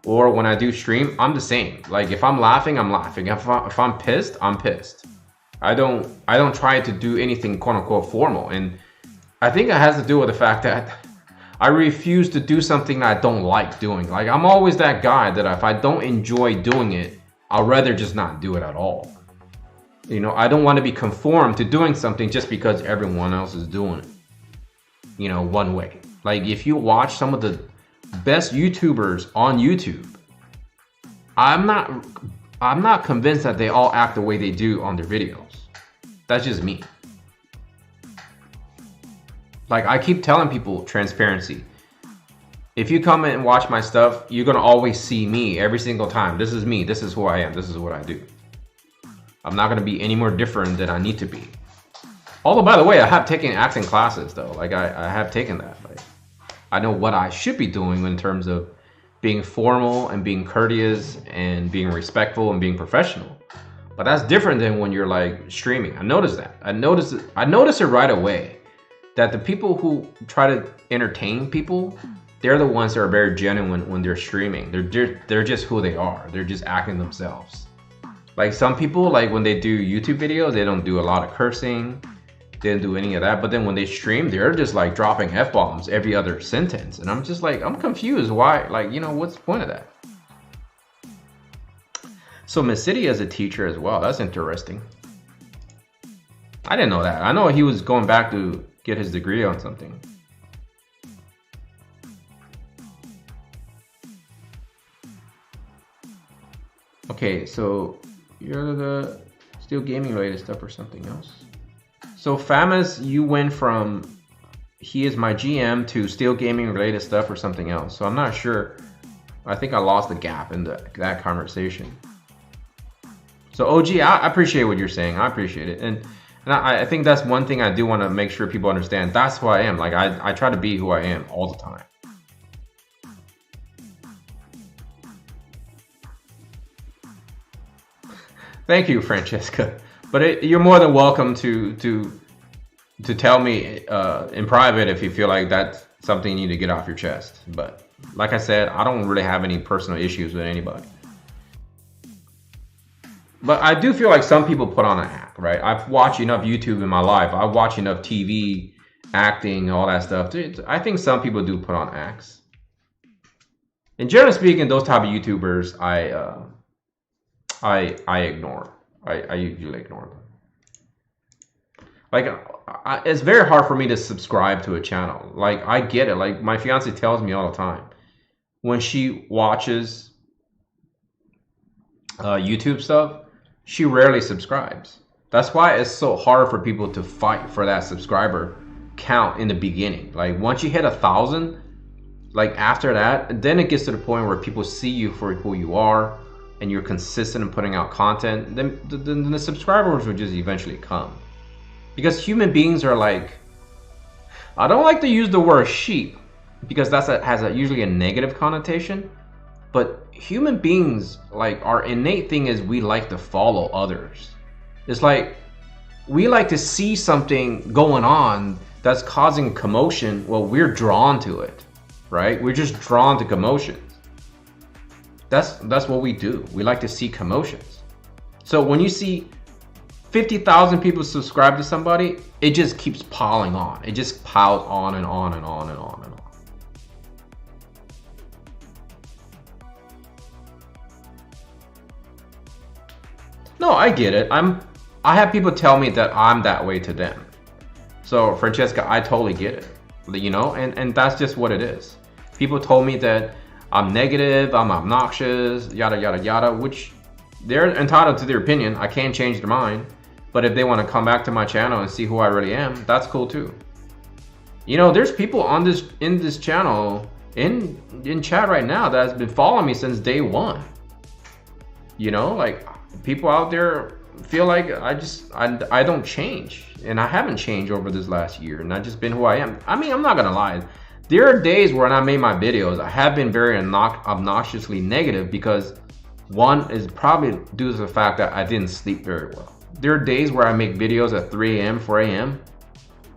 or when I do stream, I'm the same. Like if I'm laughing, I'm laughing. If I'm pissed, I'm pissed. I don't try to do anything quote unquote formal. And I think it has to do with the fact that I refuse to do something that I don't like doing. Like I'm always that guy that if I don't enjoy doing it, I'd rather just not do it at all. You know, I don't want to be conformed to doing something just because everyone else is doing it, you know, one way. Like if you watch some of the best YouTubers on YouTube, I'm not convinced that they all act the way they do on their videos. That's just me. Like I keep telling people transparency. If you come and watch my stuff, you're gonna always see me every single time. This is me, this is who I am, this is what I do. I'm not gonna be any more different than I need to be. Although, by the way, I have taken acting classes though. Like I have taken that. Like I know what I should be doing in terms of being formal and being courteous and being respectful and being professional. But that's different than when you're like streaming. I noticed that. I noticed it right away that the people who try to entertain people, they're the ones that are very genuine when they're streaming. They're just who they are. They're just acting themselves. Like some people, like when they do YouTube videos, they don't do a lot of cursing. They don't do any of that. But then when they stream, they're just like dropping F-bombs every other sentence. And I'm just like, I'm confused. Why? Like, you know, what's the point of that? So Miss City is a teacher as well. That's interesting. I didn't know that. I know he was going back to get his degree on something. Okay, so you're the still gaming related stuff or something else. So Famous, you went from he is my GM to still gaming related stuff or something else. So I'm not sure. I think I lost the gap in that conversation. So OG, I appreciate what you're saying. I appreciate it. And I think that's one thing I do want to make sure people understand. That's who I am. Like I try to be who I am all the time. Thank you, Francesca. But you're more than welcome to tell me in private if you feel like that's something you need to get off your chest. But like I said, I don't really have any personal issues with anybody. But I do feel like some people put on an act, right? I've watched enough YouTube in my life. I watch enough TV, acting, all that stuff. I think some people do put on acts. And generally speaking, those type of YouTubers, I ignore. I usually ignore them. Like, it's very hard for me to subscribe to a channel. Like, I get it. Like, my fiance tells me all the time. When she watches YouTube stuff, she rarely subscribes. That's why it's so hard for people to fight for that subscriber count in the beginning. Like, once you hit 1,000, like, after that, then it gets to the point where people see you for who you are, and you're consistent in putting out content, then the subscribers will just eventually come. Because human beings are like, I don't like to use the word sheep, because has usually a negative connotation, but human beings, like, our innate thing is we like to follow others. It's like, we like to see something going on that's causing commotion, well, we're drawn to it, right? We're just drawn to commotion. That's what we do. We like to see commotions. So when you see 50,000 people subscribe to somebody, it just keeps piling on. It just piles on and on and on and on and on. No, I get it. I have people tell me that I'm that way to them. So Francesca, I totally get it. You know, and that's just what it is. People told me that I'm negative, I'm obnoxious, yada, yada, yada, which they're entitled to their opinion. I can't change their mind. But if they want to come back to my channel and see who I really am, that's cool too. You know, there's people in this channel, in chat right now that has been following me since day one. You know, like people out there feel like I don't change. And I haven't changed over this last year. And I've just been who I am. I mean, I'm not going to lie. There are days when I made my videos, I have been very obnoxiously negative because one is probably due to the fact that I didn't sleep very well. There are days where I make videos at 3 a.m., 4 a.m.,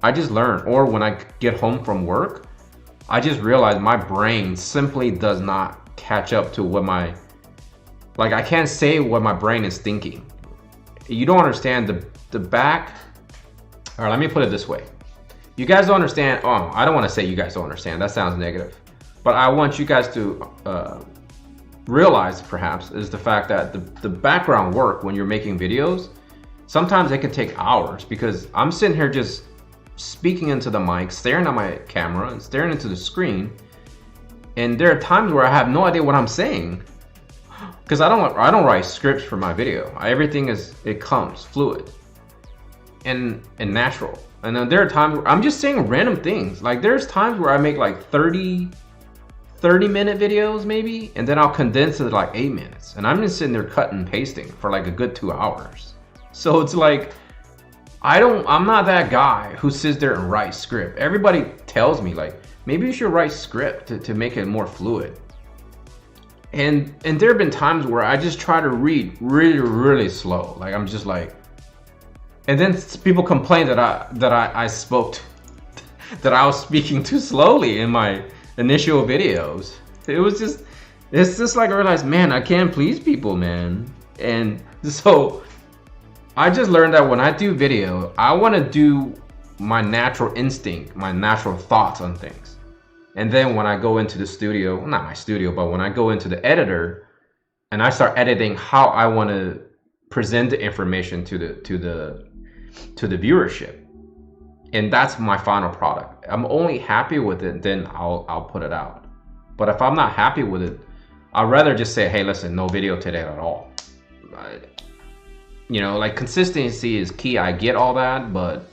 I just learn. Or when I get home from work, I just realize my brain simply does not catch up to what my, like I can't say what my brain is thinking. You don't understand the back. All right, let me put it this way. You guys don't understand. Oh, I don't want to say you guys don't understand. That sounds negative. But I want you guys to realize, perhaps, is the fact that the background work when you're making videos, sometimes it can take hours, because I'm sitting here just speaking into the mic, staring at my camera and staring into the screen. And there are times where I have no idea what I'm saying, because I don't write scripts for my video. Everything it comes fluid and natural. And then there are times where I'm just saying random things. Like there's times where I make like 30-minute videos maybe, and then I'll condense it to like 8 minutes. And I'm just sitting there cutting and pasting for like a good 2 hours. So it's like, I'm not that guy who sits there and writes script. Everybody tells me like, maybe you should write script to make it more fluid. And there have been times where I just try to read really, really slow. Like I'm just like, and then people complain that I spoke, that I was speaking too slowly in my initial videos. It's just like I realized, man, I can't please people, man. And so I just learned that when I do video, I want to do my natural instinct, my natural thoughts on things. And then when I go into the studio, well, not my studio, but when I go into the editor and I start editing how I want to present the information to the viewership, and that's my final product. I'm only happy with it, then I'll put it out. But if I'm not happy with it, I'd rather just say, hey, listen, no video today at all. You know, like consistency is key. I get all that, but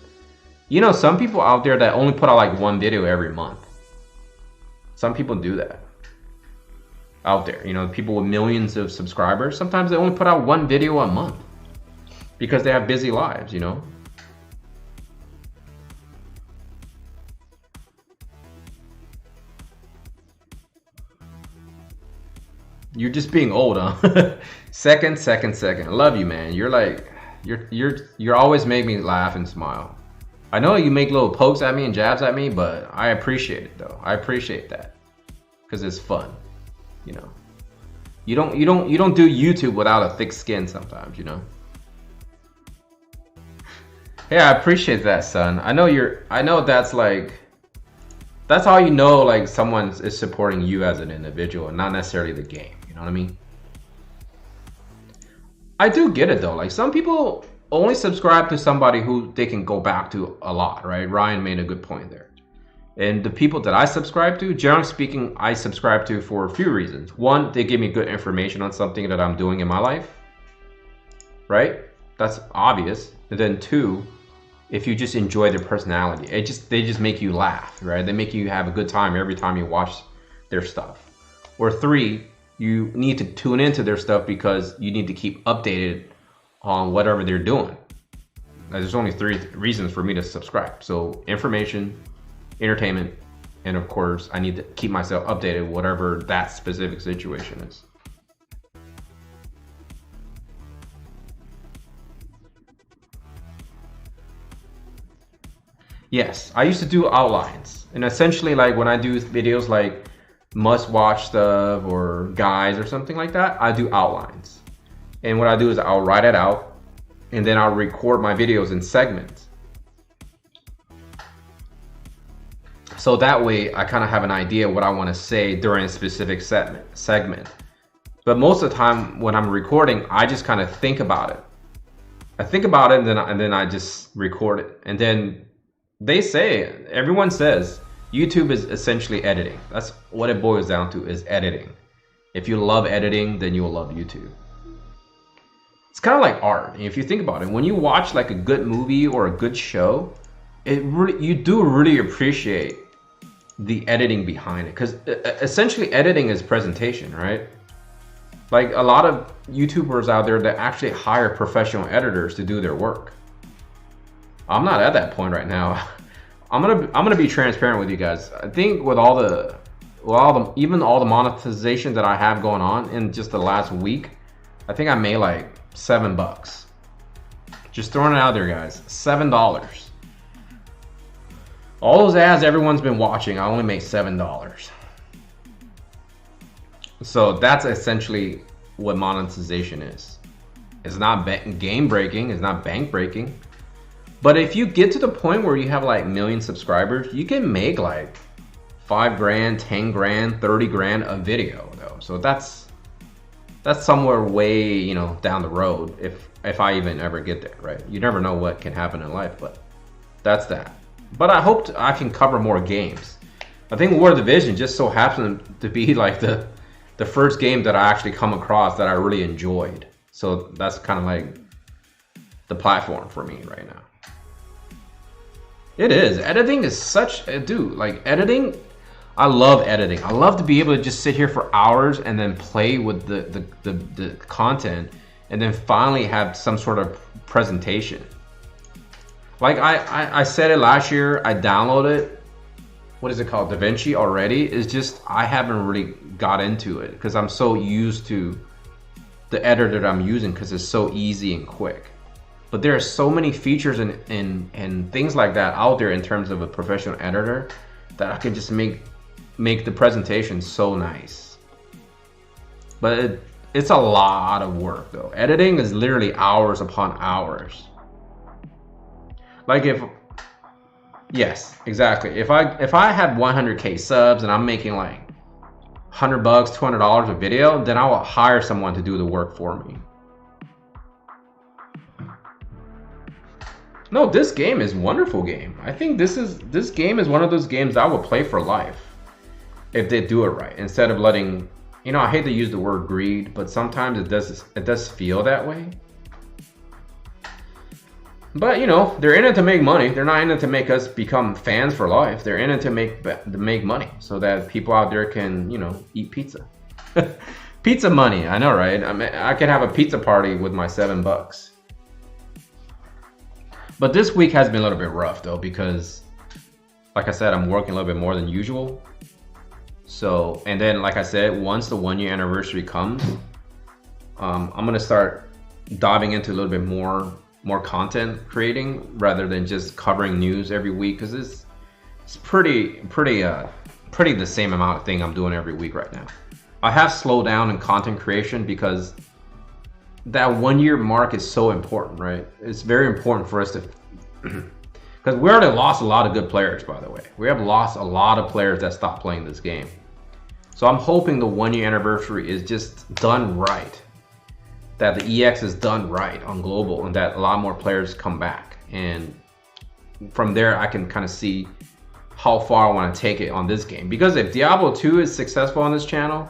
you know, some people out there that only put out like one video every month. Some people do that out there. You know, people with millions of subscribers, sometimes they only put out one video a month because they have busy lives, you know. You're just being old, huh? Second. I love you, man. You're like, you're always make me laugh and smile. I know you make little pokes at me and jabs at me, but I appreciate it though. I appreciate that because it's fun. You know, you don't do YouTube without a thick skin sometimes, you know. Yeah, I appreciate that, son. I know that's like, that's how you know like someone is supporting you as an individual and not necessarily the game. You know what I mean? I do get it though. Like some people only subscribe to somebody who they can go back to a lot, right? Ryan made a good point there. And the people that I subscribe to, generally speaking, I subscribe to for a few reasons. One, they give me good information on something that I'm doing in my life, right? That's obvious. And then two, if you just enjoy their personality, they just make you laugh, right? They make you have a good time every time you watch their stuff. Or three, you need to tune into their stuff because you need to keep updated on whatever they're doing. There's only three reasons for me to subscribe. So information, entertainment, and of course, I need to keep myself updated whatever that specific situation is. Yes, I used to do outlines. And essentially like when I do videos like must watch stuff or guys or something like that, I do outlines. And what I do is I'll write it out and then I'll record my videos in segments. So that way I kind of have an idea what I want to say during a specific segment. But most of the time when I'm recording, I just kind of think about it. I think about it and then I just record it. And then everyone says YouTube is essentially editing. That's what it boils down to, is editing. If you love editing, then you will love YouTube. It's kind of like art. If you think about it, when you watch like a good movie or a good show, you do really appreciate the editing behind it, because essentially editing is presentation, right? Like a lot of YouTubers out there that actually hire professional editors to do their work. I'm not at that point right now. I'm gonna be transparent with you guys. I think with even all the monetization that I have going on in just the last week, I think I made like $7. Just throwing it out there, guys. $7. All those ads everyone's been watching, I only make $7. So that's essentially what monetization is. It's not game breaking, it's not bank breaking. But if you get to the point where you have like million subscribers, you can make like 5 grand, 10 grand, 30 grand a video though. So that's somewhere way, you know, down the road if I even ever get there, right? You never know what can happen in life, but that's that. But I hope I can cover more games. I think War Division just so happened to be like the first game that I actually come across that I really enjoyed. So that's kind of like the platform for me right now. It is. Editing is such a dude. Like editing, I love editing. I love to be able to just sit here for hours and then play with the content and then finally have some sort of presentation. Like I said it last year, I downloaded, what is it called, DaVinci already. It's just I haven't really got into it because I'm so used to the editor that I'm using because it's so easy and quick. But there are so many features and things like that out there in terms of a professional editor that I can just make the presentation so nice. But it's a lot of work though. Editing is literally hours upon hours. Like yes, exactly. If I have 100K subs and I'm making like $100, $200 a video, then I will hire someone to do the work for me. No, this game is a wonderful game. I think this game is one of those games I will play for life if they do it right. Instead of letting, you know, I hate to use the word greed, but sometimes it does feel that way. But you know, they're in it to make money. They're not in it to make us become fans for life. They're in it to make money so that people out there can, you know, eat pizza. Pizza money, I know, right? I mean, I could have a pizza party with my $7. But this week has been a little bit rough though, because like I said, I'm working a little bit more than usual. So, and then like I said, once the 1 year anniversary comes, I'm gonna start diving into a little bit more content creating rather than just covering news every week, because it's pretty the same amount of thing I'm doing every week right now. I have slowed down in content creation because that 1 year mark is so important, right? It's very important for us to, because we already lost a lot of good players, by the way. We have lost a lot of players that stopped playing this game. So I'm hoping the 1 year anniversary is just done right, that the EX is done right on global, and that a lot more players come back. And from there, I can kind of see how far I want to take it on this game. Because if Diablo 2 is successful on this channel,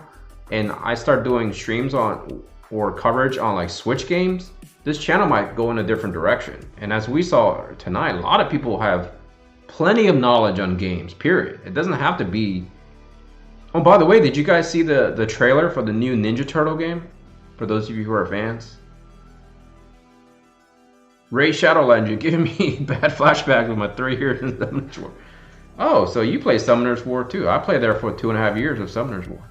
and I start doing streams on or coverage on like Switch games, this channel might go in a different direction. And as we saw tonight, a lot of people have plenty of knowledge on games, period. It doesn't have to be... Oh, by the way, did you guys see the trailer for the new Ninja Turtle game? For those of you who are fans. Raid Shadow Legend giving me bad flashbacks with my 3 years in Summoner's War. Oh, so you play Summoner's War too. I played there for 2.5 years of Summoner's War.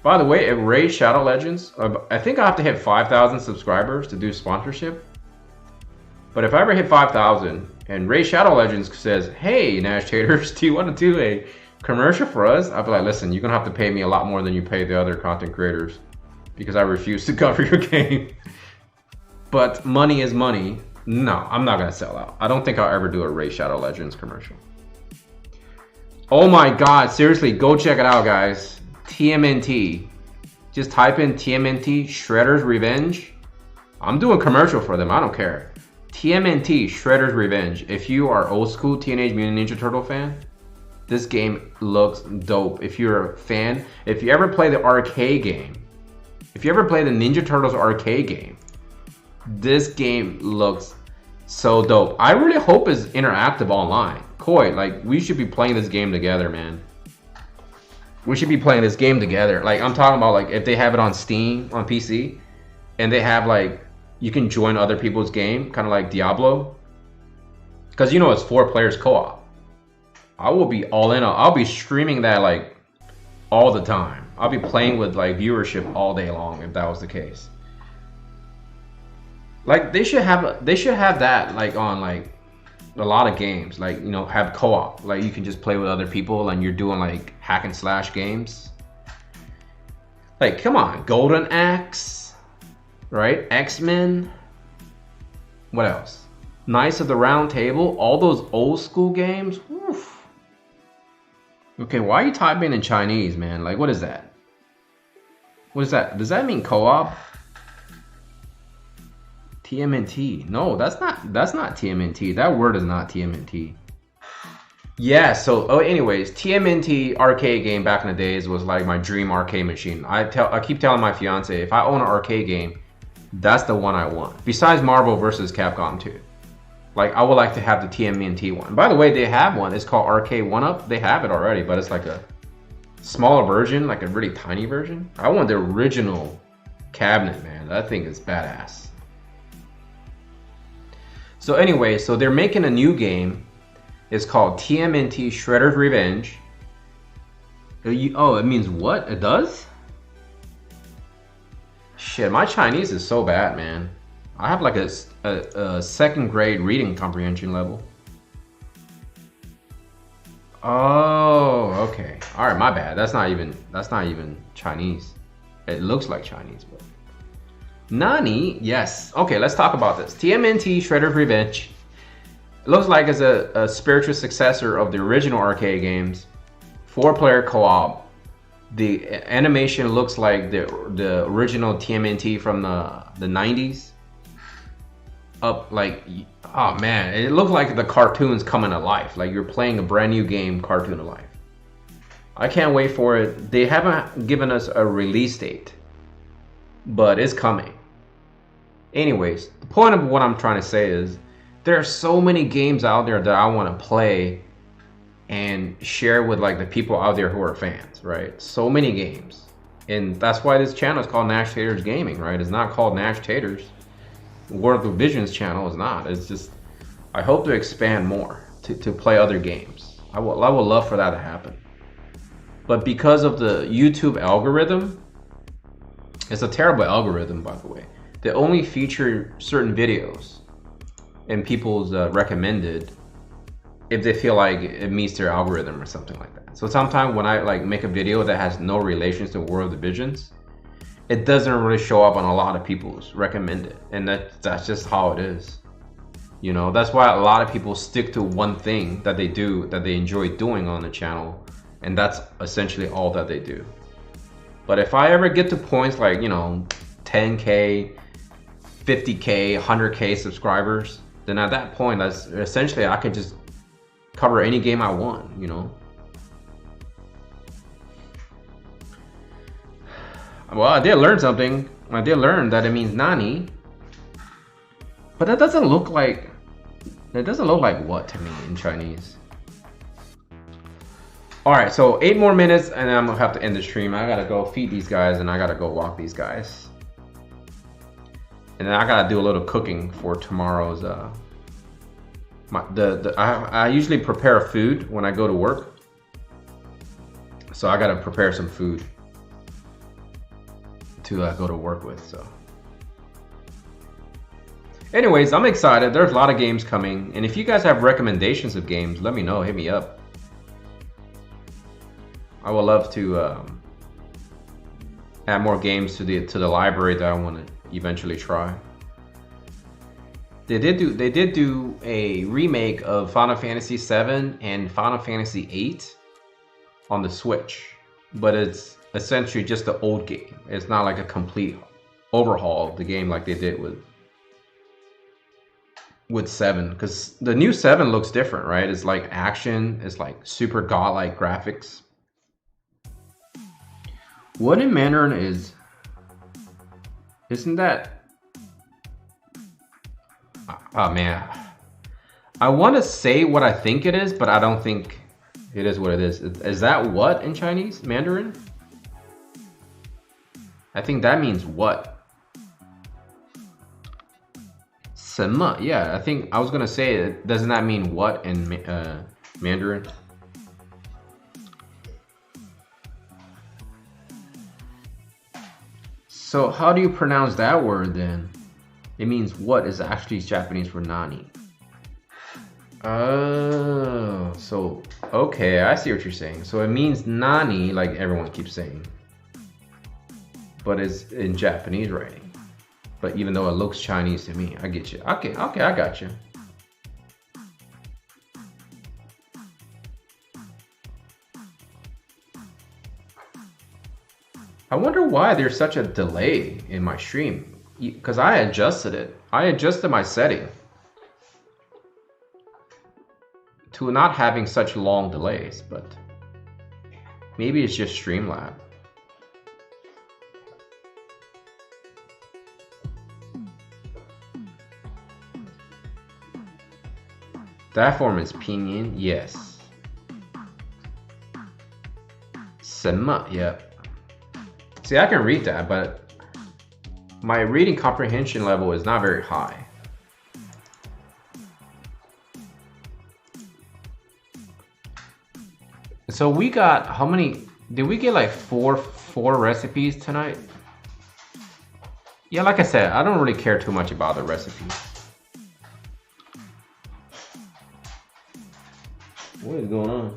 By the way, at Raid Shadow Legends, I think I have to hit 5,000 subscribers to do sponsorship. But if I ever hit 5,000 and Raid Shadow Legends says, hey, Nash Taters, do you want to do a commercial for us? I'll be like, listen, you're going to have to pay me a lot more than you pay the other content creators, because I refuse to cover your game. But money is money. No, I'm not going to sell out. I don't think I'll ever do a Raid Shadow Legends commercial. Oh my God, seriously, go check it out, guys. TMNT. Just type in TMNT, Shredder's Revenge. I'm doing a commercial for them, I don't care. TMNT, Shredder's Revenge. If you are old school Teenage Mutant Ninja Turtle fan, this game looks dope. If you're a fan, if you ever play the arcade game, if you ever play the Ninja Turtles arcade game, this game looks so dope. I really hope it's interactive online. Koi, like, we should be playing this game together, man. We should be playing this game together. Like, I'm talking about, like, if they have it on Steam, on PC, and they have, like, you can join other people's game, kind of like Diablo. Because, you know, it's 4 players co-op. I will be all in. I'll be streaming that, like, all the time. I'll be playing with, like, viewership all day long if that was the case. Like, they should have that, like, on, like, a lot of games, like, you know, have co-op. Like you can just play with other people and you're doing like hack and slash games. Like, come on, Golden Axe, right? X-Men. What else? Knights of the Round Table. All those old school games. Oof. Okay, why are you typing in Chinese, man? Like, what is that? What is that? Does that mean co-op? TMNT. No, that's not TMNT. That word is not TMNT. Yeah, so anyways, TMNT arcade game back in the days was like my dream arcade machine. I keep telling my fiance, if I own an arcade game, that's the one I want. Besides Marvel vs. Capcom 2. Like, I would like to have the TMNT one. By the way, they have one. It's called Arcade 1-Up. They have it already, but it's like a smaller version, like a really tiny version. I want the original cabinet, man. That thing is badass. So anyway, so they're making a new game. It's called TMNT Shredder's Revenge. Oh, it means what? It does? Shit, my Chinese is so bad, man. I have like a second grade reading comprehension level. Oh, okay. All right, my bad. That's not even Chinese. It looks like Chinese, but Nani? Yes. Okay, let's talk about this. TMNT Shredder's Revenge. It looks like it's a spiritual successor of the original arcade games. 4-player co-op. The animation looks like the original TMNT from the 90s. Up like, oh man, it looked like the cartoons coming to life. Like you're playing a brand new game, cartoon to life. I can't wait for it. They haven't given us a release date, but it's coming. Anyways, the point of what I'm trying to say is there are so many games out there that I want to play and share with like the people out there who are fans, right? So many games. And that's why this channel is called Nash Taters Gaming, right? It's not called Nash Taters. World of Vision's channel is not. It's just, I hope to expand more to play other games. I would love for that to happen. But because of the YouTube algorithm, it's a terrible algorithm, by the way. They only feature certain videos in people's recommended if they feel like it meets their algorithm or something like that. So sometimes when I like make a video that has no relations to World of Visions, it doesn't really show up on a lot of people's recommended, and that's just how it is. You know, that's why a lot of people stick to one thing that they do, that they enjoy doing on the channel, and that's essentially all that they do. But if I ever get to points like, you know, 10K, 50K, 100K subscribers, then at that point, that's essentially I could just cover any game I want, you know. Well, I did learn something. I did learn that it means Nani. But that doesn't look like... It doesn't look like what to me in Chinese. Alright, so 8 more minutes and then I'm gonna have to end the stream. I gotta go feed these guys and I gotta go walk these guys. And then I gotta do a little cooking for tomorrow's... I usually prepare food when I go to work. So I gotta prepare some food to go to work with. So anyways, I'm excited. There's a lot of games coming, and if you guys have recommendations of games, let me know. Hit me up. I would love to add more games to the library that I want to eventually try. They did do a remake of Final Fantasy VII and Final Fantasy VIII on the Switch, but it's essentially just the old game. It's not like a complete overhaul of the game like they did with 7, because the new 7 looks different, right? It's like action, it's like super godlike graphics. What in Mandarin isn't that, oh man, I want to say what I think it is, but I don't think it is what it is. Is that what in Chinese, Mandarin? I think that means what? 什么? Yeah, I think I was gonna say, doesn't that mean what in Mandarin? So how do you pronounce that word then? It means what is actually Japanese for Nani. Oh, so okay, I see what you're saying. So it means nani, like everyone keeps saying, but it's in Japanese writing. But even though it looks Chinese to me, I get you. Okay, I got you. I wonder why there's such a delay in my stream, because I adjusted it. I adjusted my setting to not having such long delays, but maybe it's just Streamlab. That form is pinyin, yes. 什么, yep. See, I can read that, but my reading comprehension level is not very high. So we got, how many, did we get like four recipes tonight? Yeah, like I said, I don't really care too much about the recipes. What is going on?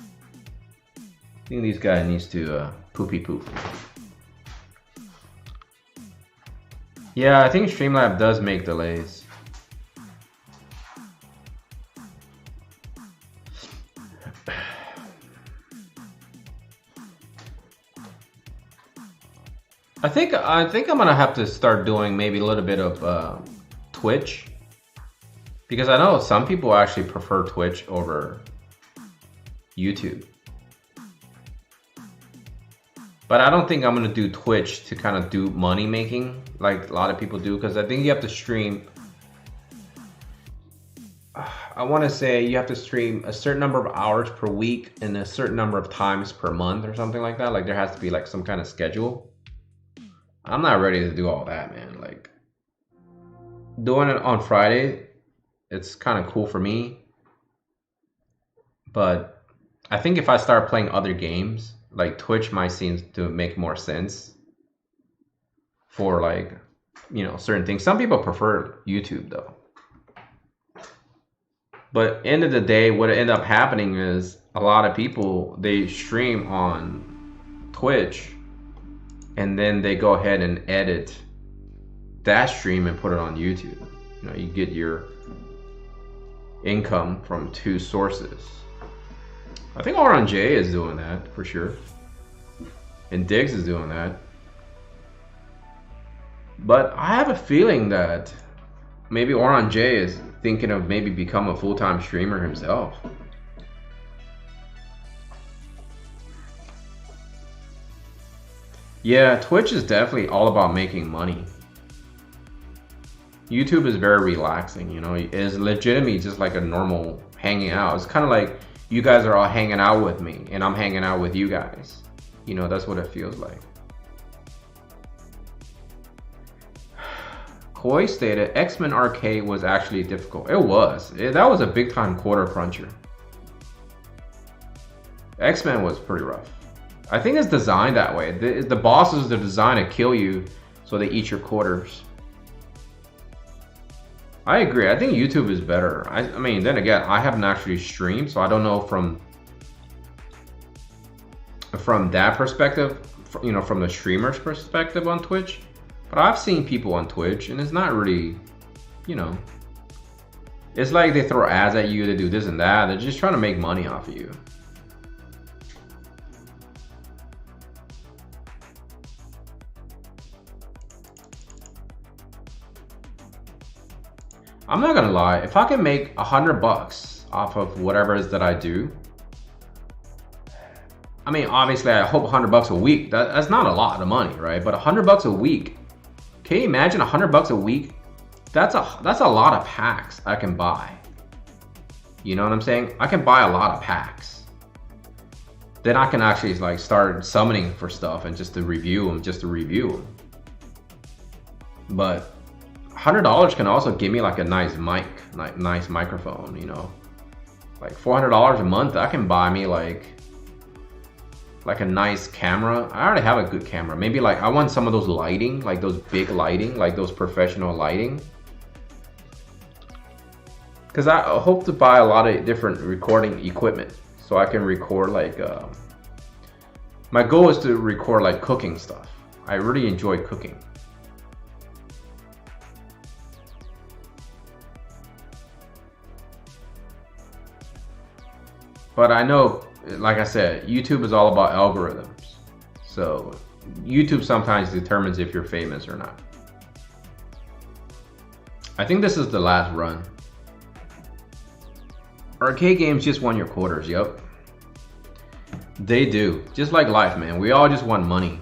I think these guys needs to poopy poop. Yeah, I think Streamlab does make delays. I think I'm gonna have to start doing maybe a little bit of Twitch, because I know some people actually prefer Twitch over YouTube. But I don't think I'm gonna do Twitch to kind of do money making like a lot of people do, because I think you have to stream. I want to say you have to stream a certain number of hours per week and a certain number of times per month or something like that. Like there has to be like some kind of schedule. I'm not ready to do all that, man. Like doing it on Friday, it's kind of cool for me. But I think if I start playing other games, like Twitch might seem to make more sense for like, you know, certain things. Some people prefer YouTube though. But end of the day, what ended up happening is a lot of people, they stream on Twitch and then they go ahead and edit that stream and put it on YouTube. You know, you get your income from two sources. I think Oron J is doing that for sure. And Diggs is doing that. But I have a feeling that maybe Oron J is thinking of maybe become a full-time streamer himself. Yeah, Twitch is definitely all about making money. YouTube is very relaxing, you know, it's legitimately just like a normal hanging out. It's kind of like you guys are all hanging out with me and I'm hanging out with you guys. You know, that's what it feels like. Koi stated X-Men Arcade was actually difficult. It was. That was a big time quarter cruncher. X-Men was pretty rough. I think it's designed that way. The bosses are designed to kill you so they eat your quarters. I agree. I think YouTube is better. I mean, then again, I haven't actually streamed, so I don't know from that perspective, you know, from the streamer's perspective on Twitch. But I've seen people on Twitch, and it's not really, you know, it's like they throw ads at you, they do this and that. They're just trying to make money off of you. I'm not gonna lie, if I can make $100 off of whatever it is that I do, I mean, obviously I hope $100 a week. That's not a lot of money, right? But $100 a week, can you imagine $100 a week? That's a lot of packs I can buy. You know what I'm saying? I can buy a lot of packs. Then I can actually like start summoning for stuff and just to review them, But $100 can also give me like a nice mic, like nice microphone, you know. Like $400 a month, I can buy me like a nice camera. I already have a good camera. Maybe like I want some of those lighting, like those big lighting, like those professional lighting. because I hope to buy a lot of different recording equipment so I can record like my goal is to record like cooking stuff. I really enjoy cooking. But I know, like I said, YouTube is all about algorithms. So YouTube sometimes determines if you're famous or not. I think this is the last run. Arcade games just want your quarters, yup. They do. Just like life, man. We all just want money.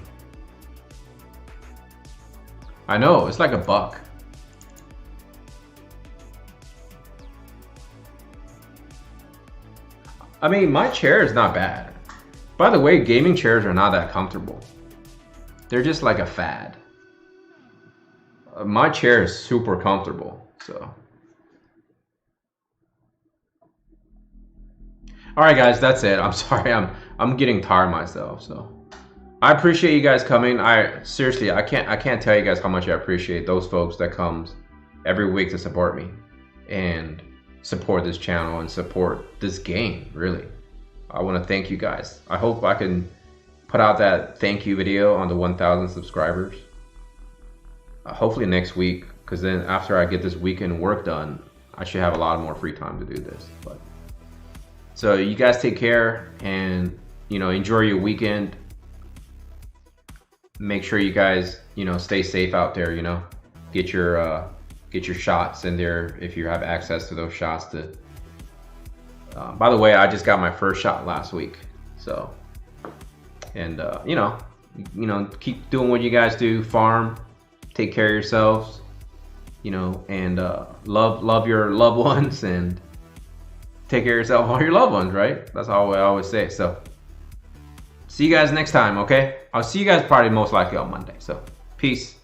I know, it's like $1. I mean, my chair is not bad. By the way, gaming chairs are not that comfortable. They're just like a fad. My chair is super comfortable, so. All right, guys, that's it. I'm sorry, I'm getting tired myself, so. I appreciate you guys coming. Seriously, I can't tell you guys how much I appreciate those folks that comes every week to support me and support this channel and support this game, really. I want to thank you guys. I hope I can put out that thank you video on the 1,000 subscribers. Hopefully next week, because then after I get this weekend work done, I should have a lot more free time to do this. But so you guys take care and, you know, enjoy your weekend. Make sure you guys, you know, stay safe out there, you know. Get your shots in there if you have access to those shots. By the way, I just got my first shot last week. So, and you know, keep doing what you guys do. Farm, take care of yourselves, you know, and love your loved ones and take care of yourself and all your loved ones, right? That's all I always say. So, see you guys next time, okay? I'll see you guys probably most likely on Monday. So, peace.